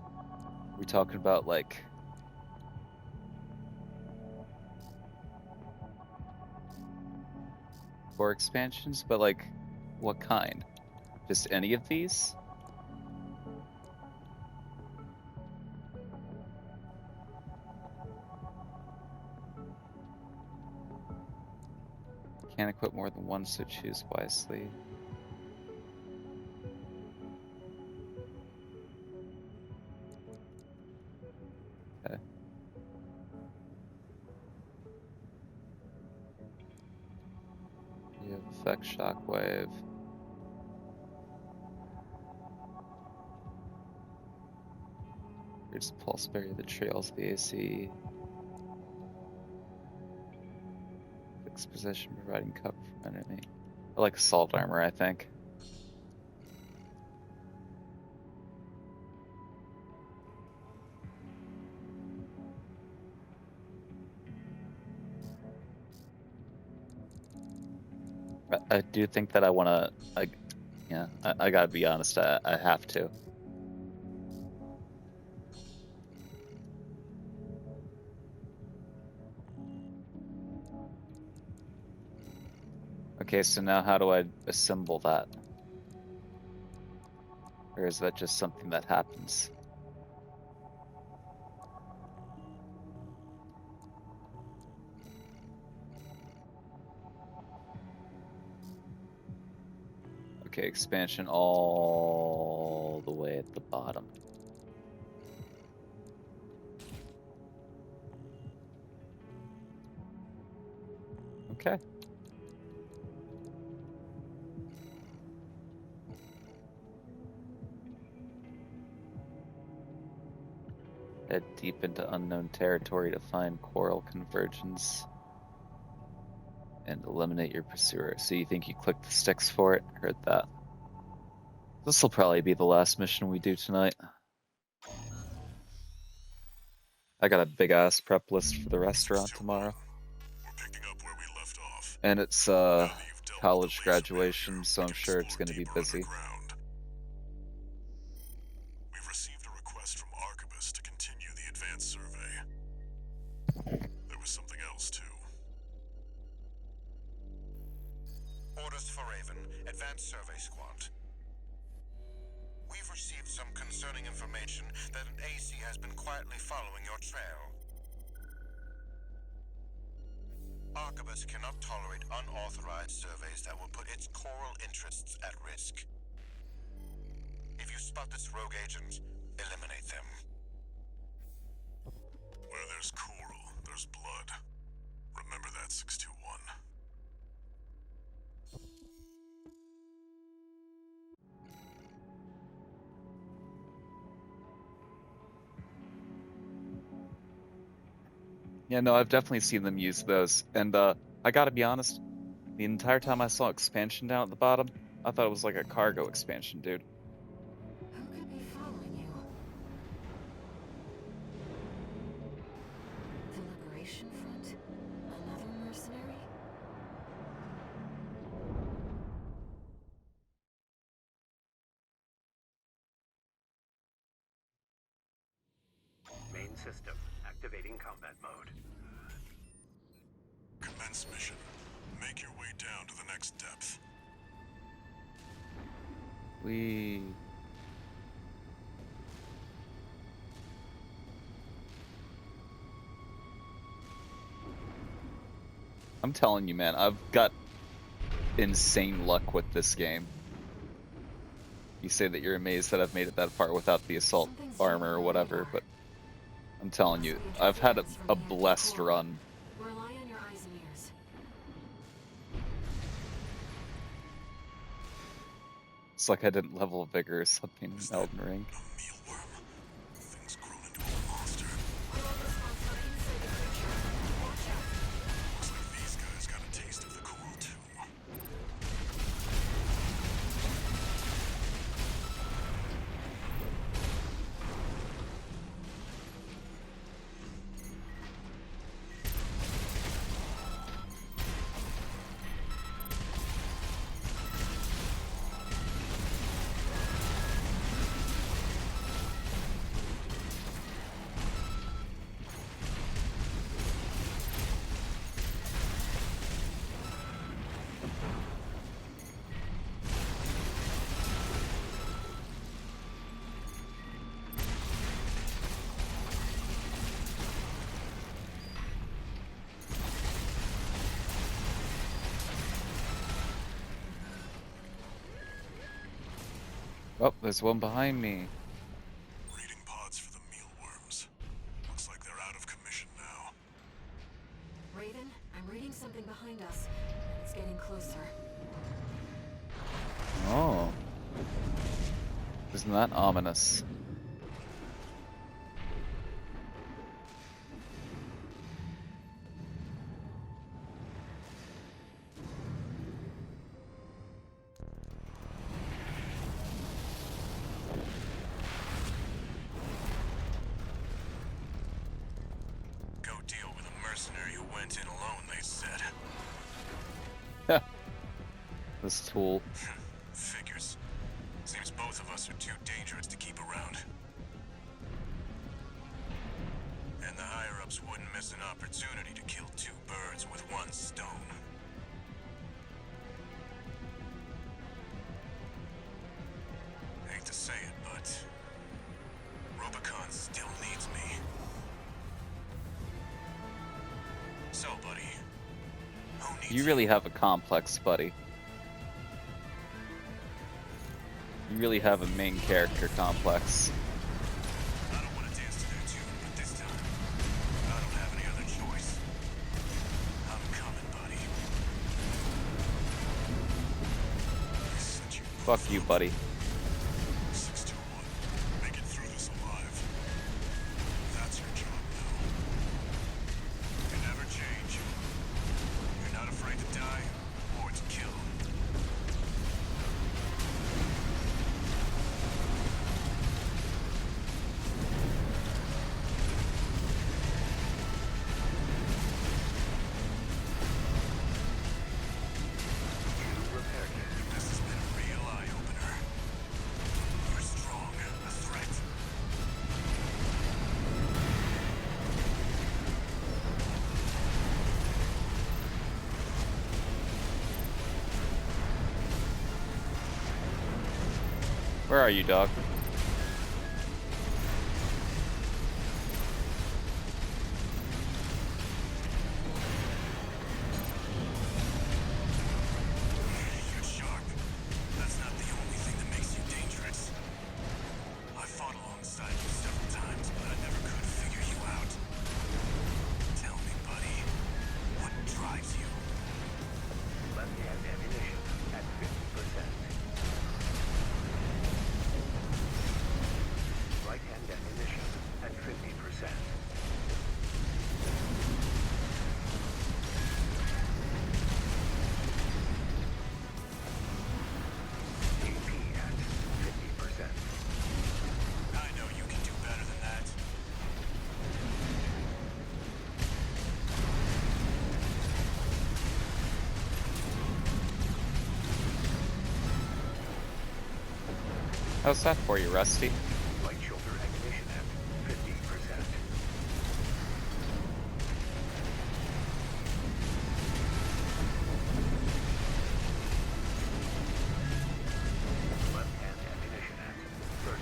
Are we talking about, like... core expansions? But, like, what kind? Just any of these? Can't equip more than one, so choose wisely. Okay. You have effect shockwave. There's pulse barrier that trails the AC. Fixed position, providing cover from enemy. I like assault armor, I think. I do think that I want to, I gotta be honest, I have to. Okay, so now how do I assemble that? Or is that just something that happens? Okay, expansion all the way at the bottom. Okay. Head deep into unknown territory to find coral convergence and eliminate your pursuer. So you think you click the sticks for it? Heard that. This will probably be the last mission we do tonight. I got a big ass prep list for the restaurant tomorrow. We're picking up where we left off. And it's college graduation, so I'm sure it's going to be busy. We've received a request from Arquebus to continue the advanced survey. There was something else too. Orders for Raven, Advanced Survey Squad. We've received some concerning information that an AC has been quietly following your trail. Arquebus cannot tolerate unauthorized surveys that will put its coral interests at risk. If you spot this rogue agent, eliminate them. Where there's coral, there's blood. Remember that, 621. Yeah, no, I've definitely seen them use those. And I gotta be honest, the entire time I saw expansion down at the bottom, I thought it was like a cargo expansion, dude. Who could be following you? The Liberation Front? Another mercenary? Main system, activating combat mode. Commence mission. Make your way down to the next depth. I'm telling you, man, I've got insane luck with this game. You say that you're amazed that I've made it that far without the assault armor or whatever, but I'm telling you, I've had a blessed run. Rely on your eyes and ears. It's like I didn't level vigor or something in Elden Ring. A mealworm? The thing's grown into a monster. Looks like these guys got a taste of the coral too. Oh, there's one behind me. Reading pods for the mealworms. Looks like they're out of commission now. Raven, I'm reading something behind us. It's getting closer. Oh. Isn't that ominous? mercenary who went in alone, they said. This tool. Figures. Seems both of us are too dangerous to keep around. And the higher-ups wouldn't miss an opportunity to kill two birds with one stone. Hate to say it, but Rubicon still needs me. So, buddy, who needs You really have a complex, buddy. You really have a main character complex. I don't want to dance to their tune, but this time, I don't have any other choice. I'm coming, buddy. Fuck you, buddy. 621. Make it through this alive. That's your job now. You never change. You're not afraid to die or to kill. This has been a real eye-opener. You're strong, a threat. Where are you, dog? You're sharp. That's not the only thing that makes you dangerous. I fought alongside you several times, but I never could figure you out. Tell me, buddy, what drives you? Left-hand ammunition at 50%. Right-hand ammunition at 50%. AP at 50%. I know you can do better than that. How's that for you, Rusty? Right shoulder ammunition at 50%. Left-hand ammunition at 30%.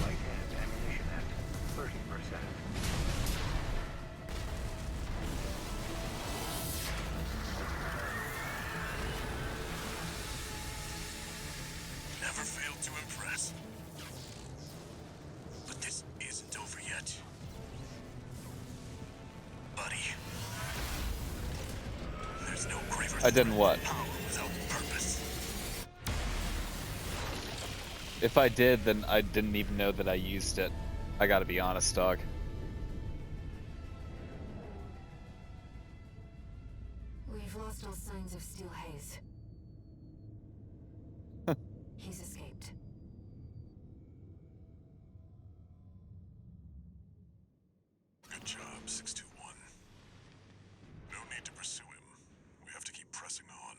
Right-hand ammunition at 30%. Never failed to impress. But this isn't over yet. Buddy. There's no graver I didn't what? power without purpose. If I did, then I didn't even know that I used it. I gotta be honest, dog. We've lost all signs of Steel Haze. He's escaped. Good job, 621. No need to pursue him. We have to keep pressing on.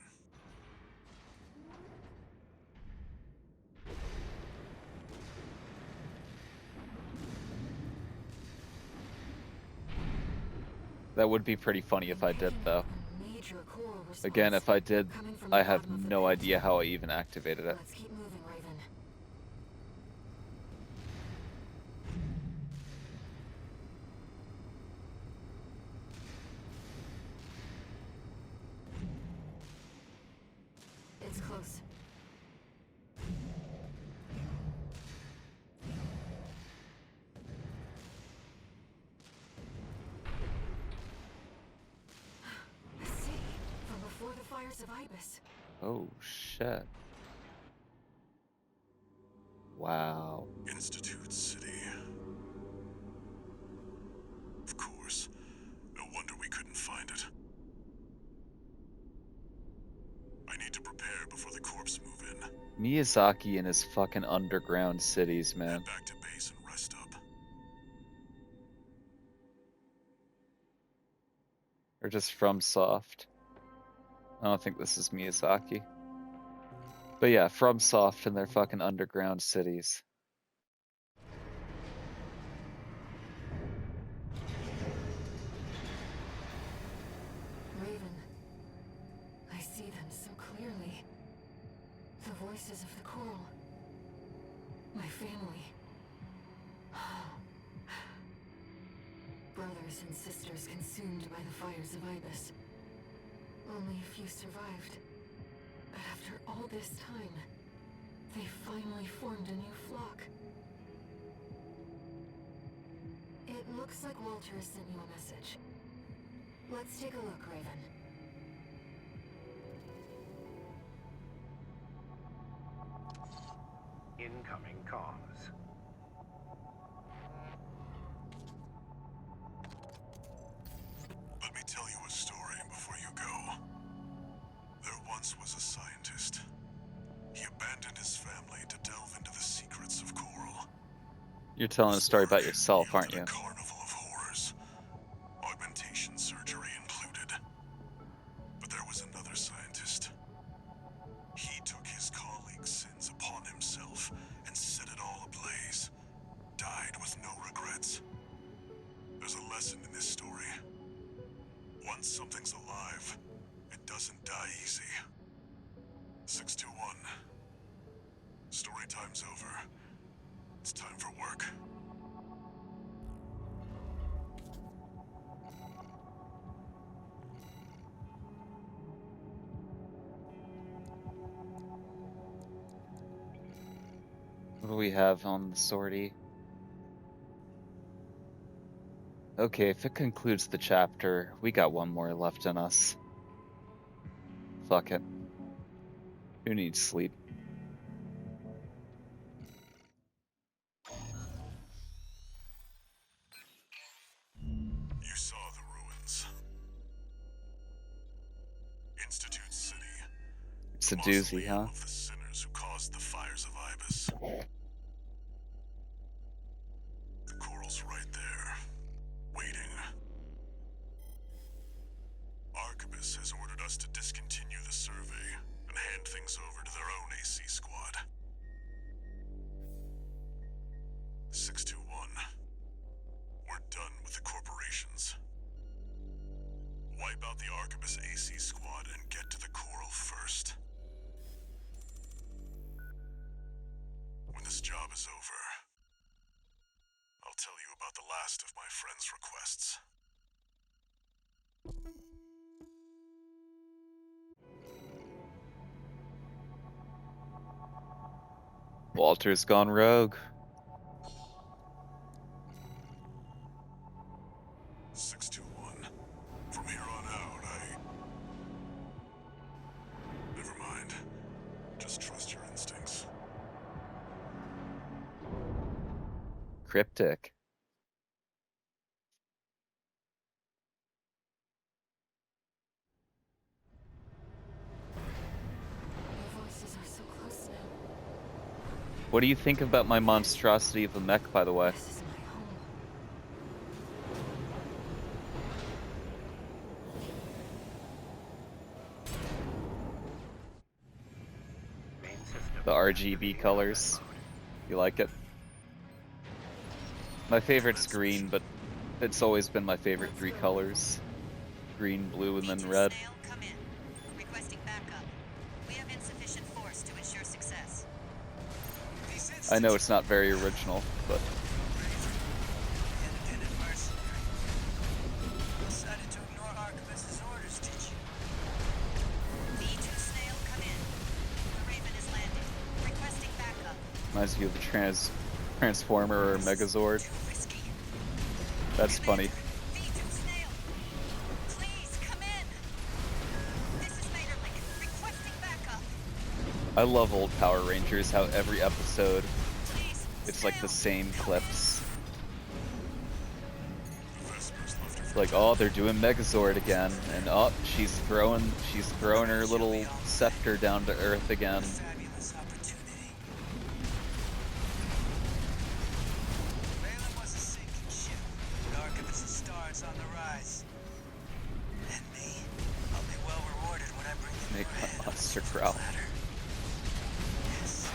That would be pretty funny if I did, though. Major coral response Again, if I did, coming from I the have bottom of the no pit. idea how I even activated it. Let's keep moving, Raven. It's close. A city from before the fires of Ibis. Oh, shit. Wow. Institute City. Of course. No wonder we couldn't find it. I need to prepare before the corps move in. Miyazaki and his fucking underground cities, man. Head back to base. Or just Fromsoft. I don't think this is Miyazaki. But yeah, Fromsoft and their fucking underground cities. Raven, I see them so clearly. The voices of the coral. My family. Brothers and sisters consumed by the fires of Ibis. Only a few survived. But after all this time, they finally formed a new flock. It looks like Walter has sent you a message. Let's take a look, Raven. Incoming comms. Let me tell you a story before you go. There once was a scientist. He abandoned his family to delve into the secrets of coral. You're telling a story about yourself, aren't you? A carnival of horrors, augmentation surgery included. But there was another scientist. He took his colleagues' sins upon himself and set it all ablaze. Died with no regrets. There's a lesson in this story. Once something's alive, it doesn't die easy. 621. Story time's over. It's time for work. What do we have on the sortie? Okay, if it concludes the chapter, we got one more left in us. Fuck it. Who needs sleep? You saw the ruins. Institute City. It's a doozy, huh? Of the sinners who caused the fires of Ibis. The coral's right there, waiting. Arquebus has ordered us to discontinue the survey and hand things over to their own AC squad. 621. We're done with the corporations. Wipe out the Arquebus AC squad and get to the coral first. When this job is over, I'll tell you about the last of my friend's requests. Walter's gone rogue. 621. From here on out, Never mind. Just trust your instincts. Cryptic. Your voices are so close now. What do you think about my monstrosity of a mech, by the way? This is my home. Main system. The RGB colors. You like it? My favorite's green, but it's always been my favorite three colors. Green, blue, and then red. Snail, come in. Requesting backup. We have insufficient force to ensure success. I know it's not very original, but Independent mercenary. Decided to ignore Arquebus's orders, did you? V2 Snail, come in. The Raven is landing. Requesting backup. reminds me of the Transformer or Megazord. Too risky. That's funny. V2 Snail, please come in. This is Materlink. Requesting backup. I love old Power Rangers, how every episode Please. it's like the Snail. same clips. Vesper's left her Like, oh, they're doing Megazord again, and oh, she's throwing her little scepter down to Earth again. Fabulous opportunity. Valen was a sinking ship, with Arquebus's stars on the rise. And Mr. Crow. Yes.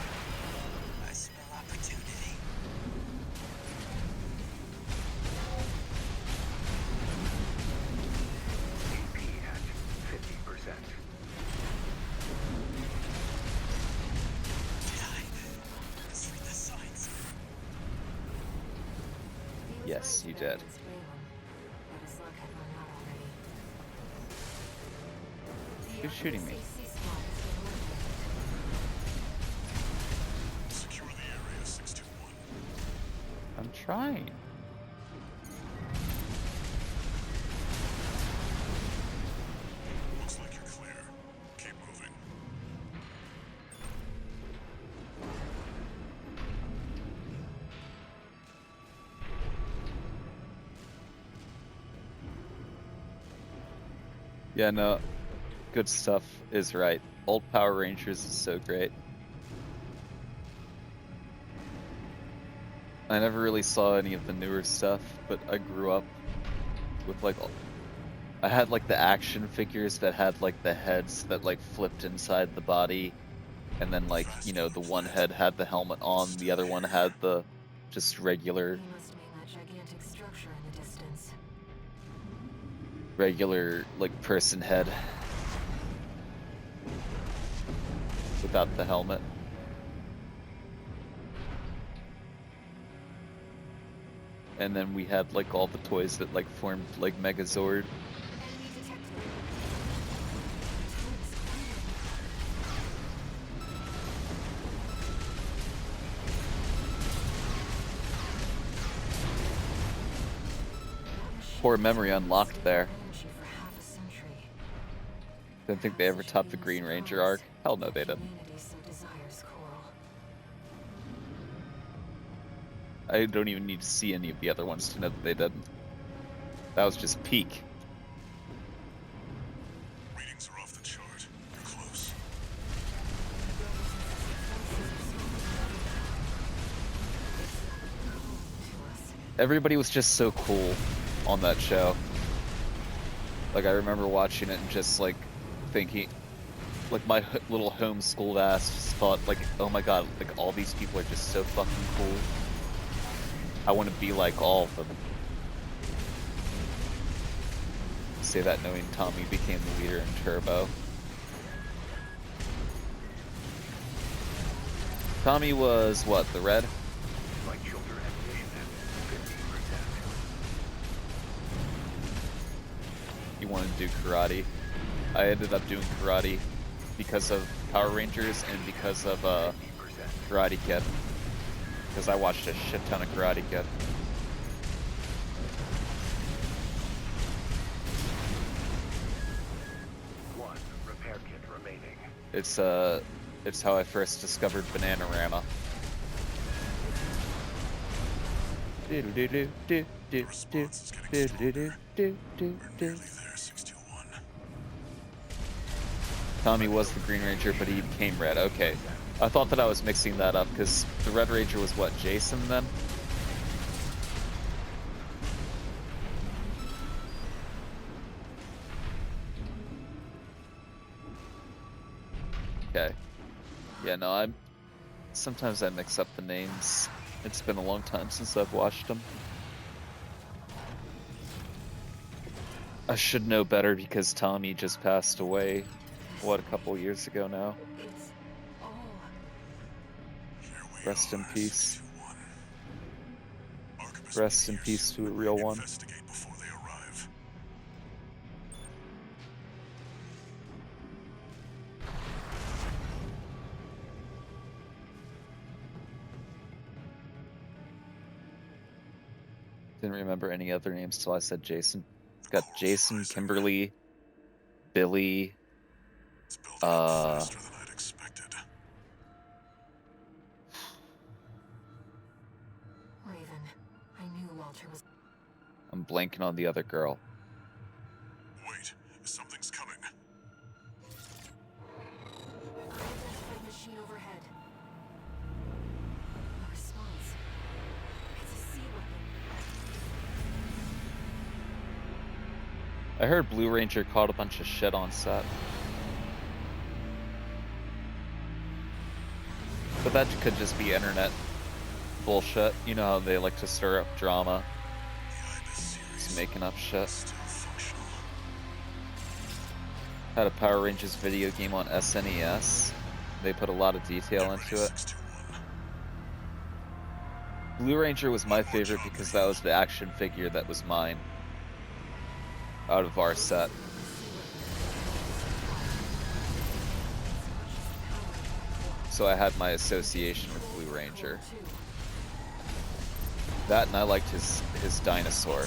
I smell opportunity. AP at 50%. Did I misread the signs? He was Yes, right you to bet did. against Raylan, but his luck had run out already. The Who's shooting me? Archivist AC squad has been eliminated. Secure the area, 621. I'm trying. Looks like you're clear. Keep moving. Yeah, no, good stuff is right. Old Power Rangers is so great. I never really saw any of the newer stuff, but I grew up with like I had like the action figures that had like the heads that like flipped inside the body, and then like, you know, the one head had the helmet on, the other one had the just regular He must mean that gigantic structure in the distance. like person head without the helmet. And then we had like all the toys that like formed like Megazord. Enemy detected. Poor memory unlocked there. Energy for half a century. Didn't think they ever topped the Green Ranger arc. Hell no, they didn't. Humanity so desires Coral. I don't even need to see any of the other ones to know that they didn't. That was just peak. Readings are off the chart. You're close. Everybody was just so cool on that show. Like, I remember watching it and just like thinking, like, my little homeschooled ass just thought, like, oh my god, like, all these people are just so fucking cool. I want to be like all of them. Say that knowing Tommy became the leader in Turbo. Tommy was what, the red? Flight shoulder ammunition at 50%. He wanted to do karate. I ended up doing karate because of Power Rangers and because of 50%. Karate Kid. Because I watched a shit ton of Karate Kid. One repair kit remaining. It's how I first discovered Bananarama. Response is getting stronger. We're nearly there, 621. Tommy was the Green Ranger, but he became red. Okay. I thought that I was mixing that up, because the Red Ranger was what, Jason then? Okay. Yeah, no, sometimes I mix up the names. It's been a long time since I've watched them. I should know better because Tommy just passed away, what, a couple years ago now? It's all. Here we Rest in are, peace. 621. Archibus Rest in meteors. peace to a real one. Investigate before they arrive. Didn't remember any other names till I said Jason. It's got Jason, Kimberly, Billy, It's building up faster than I'd expected. Raven, I knew Walter was. I'm blanking on the other girl. Wait, something's coming. Unidentified machine overhead. A response. It's a sea weapon. I heard Blue Ranger caught a bunch of shit on set. But that could just be internet bullshit. You know how they like to stir up drama. Just making up shit. Had a Power Rangers video game on SNES. They put a lot of detail into it. Blue Ranger was my favorite because that was the action figure that was mine out of our set. So I had my association with Blue Ranger. That, and I liked his dinosaur.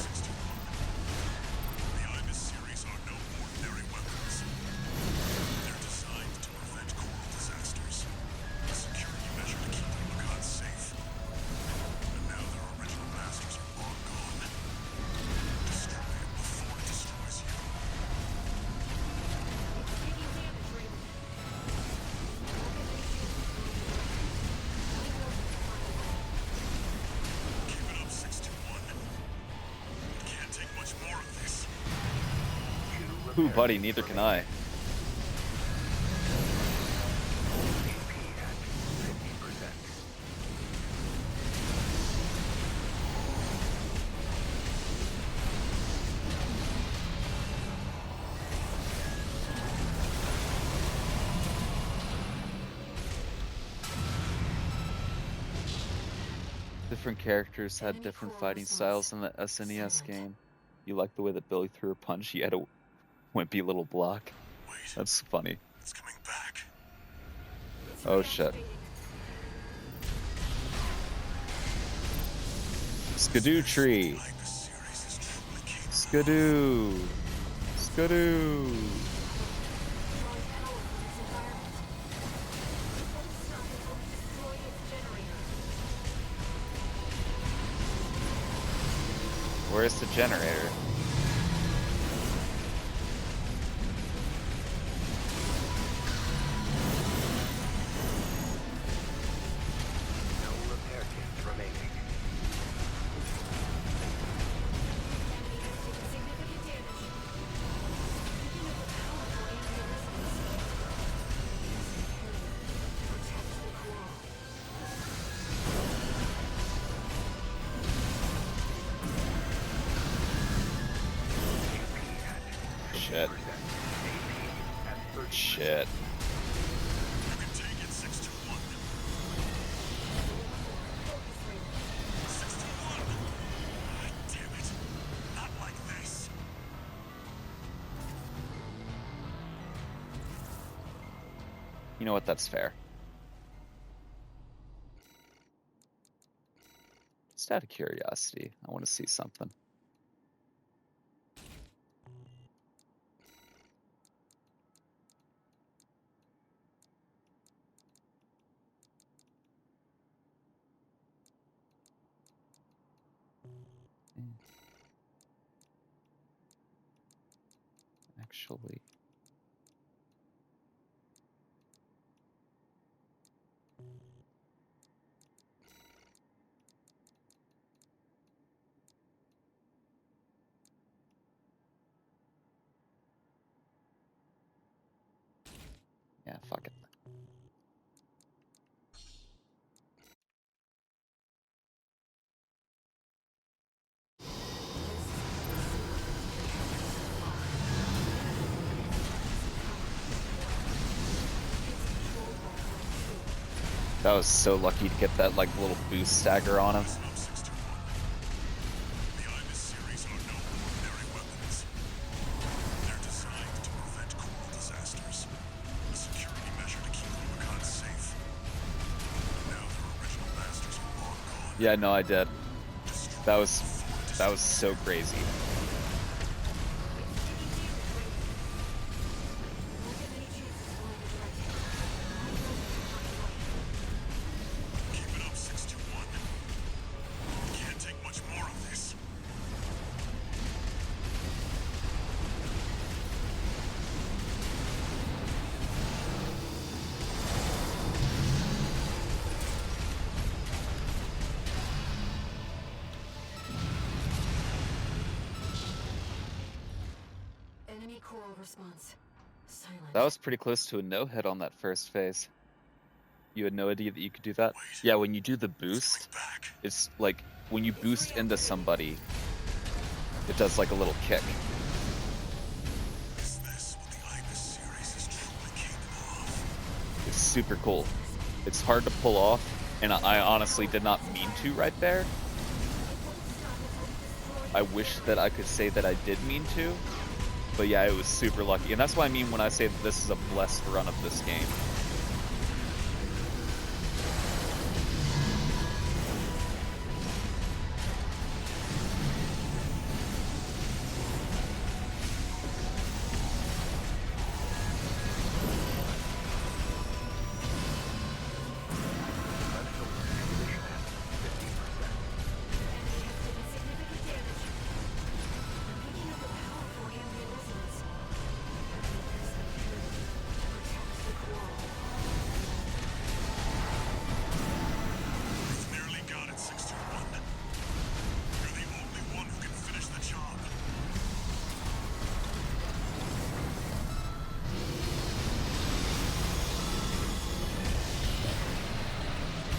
Ooh, buddy, neither can I. Different characters had different fighting styles in the SNES game. You like the way that Billy threw a punch? He had a wimpy little block. That's funny. It's coming back. Oh shit. Skidoo tree. Skidoo. Skidoo. Where's the generator? Shit. Shit. You can take it, 621. 621. Damn it. Not like this. You know what? That's fair. Just out of curiosity, I want to see something. Actually, yeah, fuck it. That was so lucky to get that like little boost stagger on him. Yeah, no, I did. That was so crazy. Enemy coral response. Silent. That was pretty close to a no-hit on that first phase. You had no idea that you could do that? Yeah, when you do the boost, it's like when you boost into somebody, it does like a little kick. Is this what the Ibis series is truly capable of? It's super cool. It's hard to pull off, and I honestly did not mean to right there. I wish that I could say that I did mean to, but yeah, it was super lucky. And that's what I mean when I say that this is a blessed run of this game. You've nearly got it, 621. You're the only one who can finish the job.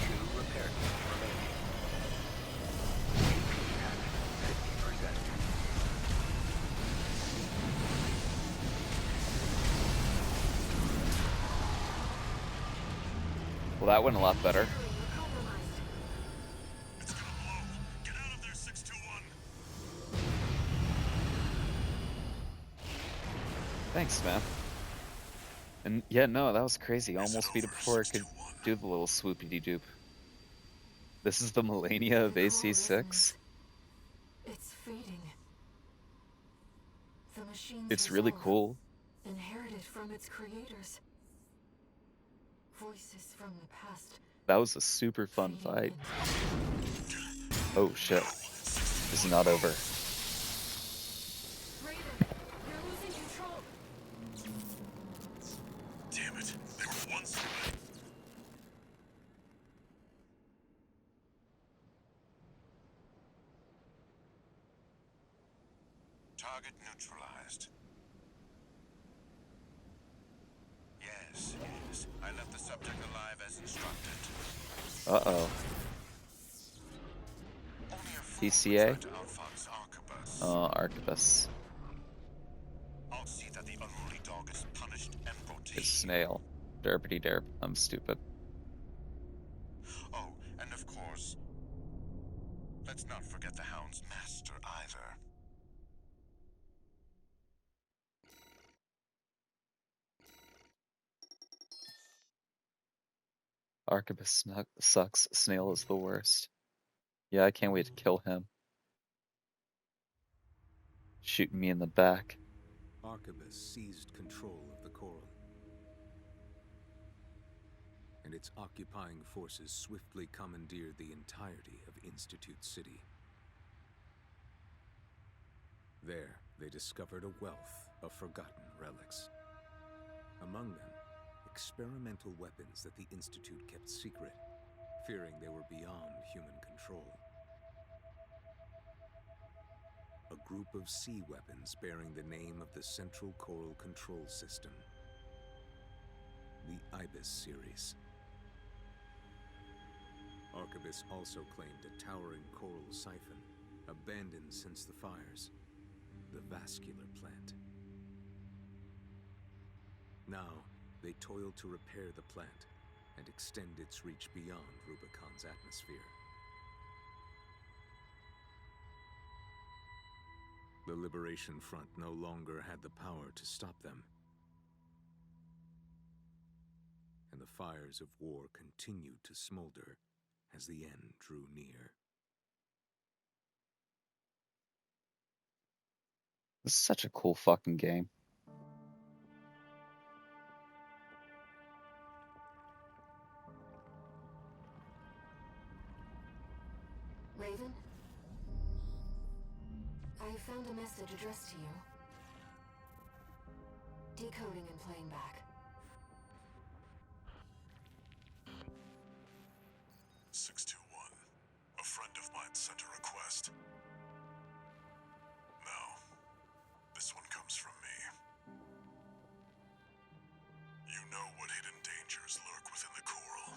Two repair kits remaining. GP at 50%. Well, that went a lot better. It's gonna blow. Get out of there, 621. Thanks, man. And yeah, no, that was crazy. Almost beat it before I could do the little swoopity-doop. This is the Millennia of AC6. It's fading. The machine's It's really resolve, cool. inherited from its creators. Voices from the past. That was a super fun fight. Oh shit. This is not over. Raven, you're losing control. Damn it. They were once away. Target neutralized. Yes, yes. I left the subject alive as instructed. Uh-oh. Only a fool would PCA? try to outfox Arquebus. Oh, Arquebus. I'll see that the unruly dog is punished and It's protein. snail. Derpity derp. I'm stupid. Oh, and of course, let's not forget the Hound's master either. Arquebus sucks. Snail is the worst. Yeah, I can't wait to kill him. Shooting me in the back. Arquebus seized control of the coral, and its occupying forces swiftly commandeered the entirety of Institute City. There, they discovered a wealth of forgotten relics. Among them, experimental weapons that the Institute kept secret, fearing they were beyond human control. A group of sea weapons bearing the name of the Central Coral Control System. The Ibis series. Arquebus also claimed a towering coral siphon, abandoned since the fires, the vascular plant. Now, they toiled to repair the plant and extend its reach beyond Rubicon's atmosphere. The Liberation Front no longer had the power to stop them, and the fires of war continued to smolder as the end drew near. This is such a cool fucking game. Raven? I found a message addressed to you. Decoding and playing back. 621. A friend of mine sent a request. Now, this one comes from me. You know what hidden dangers lurk within the coral.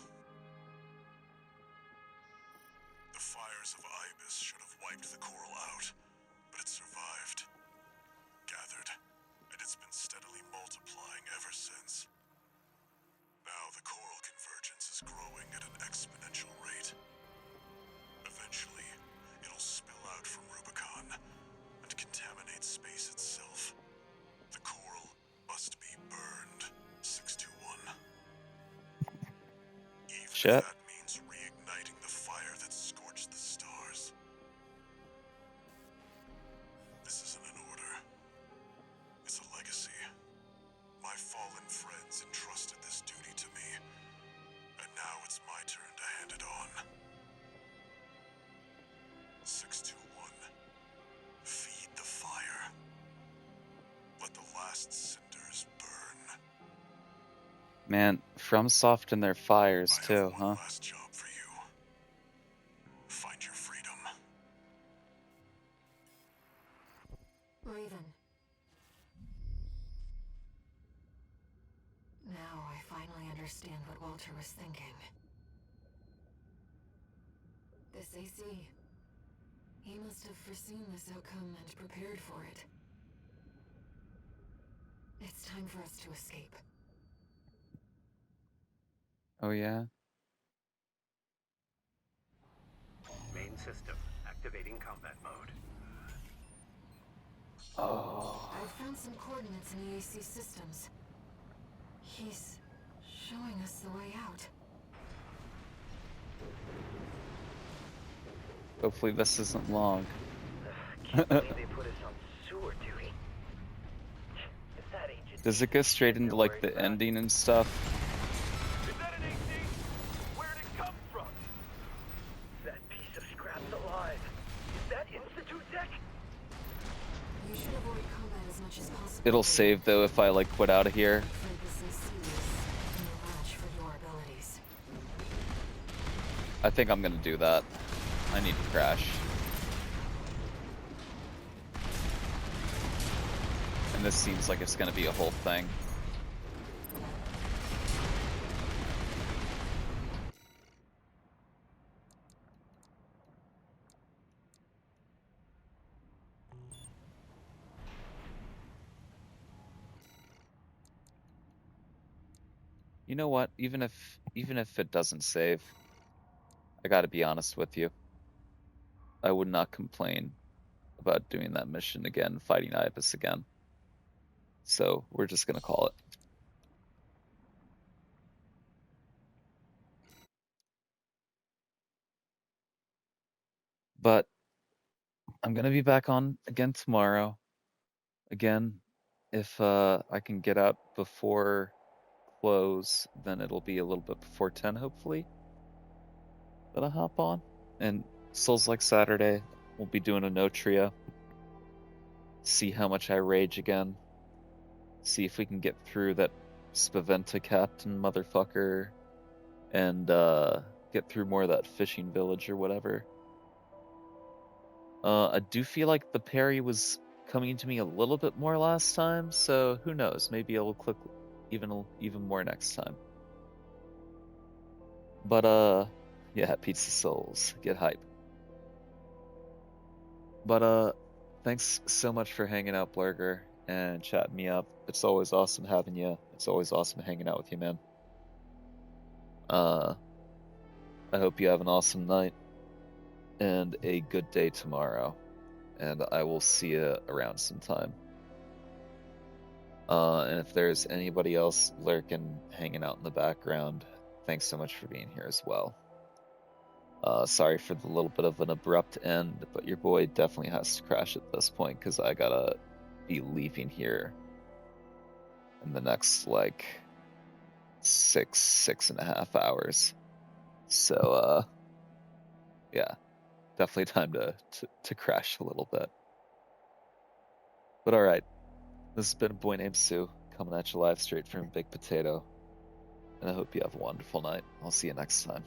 Shit. That means reigniting the fire that scorched the stars. This isn't an order. It's a legacy. My fallen friends entrusted this duty to me, and now it's my turn to hand it on. 621. Feed the fire. Let the last cinders burn. Man, Fromsoft and their fires I too, have one huh? last job for you. Find your freedom. Raven. Now I finally understand what Walter was thinking. This AC. He must have foreseen this outcome and prepared for it. It's time for us to escape. Oh yeah? Main system activating combat mode. I've found some coordinates in the AC systems. He's showing us the way out. Hopefully this isn't long. Can't believe they put us on sewer duty. If that ain't just Does it go straight they're into like worried the about- ending and stuff? Is that an AC? Where'd it come from? That piece of scrap's alive. Is that Institute Tech? You should avoid combat as much as possible. It'll save though if I like quit out of here. I'm afraid this AC is no match for your abilities. I think I'm gonna do that. I need to crash. And this seems like it's gonna be a whole thing. You know what? Even if it doesn't save, I gotta be honest with you. I would not complain about doing that mission again, fighting Ibis again. So we're just gonna call it. But I'm gonna be back on again tomorrow. Again, if I can get out before close, then it'll be a little bit before 10, hopefully. That I'll hop on. And Souls Like Saturday, we'll be doing a no tria. See how much I rage again. See if we can get through that Spaventa Captain motherfucker. And get through more of that fishing village or whatever. I do feel like the parry was coming to me a little bit more last time, so who knows? Maybe I'll click even more next time. But yeah, Pizza Souls, get hype. But thanks so much for hanging out, Blurger, and chatting me up. It's always awesome having you. It's always awesome hanging out with you, man. I hope you have an awesome night and a good day tomorrow. And I will see you around sometime. And if there's anybody else lurking, hanging out in the background, thanks so much for being here as well. Sorry for the little bit of an abrupt end, but your boy definitely has to crash at this point because I gotta be leaving here in the next, like, 6.5 hours. So, yeah, definitely time to crash a little bit. But alright, this has been a boy named Sue, coming at you live straight from Big Potato, and I hope you have a wonderful night. I'll see you next time.